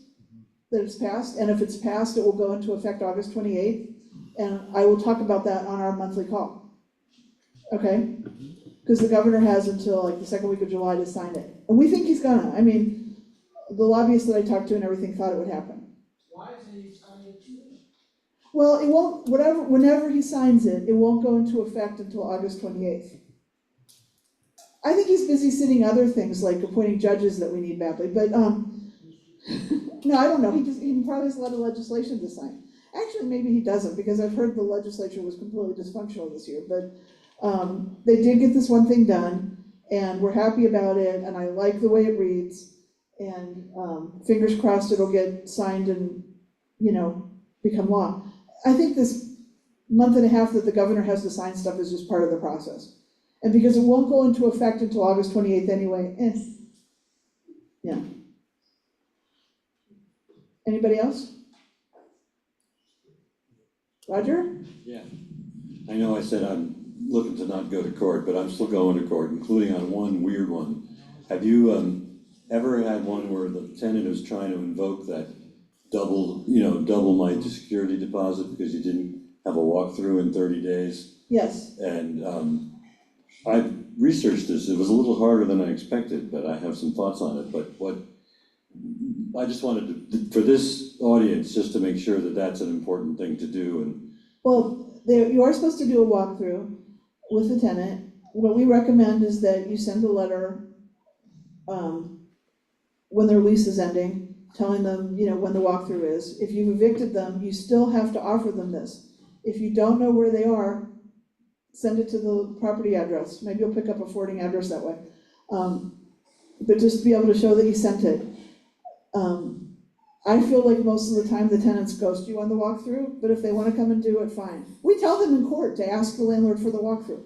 Speaker 13: that it's passed, and if it's passed, it will go into effect August 28th, and I will talk about that on our monthly call, okay? Because the governor has until like the second week of July to sign it, and we think he's gonna. The lobbyists that I talked to and everything thought it would happen.
Speaker 12: Why isn't he signing it?
Speaker 13: Well, it won't, whenever he signs it, it won't go into effect until August 28th. I think he's busy sitting other things like appointing judges that we need badly, but, no, I don't know, he probably has a lot of legislation to sign. Actually, maybe he doesn't, because I've heard the legislature was completely dysfunctional this year, but, they did get this one thing done, and we're happy about it, and I like the way it reads, and, fingers crossed it'll get signed and, become law. I think this month and a half that the governor has to sign stuff is just part of the process. And because it won't go into effect until August 28th anyway, yeah. Anybody else? Roger?
Speaker 19: Yeah. I know I said I'm looking to not go to court, but I'm still going to court, including on one weird one. Have you ever had one where the tenant is trying to invoke that double my security deposit because you didn't have a walkthrough in 30 days?
Speaker 13: Yes.
Speaker 19: And I've researched this, it was a little harder than I expected, but I have some thoughts on it, but I just wanted to, for this audience, just to make sure that that's an important thing to do, and
Speaker 13: Well, you are supposed to do a walkthrough with the tenant. What we recommend is that you send a letter, when their lease is ending, telling them, when the walkthrough is. If you've evicted them, you still have to offer them this. If you don't know where they are, send it to the property address. Maybe you'll pick up a forwarding address that way. But just be able to show that you sent it. I feel like most of the time the tenants ghost you on the walkthrough, but if they wanna come and do it, fine. We tell them in court to ask the landlord for the walkthrough.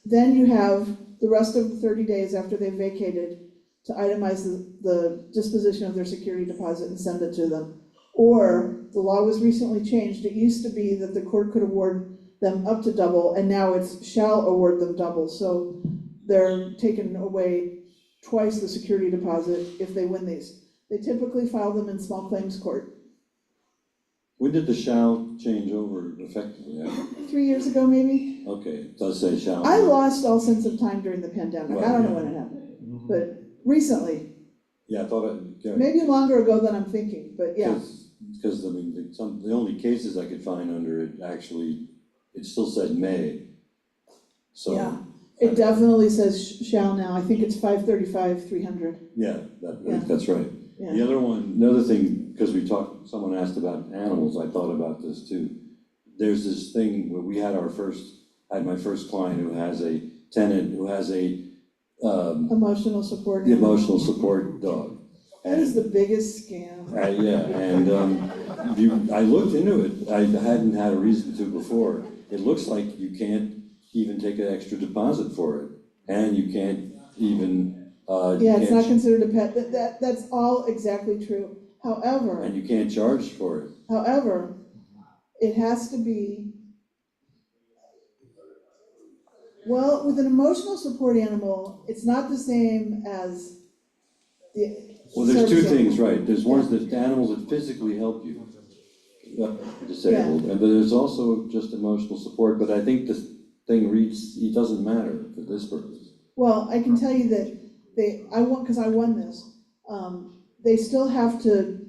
Speaker 13: Then you have the rest of the 30 days after they've vacated to itemize the disposition of their security deposit and send it to them. Or, the law was recently changed. It used to be that the court could award them up to double, and now it's shall award them double. So they're taking away twice the security deposit if they win these. They typically file them in small claims court.
Speaker 19: when did the shall change over effectively?
Speaker 13: 3 years ago, maybe?
Speaker 19: Okay, it does say shall.
Speaker 13: I lost all sense of time during the pandemic. I don't know when it happened, but recently,
Speaker 19: Yeah, I thought it.
Speaker 13: maybe longer ago than I'm thinking, but yeah.
Speaker 19: Because, I mean, the only cases I could find under it, actually, it still said may, so.
Speaker 13: Yeah, it definitely says shall now. I think it's 535-300.
Speaker 19: Yeah, that's right.
Speaker 13: Yeah.
Speaker 19: The other one, another thing, because someone asked about animals, I thought about this too. There's this thing where I had my first client who has a tenant who has a,
Speaker 13: Emotional support.
Speaker 19: the emotional support dog.
Speaker 13: That is the biggest scam.
Speaker 19: Yeah, and I looked into it, I hadn't had a reason to before. It looks like you can't even take an extra deposit for it, and you can't even,
Speaker 13: Yeah, it's not considered a pet. That's all exactly true. However.
Speaker 19: And you can't charge for it.
Speaker 13: However, it has to be, well, with an emotional support animal, it's not the same as the.
Speaker 19: Well, there's two
Speaker 13: service
Speaker 19: things,
Speaker 13: animal.
Speaker 19: right, there's ones that, animals that physically help you, disabled, and but there's also just emotional support, but I think this thing reads, it doesn't matter for this purpose.
Speaker 13: Well, I can tell you that because I won this, they still have to,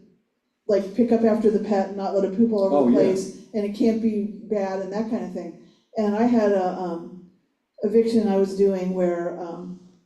Speaker 13: like, pick up after the pet and not let it poop all over the place, and it can't be bad and that kind of thing. And I had a eviction I was doing where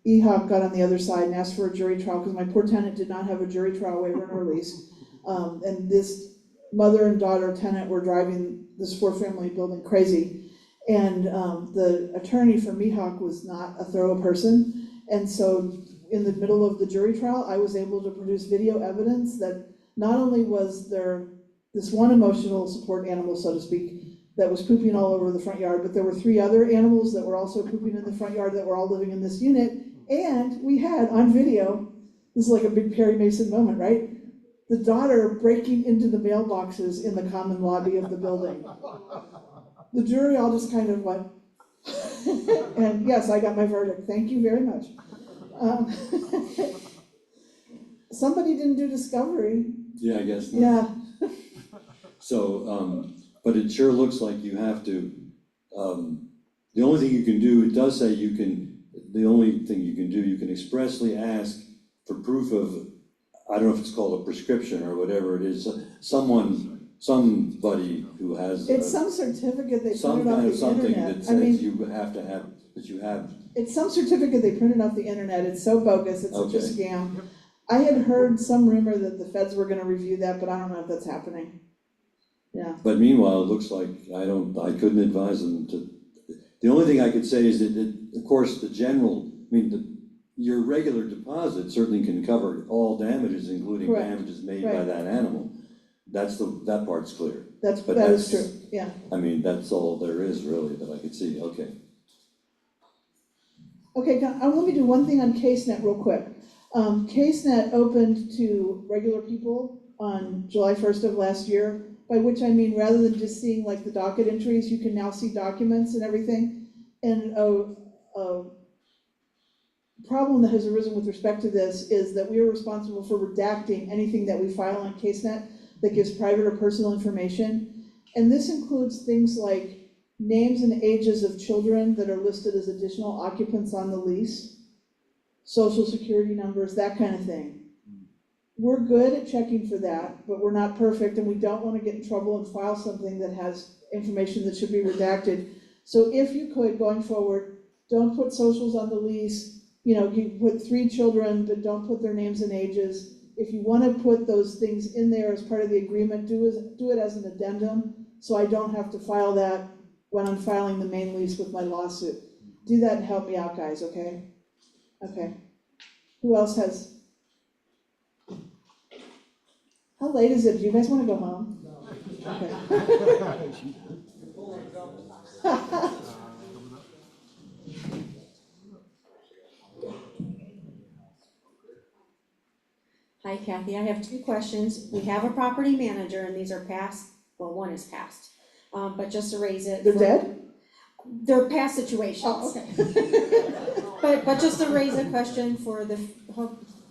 Speaker 13: EHOP got on the other side and asked for a jury trial, because my poor tenant did not have a jury trial waiver and release. And this mother and daughter tenant were driving this 4-family building crazy. And the attorney for Mihawk was not a thorough person. And so in the middle of the jury trial, I was able to produce video evidence that not only was there this one emotional support animal, so to speak, that was pooping all over the front yard, but there were 3 other animals that were also pooping in the front yard that were all living in this unit. And we had on video, this is like a big Perry Mason moment, right? The daughter breaking into the mailboxes in the common lobby of the building. The jury all just kind of went, and yes, I got my verdict, thank you very much. Somebody didn't do discovery.
Speaker 19: Yeah, I guess not.
Speaker 13: Yeah.
Speaker 19: So, but it sure looks like you have to, the only thing you can do, it does say the only thing you can do, you can expressly ask for proof of, I don't know if it's called a prescription or whatever it is, somebody who has.
Speaker 13: It's some certificate they
Speaker 19: some
Speaker 13: printed off
Speaker 19: kind
Speaker 13: the
Speaker 19: of something
Speaker 13: internet.
Speaker 19: that says you have to have, that you have.
Speaker 13: It's some certificate they printed off the internet. It's so bogus, it's such a
Speaker 19: Okay.
Speaker 13: scam. I had heard some rumor that the feds were gonna review that, but I don't know if that's happening. Yeah.
Speaker 19: But meanwhile, it looks like I couldn't advise them to, the only thing I could say is that, of course, your regular deposit certainly can cover all damages, including
Speaker 13: Correct.
Speaker 19: damages made by
Speaker 13: Right.
Speaker 19: that animal. That part's clear.
Speaker 13: That
Speaker 19: But
Speaker 13: is true, yeah.
Speaker 19: I mean, that's all there is really that I could see, okay.
Speaker 13: Okay, let me do one thing on CaseNet real quick. CaseNet opened to regular people on July 1st of last year, by which I mean, rather than just seeing like the docket entries, you can now see documents and everything. And a problem that has arisen with respect to this is that we are responsible for redacting anything that we file on CaseNet that gives private or personal information. And this includes things like names and ages of children that are listed as additional occupants on the lease, social security numbers, that kind of thing. We're good at checking for that, but we're not perfect, and we don't want to get in trouble and file something that has information that should be redacted. So if you could, going forward, don't put socials on the lease. You put 3 children, but don't put their names and ages. If you want to put those things in there as part of the agreement, do it as an addendum, so I don't have to file that when I'm filing the main lease with my lawsuit. Do that and help me out, guys, okay? Okay. Who else has? How late is it? Do you guys want to go home? Okay.
Speaker 20: Hi Kathy, I have 2 questions. We have a property manager and these are past, well, one is past, but just to raise it.
Speaker 13: They're dead?
Speaker 20: They're past situations.
Speaker 13: Oh, okay.
Speaker 20: But just to raise a question for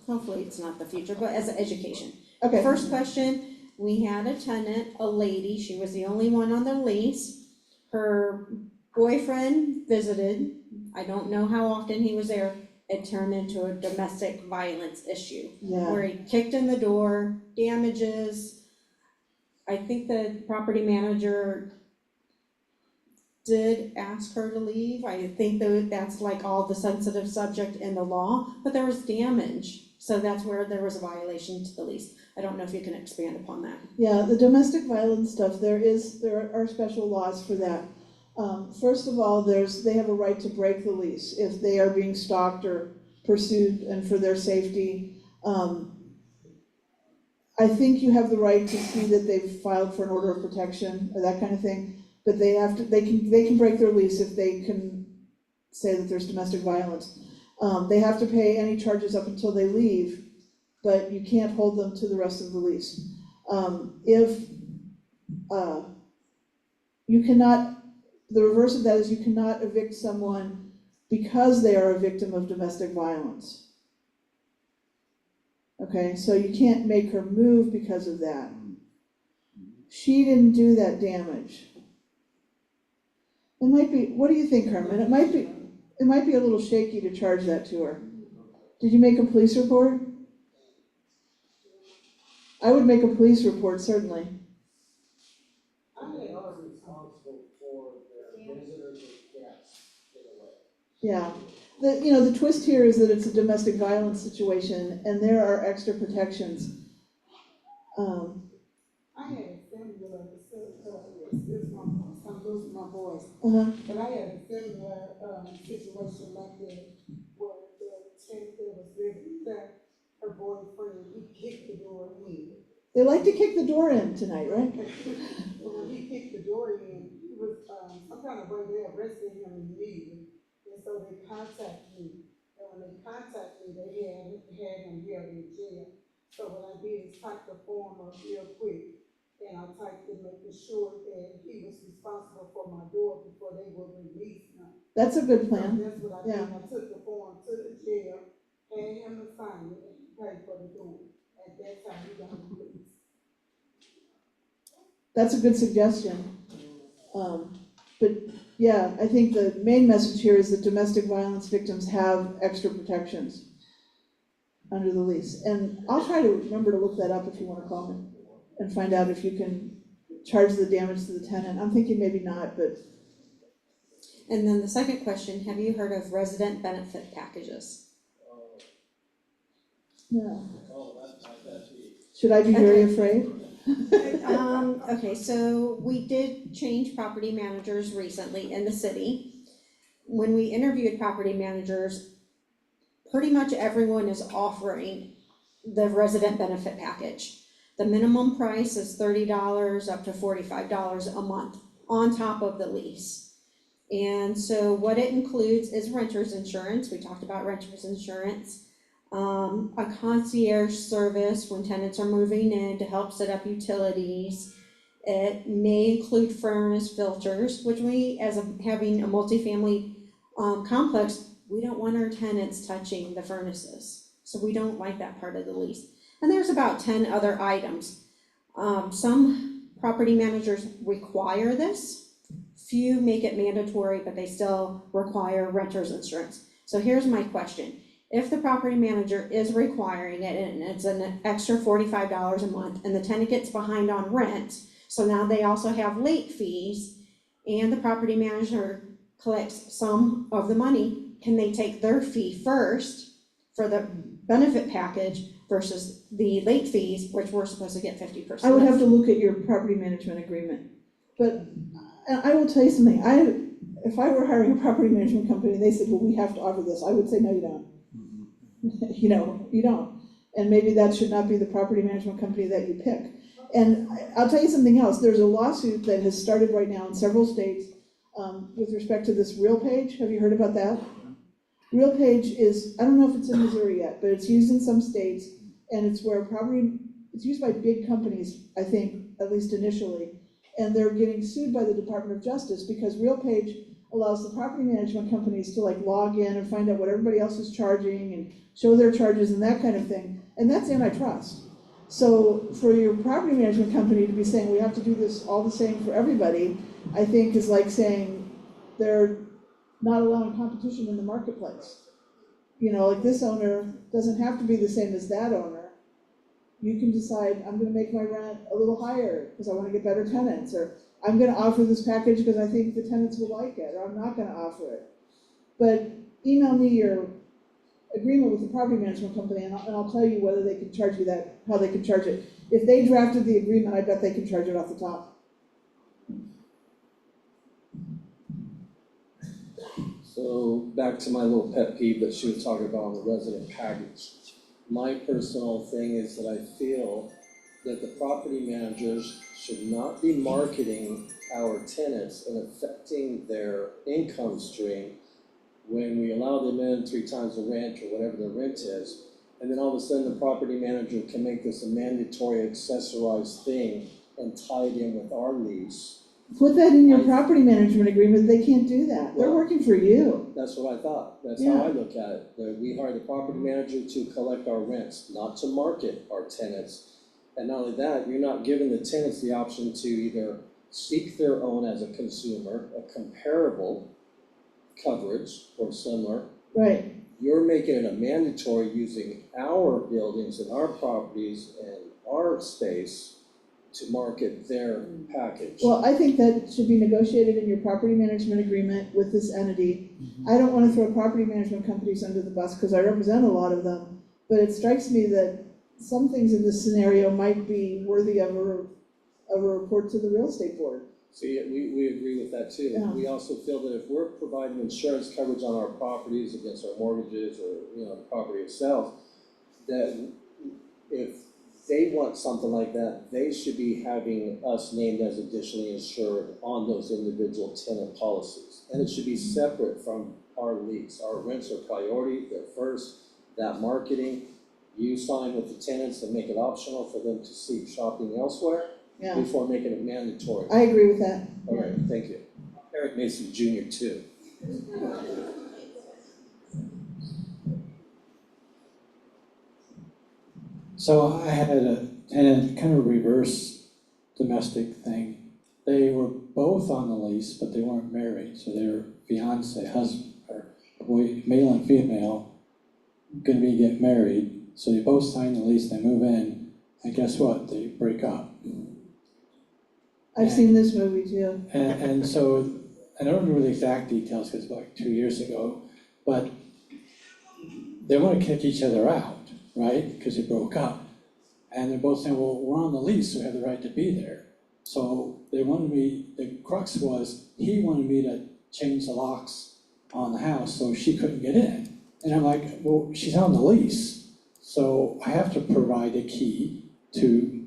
Speaker 20: hopefully it's not the future, but as an education.
Speaker 13: Okay.
Speaker 20: First question, we had a tenant, a lady, she was the only one on the lease. Her boyfriend visited, I don't know how often he was there. It turned into a domestic violence issue.
Speaker 13: Yeah.
Speaker 20: Where he kicked in the door, damages. I think the property manager did ask her to leave. I think that's like all the sensitive subject in the law, but there was damage. So that's where there was a violation to the lease. I don't know if you can expand upon that.
Speaker 13: Yeah, the domestic violence stuff, there are special laws for that. First of all, they have a right to break the lease if they are being stalked or pursued and for their safety. I think you have the right to see that they've filed for an order of protection or that kind of thing, but they can break their lease if they can say that there's domestic violence. They have to pay any charges up until they leave, but you can't hold them to the rest of the lease. You cannot, the reverse of that is you cannot evict someone because they are a victim of domestic violence. Okay, so you can't make her move because of that. She didn't do that damage. It might be, what do you think, Carmen? It might be a little shaky to charge that to her. Did you make a police report? I would make a police report, certainly.
Speaker 12: They are responsible for their visitors or guests get away.
Speaker 13: Yeah. The twist here is that it's a domestic violence situation and there are extra protections.
Speaker 21: I had a similar, I'm losing my voice. But I had a similar situation like that where the tenant that was living there, her boyfriend, he kicked the door in.
Speaker 13: They like to kick the door in tonight, right?
Speaker 21: When he kicked the door in, he was some kind of way they arrested him immediately. And so they contacted me. And when they contacted me, they had him here in jail. So what I did is type the form up real quick. And I typed in making sure that he was responsible for my door before they would release him.
Speaker 13: That's a good plan.
Speaker 21: So that's what I did. I took the form to the jail, had him to sign it, and pay for the door. At that time, he got released.
Speaker 13: That's a good suggestion. But yeah, I think the main message here is that domestic violence victims have extra protections under the lease. And I'll try to remember to look that up if you want to call me and find out if you can charge the damage to the tenant. I'm thinking maybe not, but.
Speaker 20: And then the second question, have you heard of resident benefit packages?
Speaker 13: No. Should I be very afraid?
Speaker 20: Okay, so we did change property managers recently in the city. When we interviewed property managers, pretty much everyone is offering the resident benefit package. The minimum price is $30 up to $45 a month on top of the lease. And so what it includes is renter's insurance. We talked about renter's insurance. A concierge service when tenants are moving in to help set up utilities. It may include furnace filters, which we, having a multifamily complex, we don't want our tenants touching the furnaces. So we don't like that part of the lease. And there's about 10 other items. Some property managers require this few make it mandatory, but they still require renter's insurance. So here's my question. If the property manager is requiring it and it's an extra $45 a month and the tenant gets behind on rent, so now they also have late fees and the property manager collects some of the money, can they take their fee first for the benefit package versus the late fees, which we're supposed to get 50%?
Speaker 13: I would have to look at your property management agreement, but I will tell you something, if I were hiring a property management company and they said, well, we have to offer this, I would say, no, you don't. You don't. And maybe that should not be the property management company that you pick. And I'll tell you something else, there's a lawsuit that has started right now in several states with respect to this RealPage. Have you heard about that? RealPage is, I don't know if it's in Missouri yet, but it's used in some states, and it's where it's used by big companies, I think, at least initially, and they're getting sued by the Department of Justice because RealPage allows the property management companies to like log in and find out what everybody else is charging and show their charges and that kind of thing, and that's antitrust. So for your property management company to be saying we have to do this all the same for everybody, I think is like saying they're not allowing competition in the marketplace. Like this owner doesn't have to be the same as that owner. You can decide, I'm gonna make my rent a little higher because I wanna get better tenants, or I'm gonna offer this package because I think the tenants will like it, or I'm not gonna offer it. But email me your agreement with the property management company and I'll tell you whether they can charge you that, how they can charge it. If they drafted the agreement, I bet they can charge it off the top.
Speaker 2: So back to my little pet peeve that she was talking about on the resident package. My personal thing is that I feel that the property managers should not be marketing our tenants and affecting their income stream when we allow them in 3 times the rent or whatever the rent is. And then all of a sudden the property manager can make this a mandatory accessorized thing and tie it in with our lease.
Speaker 13: Put that in your property management agreement, they can't do that, they're working for you.
Speaker 2: That's what I thought, that's how I look at it, that we hire the property manager to collect our rents, not to market our tenants. And not only that, you're not giving the tenants the option to either seek their own as a consumer, a comparable coverage or similar.
Speaker 13: Right.
Speaker 2: You're making it a mandatory using our buildings and our properties and our space to market their package.
Speaker 13: Well, I think that should be negotiated in your property management agreement with this entity. I don't wanna throw property management companies under the bus, because I represent a lot of them, but it strikes me that some things in this scenario might be worthy of a report to the real estate board.
Speaker 2: See, we agree with that too.
Speaker 13: Yeah.
Speaker 2: We also feel that if we're providing insurance coverage on our properties against our mortgages or, the property itself, that if they want something like that, they should be having us named as additionally insured on those individual tenant policies. And it should be separate from our lease. Our rents are priority, they're first, that marketing, you sign with the tenants and make it optional for them to seek shopping elsewhere before making it mandatory.
Speaker 13: I agree with that.
Speaker 2: All right, thank you. Eric Mason Jr. too.
Speaker 9: So I had a tenant, kind of reverse domestic thing. They were both on the lease, but they weren't married, so they were fiance, husband, or boy, male and female, gonna be get married. So they both sign the lease, they move in, and guess what? They break up.
Speaker 13: I've seen this movie too.
Speaker 9: And so, I don't remember the exact details, because it's like 2 years ago, but they want to kick each other out, right? Because they broke up. And they're both saying, well, we're on the lease, so we have the right to be there. So they wanted me, the crux was, he wanted me to change the locks on the house so she couldn't get in. And I'm like, well, she's on the lease, so I have to provide a key to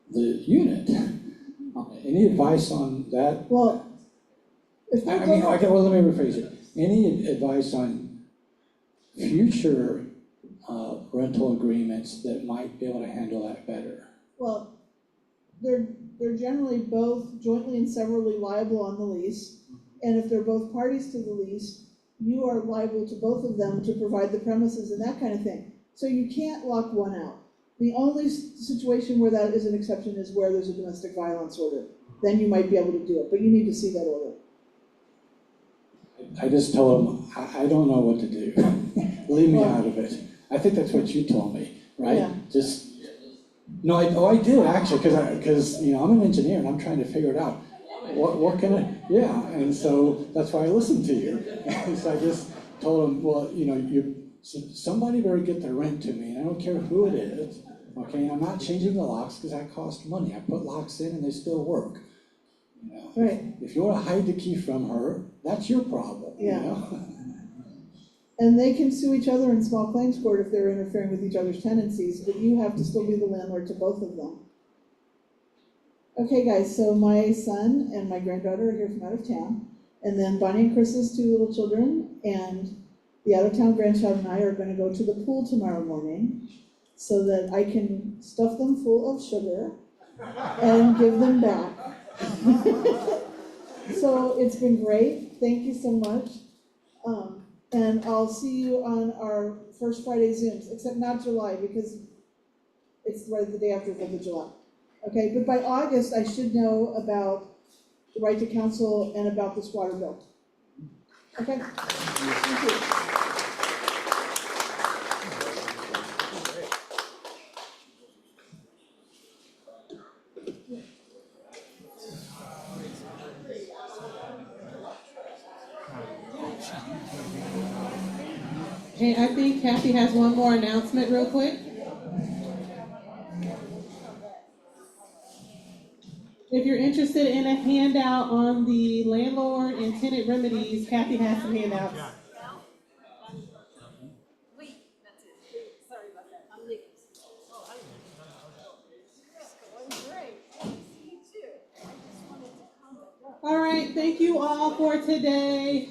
Speaker 9: the unit. Any advice on that?
Speaker 13: Well,
Speaker 9: let me rephrase it. Any advice on future rental agreements that might be able to handle that better?
Speaker 13: Well, they're generally both jointly and severally liable on the lease. And if they're both parties to the lease, you are liable to both of them to provide the premises and that kind of thing. So you can't lock one out. The only situation where that is an exception is where there's a domestic violence order. Then you might be able to do it, but you need to see that order.
Speaker 9: I just told him, I don't know what to do. Leave me out of it. I think that's what you told me, right?
Speaker 13: Yeah.
Speaker 9: Just, no, I did actually, because, you know, I'm an engineer and I'm trying to figure it out. What can I, yeah, and so that's why I listened to you. And so I just told him, well, you know, somebody better get their rent to me, and I don't care who it is, okay? And I'm not changing the locks because that costs money. I put locks in and they still work. You know,
Speaker 13: Right.
Speaker 9: if you want to hide the key from her, that's your problem,
Speaker 13: Yeah.
Speaker 9: you know?
Speaker 13: And they can sue each other in small claims court if they're interfering with each other's tenancies, but you have to still be the landlord to both of them. Okay, guys, so my son and my granddaughter are here from out of town, and then Bonnie and Chris's 2 little children, and the out-of-town grandchild and I are gonna go to the pool tomorrow morning, so that I can stuff them full of sugar and give them back. So it's been great, thank you so much. And I'll see you on our first Friday Zooms, except not July, because it's right the day after 4th of July. Okay, but by August, I should know about the right to counsel and about this water bill. Okay? Thank you.
Speaker 15: Hey, I think Kathy has one more announcement real quick. If you're interested in a handout on the landlord and tenant remedies, Kathy has some handouts. All right, thank you all for today.